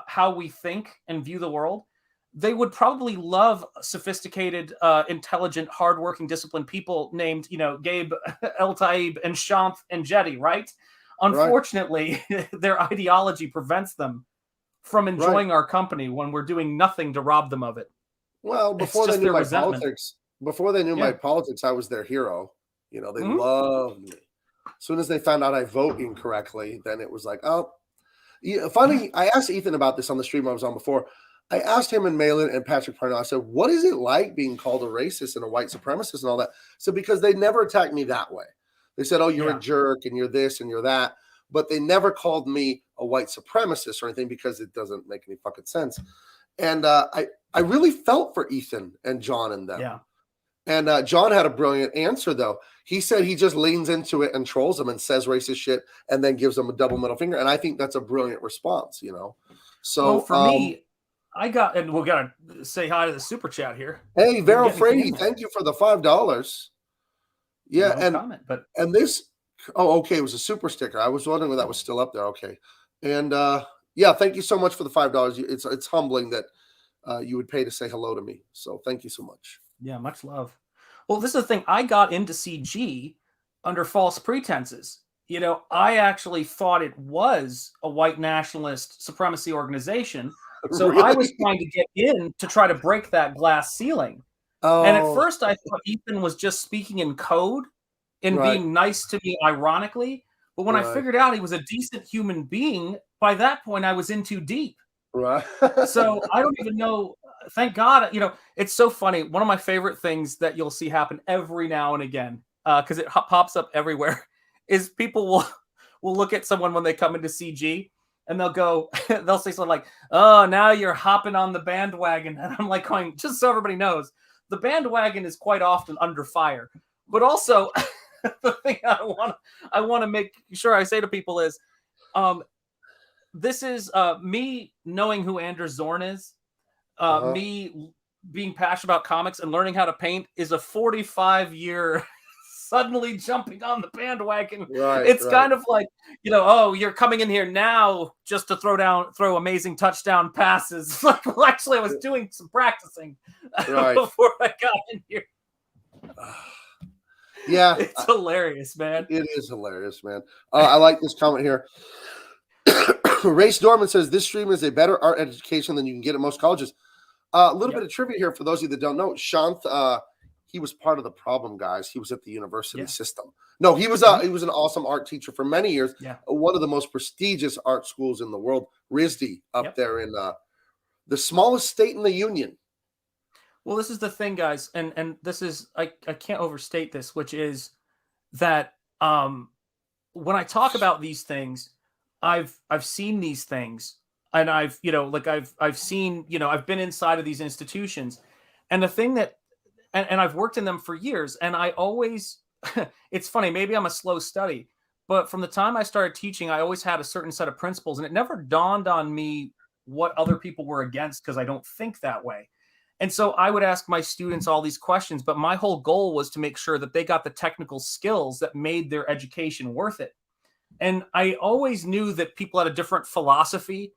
how we think and view the world, they would probably love sophisticated, intelligent, hardworking, disciplined people named, Gabe, El Taib, and Shanth and Jetty, right? Unfortunately, their ideology prevents them from enjoying our company when we're doing nothing to rob them of it. Well, before they knew my politics, I was their hero. They loved me. As soon as they found out I vote incorrectly, then it was like, oh. Yeah, funny, I asked Ethan about this on the stream I was on before. I asked him and Malin and Patrick Parnell, I said, what is it like being called a racist and a white supremacist and all that? So because they never attacked me that way. They said, oh, you're a jerk and you're this and you're that. But they never called me a white supremacist or anything because it doesn't make any fucking sense. And I really felt for Ethan and John and them. Yeah. And John had a brilliant answer, though. He said he just leans into it and trolls them and says racist shit and then gives them a double middle finger. And I think that's a brilliant response, So for me, I got, and we're going to say hi to the super chat here. Hey, Vero Frady, thank you for the $5. Yeah. No comment, and this, oh, okay. It was a super sticker. I was wondering if that was still up there. Okay. And yeah, thank you so much for the $5. It's humbling that you would pay to say hello to me. So thank you so much. Yeah, much love. Well, this is the thing. I got into CG under false pretenses. you know, I actually thought it was a white nationalist supremacy organization. So I was trying to get in to try to break that glass ceiling. And at first I thought Ethan was just speaking in code and being nice to me ironically. But when I figured out he was a decent human being, by that point I was in too deep. Right. So I don't even know. Thank God, you know, it's so funny. One of my favorite things that you'll see happen every now and again, because it pops up everywhere, is people will look at someone when they come into CG and they'll say something like, "Oh, now you're hopping on the bandwagon," and I'm like going, just so everybody knows, the bandwagon is quite often under fire. But also, the thing I want to make sure I say to people is, this is me knowing who Anders Zorn is, me being passionate about comics and learning how to paint is a 45-year suddenly jumping on the bandwagon. It's kind of like, you know, oh, you're coming in here now just to throw amazing touchdown passes. Like, well, actually, I was doing some practicing before I got in here. Yeah, it's hilarious, man. It is hilarious, man. I like this comment here. Race Dorman says this stream is a better art education than you can get at most colleges. A little bit of trivia here for those of you that don't know. Shanth, he was part of the problem, guys. He was at the university system. No, he was an awesome art teacher for many years. One of the most prestigious art schools in the world, RISD, up there in the smallest state in the union. Well, this is the thing, guys, and this is I can't overstate this, which is that when I talk about these things, I've seen these things, and I've seen, you know, I've been inside of these institutions, and the thing that and I've worked in them for years, and I always it's funny, maybe I'm a slow study, but from the time I started teaching, I always had a certain set of principles, and it never dawned on me what other people were against because I don't think that way. And so I would ask my students all these questions, but my whole goal was to make sure that they got the technical skills that made their education worth it. And I always knew that people had a different philosophy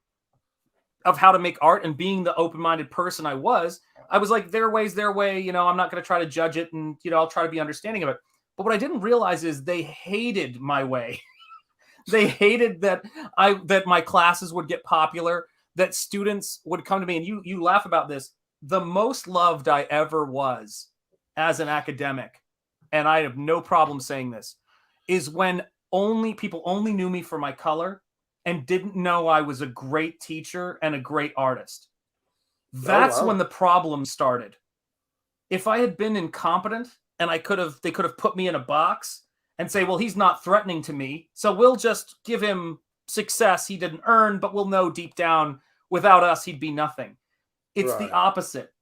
of how to make art, and being the open-minded person I was like, their way's their way, you know, I'm not going to try to judge it, and, you know, I'll try to be understanding of it. But what I didn't realize is they hated my way. They hated that my classes would get popular, that students would come to me, and you laugh about this. The most loved I ever was as an academic, and I have no problem saying this, is when people only knew me for my color and didn't know I was a great teacher and a great artist. That's when the problem started. If I had been incompetent and they could have put me in a box and say, well, he's not threatening to me, so we'll just give him success he didn't earn, but we'll know deep down without us he'd be nothing. It's the opposite.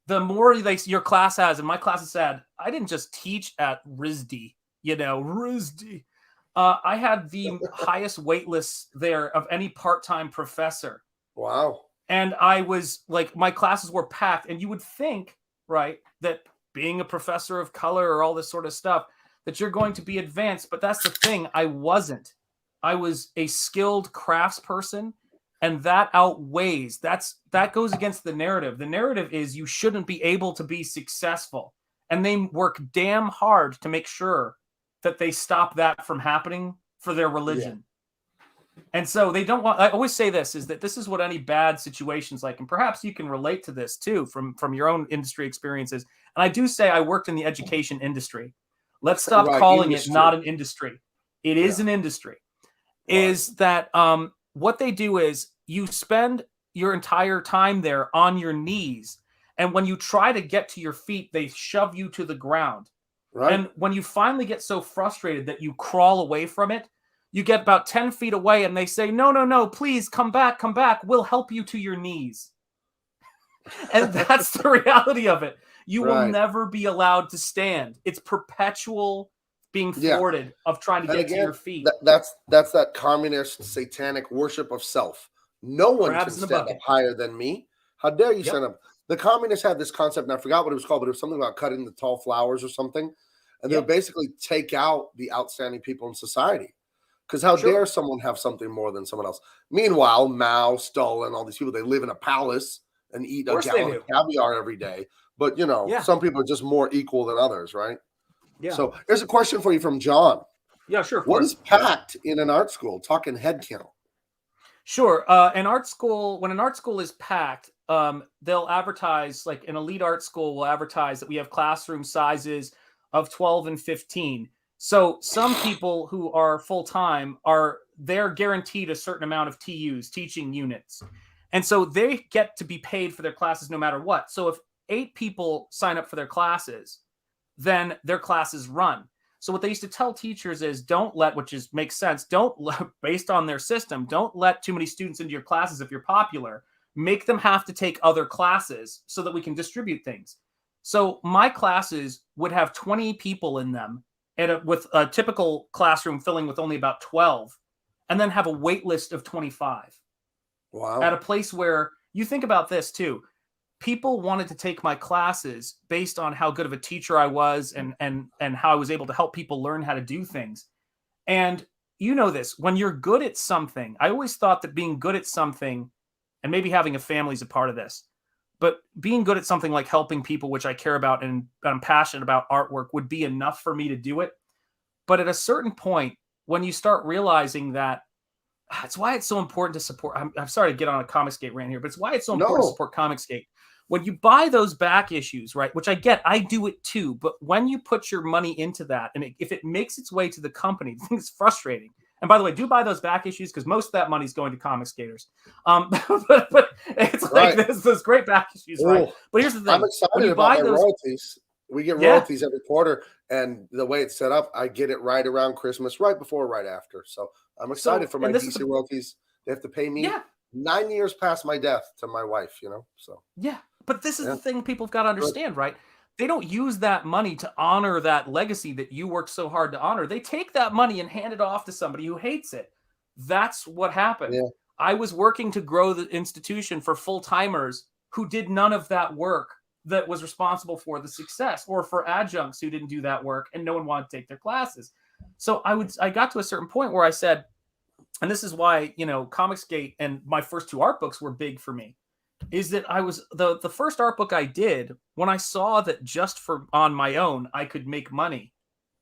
The more your class has, and my class has had, I didn't just teach at RISD, you know, RISD. I had the highest wait list there of any part-time professor. Wow. And I was like, my classes were packed, and you would think, right, that being a professor of color or all this sort of stuff, that you're going to be advanced. But that's the thing. I wasn't. I was a skilled craftsperson. And that outweighs, that goes against the narrative. The narrative is you shouldn't be able to be successful. And they work damn hard to make sure that they stop that from happening for their religion. Yeah. And so they don't want, I always say this is what any bad situation's like. And perhaps you can relate to this too from your own industry experiences. And I do say I worked in the education industry. Let's stop calling it not an industry. It is an industry. Is that, what they do is you spend your entire time there on your knees. And when you try to get to your feet, they shove you to the ground. Right. And when you finally get so frustrated that you crawl away from it, you get about 10 feet away and they say, no, please come back. We'll help you to your knees. And that's the reality of it. You will never be allowed to stand. It's perpetual being thwarted of trying to get to your feet. That's that communist satanic worship of self. No one can stand up higher than me. How dare you stand up? The communists had this concept, and I forgot what it was called, but it was something about cutting the tall flowers or something. And they would basically take out the outstanding people in society. Because how dare someone have something more than someone else? Meanwhile, Mao, Stalin, all these people, they live in a palace and eat a gallon of caviar every day. But, you know, some people are just more equal than others, right? Yeah. So here's a question for you from John. Yeah, sure. Of What course. is packed in an art school? Talking head count. Sure. An art school, when an art school is packed, they'll advertise, like an elite art school will advertise that we have classroom sizes of 12 and 15. So some people who are full-time they're guaranteed a certain amount of TUs, teaching units. And so they get to be paid for their classes no matter what. So if 8 people sign up for their classes, then their classes run. So what they used to tell teachers is makes sense. Based on their system, don't let too many students into your classes if you're popular. Make them have to take other classes so that we can distribute things. So my classes would have 20 people in them with a typical classroom filling with only about 12, and then have a wait list of 25. Wow. At a place where you think about this too. People wanted to take my classes based on how good of a teacher I was and how I was able to help people learn how to do things. And you know this, when you're good at something, I always thought that being good at something, and maybe having a family is a part of this, but being good at something like helping people, which I care about and I'm passionate about, artwork, would be enough for me to do it. But at a certain point, when you start realizing that, it's why it's so important to support. I'm sorry to get on a Comicsgate rant here, but it's why it's so important to support Comicsgate. When you buy those back issues, right, which I get, I do it too, but when you put your money into that, and if it makes its way to the company, I think it's frustrating. And by the way, do buy those back issues, because most of that money is going to Comicsgaters. But it's like those great back issues, right? But here's the thing. I'm excited about my royalties. We get royalties every quarter, and the way it's set up, I get it right around Christmas, right before, right after. So I'm excited for my DC royalties. They have to pay me 9 years past my death to my wife, so. Yeah, but this is the thing people have got to understand, right? They don't use that money to honor that legacy that you worked so hard to honor. They take that money and hand it off to somebody who hates it. That's what happened. Yeah. I was working to grow the institution for full-timers who did none of that work that was responsible for the success, or for adjuncts who didn't do that work and no one wanted to take their classes. So I got to a certain point where I said, and this is why, Comicsgate and my first 2 art books were big for me, is that I was the first art book I did, when I saw that just on my own, I could make money.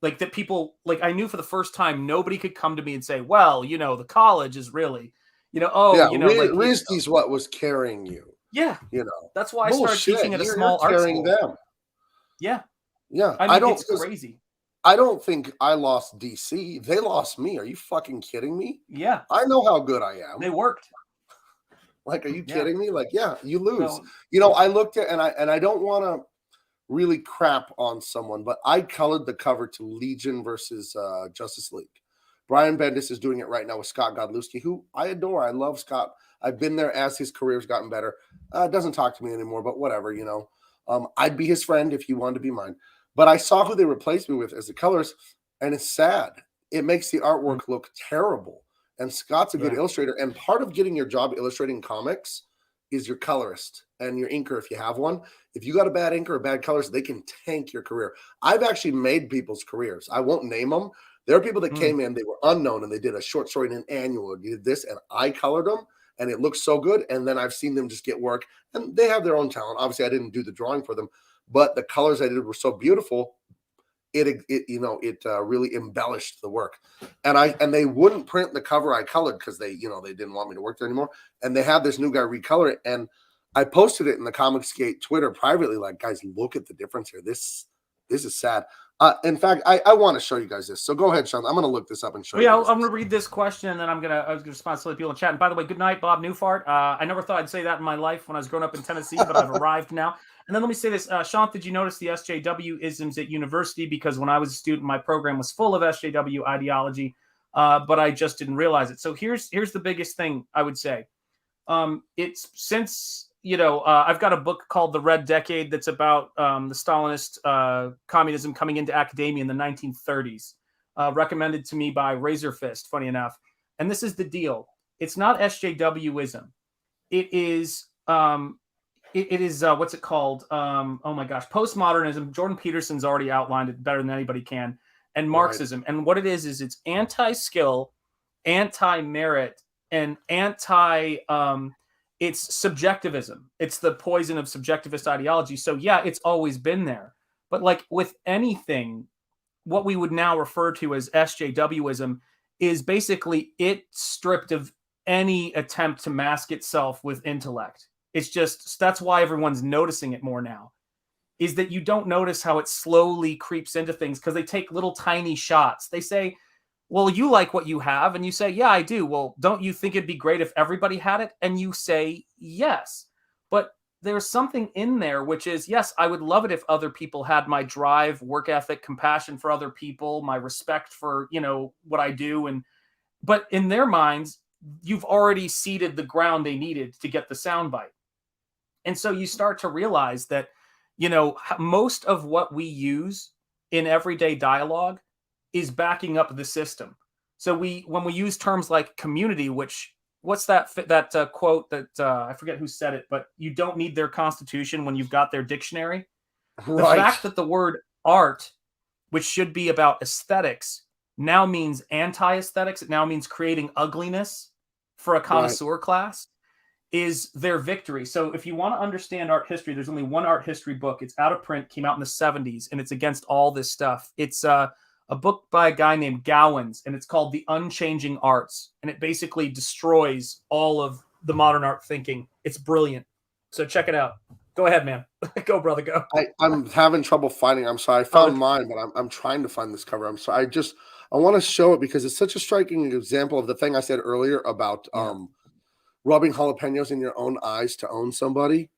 Like that people, like I knew for the first time, nobody could come to me and say, well, the college is really, RISD's what was carrying you. Yeah. That's why I started teaching at a small art school. Them. Yeah. Yeah. I mean, it's crazy. I don't think I lost DC. They lost me. Are you fucking kidding me? Yeah. I know how good I am. They worked. Like, are you kidding me? Like, yeah, you lose. No. I looked at, and I don't want to really crap on someone, but I colored the cover to Legion versus Justice League. Brian Bendis is doing it right now with Scott Godlewski, who I adore. I love Scott. I've been there as his career's gotten better. Doesn't talk to me anymore, but whatever, I'd be his friend if he wanted to be mine. But I saw who they replaced me with as the colors, and it's sad. It makes the artwork look terrible. And Scott's a good illustrator. And part of getting your job illustrating comics is your colorist and your inker, if you have one. If you got a bad inker or bad colors, they can tank your career. I've actually made people's careers. I won't name them. There are people that came in, they were unknown, and they did a short story in an annual, did this, and I colored them, and it looks so good. And then I've seen them just get work, and they have their own talent. Obviously, I didn't do the drawing for them, but the colors I did were so beautiful. It really embellished the work, and they wouldn't print the cover I colored because they didn't want me to work there anymore. And they have this new guy recolor it, and I posted it in the Comicsgate Twitter privately, like, guys, look at the difference here. This is sad. In fact, I want to show you guys this. So go ahead, Sean. I'm going to look this up and show you. Yeah, I'm going to read this question, and then I was going to respond to people in chat. And by the way, good night, Bob Newfart. I never thought I'd say that in my life when I was growing up in Tennessee, but I've arrived now. And then let me say this. Shanth, did you notice the SJW-isms at university? Because when I was a student, my program was full of SJW ideology, but I just didn't realize it. So here's the biggest thing I would say. It's since... I've got a book called The Red Decade that's about the Stalinist communism coming into academia in the 1930s, recommended to me by Razor Fist, funny enough. And this is the deal. It's not SJWism. It is, what's it called? Oh my gosh, postmodernism. Jordan Peterson's already outlined it better than anybody can. And Marxism. Right. And what it is it's anti-skill, anti-merit, and it's subjectivism. It's the poison of subjectivist ideology. So yeah, it's always been there. But like with anything, what we would now refer to as SJWism is basically it stripped of any attempt to mask itself with intellect. It's just, that's why everyone's noticing it more now, is that you don't notice how it slowly creeps into things because they take little tiny shots. They say, well, you like what you have. And you say, yeah, I do. Well, don't you think it'd be great if everybody had it? And you say, yes. But there's something in there, which is, yes, I would love it if other people had my drive, work ethic, compassion for other people, my respect for, what I do. But in their minds, you've already seeded the ground they needed to get the soundbite. And so you start to realize that, most of what we use in everyday dialogue is backing up the system. So when we use terms like community, what's that quote that I forget who said it, but you don't need their constitution when you've got their dictionary. Right. The fact that the word art, which should be about aesthetics, now means anti-aesthetics. It now means creating ugliness for a connoisseur class, is their victory. So if you want to understand art history, there's only one art history book. It's out of print, came out in the 70s, and it's against all this stuff. It's a book by a guy named Gowans, and it's called The Unchanging Arts. And it basically destroys all of the modern art thinking. It's brilliant. So check it out. Go ahead, man. Go, brother, go. I'm having trouble finding. I'm sorry. I found mine, but I'm trying to find this cover. I'm sorry. I want to show it because it's such a striking example of the thing I said earlier about rubbing jalapenos in your own eyes to own somebody.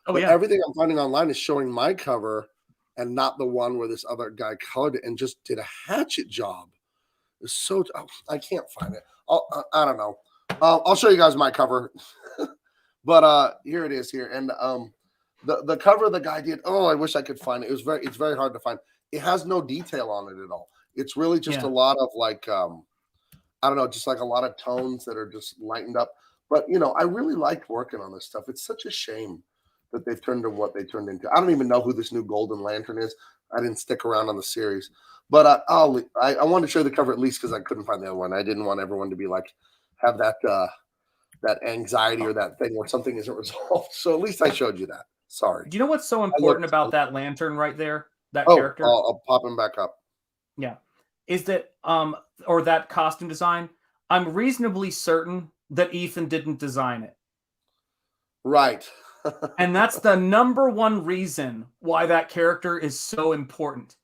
But everything I'm finding online is showing my cover and not the one where this other guy colored it and just did a hatchet job. It's so I can't find it. I don't know. I'll show you guys my cover. But here it is here. And the cover the guy did, I wish I could find it. It's very hard to find. It has no detail on it at all. It's really just a lot of like I don't know, just like a lot of tones that are just lightened up. But I really liked working on this stuff. It's such a shame that they've turned into what they turned into. I don't even know who this new Golden Lantern is. I didn't stick around on the series. But I wanted to show the cover at least because I couldn't find the other one. I didn't want everyone to be like have that anxiety or that thing where something isn't resolved. So at least I showed you that. Sorry. Do you know what's so important about that lantern right there? That character? I'll pop him back up. Yeah. Is that or that costume design? I'm reasonably certain that Ethan didn't design it. Right. And that's the number one reason why that character is so important.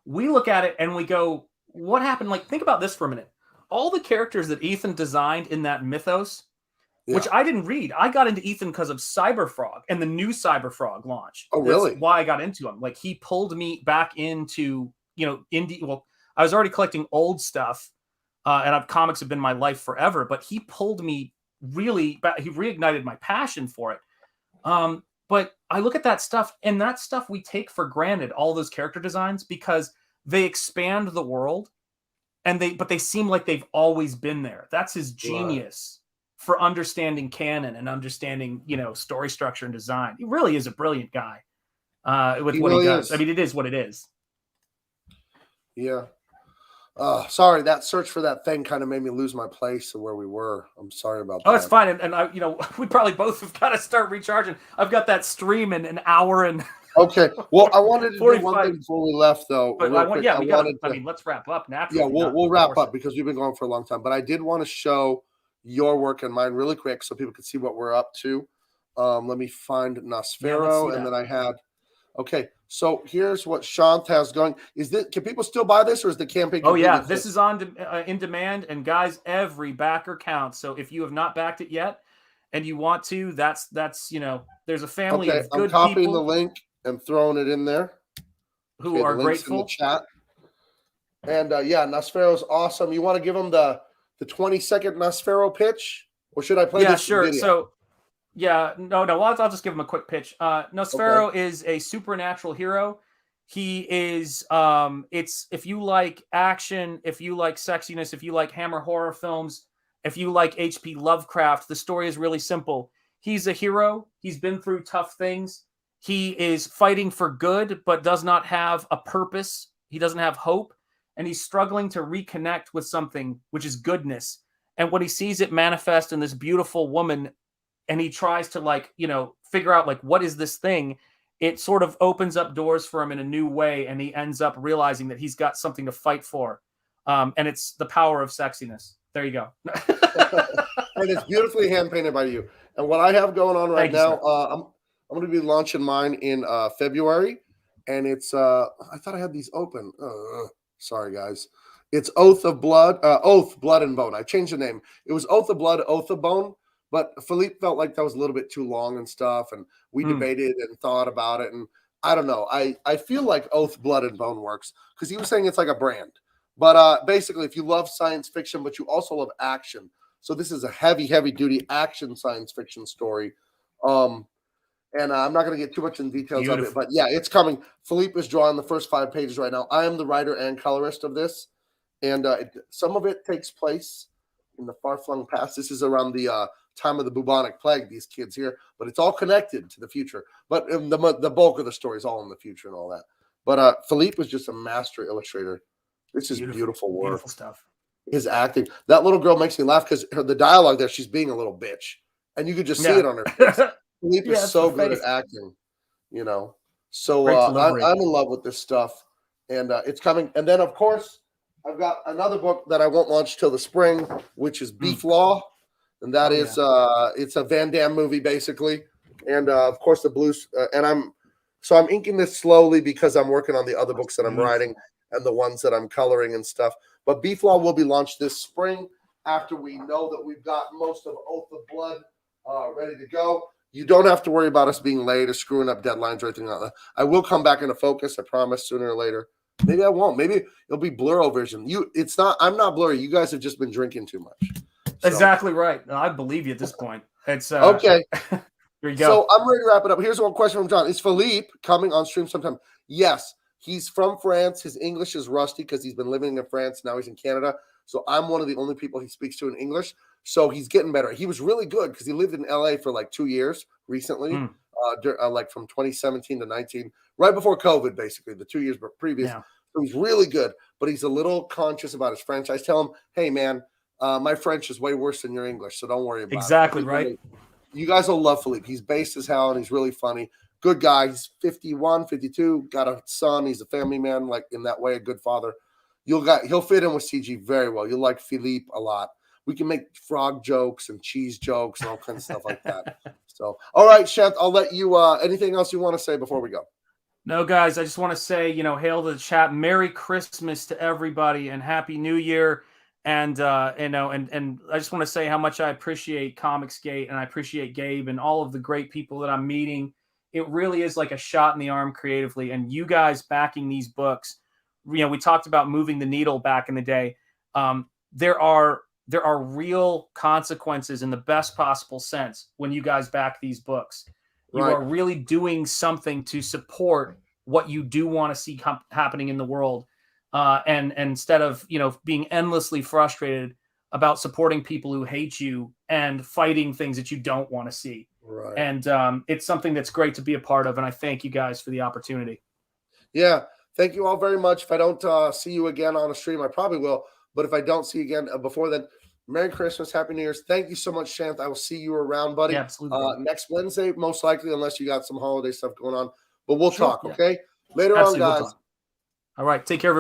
We look at it and we go, what happened? Like, think about this for a minute. All the characters that Ethan designed in that mythos, which I didn't read. I got into Ethan because of Cyberfrog and the new Cyberfrog launch. Oh, really? That's why I got into him. Like, he pulled me back into, indie. Well, I was already collecting old stuff, and comics have been my life forever, but he pulled me really back. He reignited my passion for it. But I look at that stuff, and that stuff we take for granted, all those character designs, because they expand the world, but they seem like they've always been there. That's his genius for understanding canon and understanding, story structure and design. He really is a brilliant guy with what he does. I mean, it is what it is. Yeah. Sorry, that search for that thing kind of made me lose my place of where we were. I'm sorry about that. Oh, it's fine. And I, we probably both have got to start recharging. I've got that stream in an hour and. Okay. Well, I wanted to do one thing before we left, though. But let's wrap up naturally. Yeah, we'll wrap up because we've been going for a long time. But I did want to show your work and mine really quick so people can see what we're up to. Let me find Nosfero, and then I had. Okay, so here's what Shanth has going. Can people still buy this, or is the campaign? Oh yeah, this is on in demand, and guys, every backer counts. So if you have not backed it yet, and you want to, that's there's a family of good people. I'm copying the link and throwing it in there. Who are grateful. In the chat. And Nosfero's awesome. You want to give them the 20-second Nosfero pitch, or should I play this video? So. Yeah, no. I'll just give him a quick pitch. Nosfero is a supernatural hero. He is, it's if you like action, if you like sexiness, if you like Hammer horror films, if you like H.P. Lovecraft, the story is really simple. He's a hero. He's been through tough things. He is fighting for good, but does not have a purpose. He doesn't have hope, and he's struggling to reconnect with something, which is goodness. And when he sees it manifest in this beautiful woman, and he tries to figure out what is this thing, it sort of opens up doors for him in a new way, and he ends up realizing that he's got something to fight for. And it's the power of sexiness. There you go. And it's beautifully hand painted by you. And what I have going on right now, I'm going to be launching mine in February, and it's I thought I had these open. Sorry, guys. It's Oath, Blood, and Bone. I changed the name. It was Oath of Blood, Oath of Bone, but Philippe felt like that was a little bit too long and stuff, and we debated and thought about it, and I don't know. I feel like Oath, Blood, and Bone works because he was saying it's like a brand. But basically, if you love science fiction, but you also love action, so this is a heavy duty action science fiction story. And I'm not going to get too much in details of it, but yeah, it's coming. Philippe is drawing the first 5 pages right now. I am the writer and colorist of this, and some of it takes place in the far-flung past. This is around the time of the bubonic plague, these kids here, but it's all connected to the future. But the bulk of the story is all in the future and all that. But Philippe was just a master illustrator. This is beautiful work. Beautiful stuff. His acting. That little girl makes me laugh because the dialogue there, she's being a little bitch. And you could just see it on her face. Philippe is so good at acting, you know. So I'm in love with this stuff. And it's coming. And then, of course, I've got another book that I won't launch till the spring, which is Beef Law. And that is it's a Van Damme movie, basically. And, of course, the blues. And I'm inking this slowly because I'm working on the other books that I'm writing and the ones that I'm coloring and stuff. But Beef Law will be launched this spring after we know that we've got most of Oath of Blood ready to go. You don't have to worry about us being late or screwing up deadlines or anything like that. I will come back into focus, I promise, sooner or later. Maybe I won't. Maybe it'll be Blurrovision. I'm not blurry. You guys have just been drinking too much. So. Exactly right. No, I believe you at this point. It's okay. There you go. So I'm ready to wrap it up. Here's one question from John. Is Philippe coming on stream sometime? Yes. He's from France. His English is rusty because he's been living in France. Now he's in Canada. So I'm one of the only people he speaks to in English. So he's getting better. He was really good because he lived in LA for like 2 years recently, like from 2017 to 19, right before COVID, basically, the 2 years previous. Yeah. So he's really good, but he's a little conscious about his French. I tell him, hey, man, my French is way worse than your English, so don't worry about it. Exactly, right? You guys will love Philippe. He's based as hell, and he's really funny. Good guy. He's 51, 52, got a son. He's a family man, like in that way, a good father. He'll fit in with CG very well. You'll like Philippe a lot. We can make frog jokes and cheese jokes and all kinds of stuff like that. So, all right, Shanth, I'll let you, anything else you want to say before we go? No, guys, I just want to say, hail to the chat. Merry Christmas to everybody and Happy New Year. And, and I just want to say how much I appreciate Comicsgate and I appreciate Gabe and all of the great people that I'm meeting. It really is like a shot in the arm creatively. And you guys backing these books, we talked about moving the needle back in the day. There are real consequences in the best possible sense when you guys back these books. You are really doing something to support what you do want to see happening in the world. And instead of, being endlessly frustrated about supporting people who hate you and fighting things that you don't want to see. Right. And it's something that's great to be a part of. And I thank you guys for the opportunity. Yeah. Thank you all very much. If I don't see you again on a stream, I probably will. But if I don't see you again before then, Merry Christmas, Happy New Year's. Thank you so much, Shanth. I will see you around, buddy. Yeah, absolutely. Next Wednesday, most likely, unless you got some holiday stuff going on. But we'll talk, okay? Later on, guys. All right. Take care, everybody.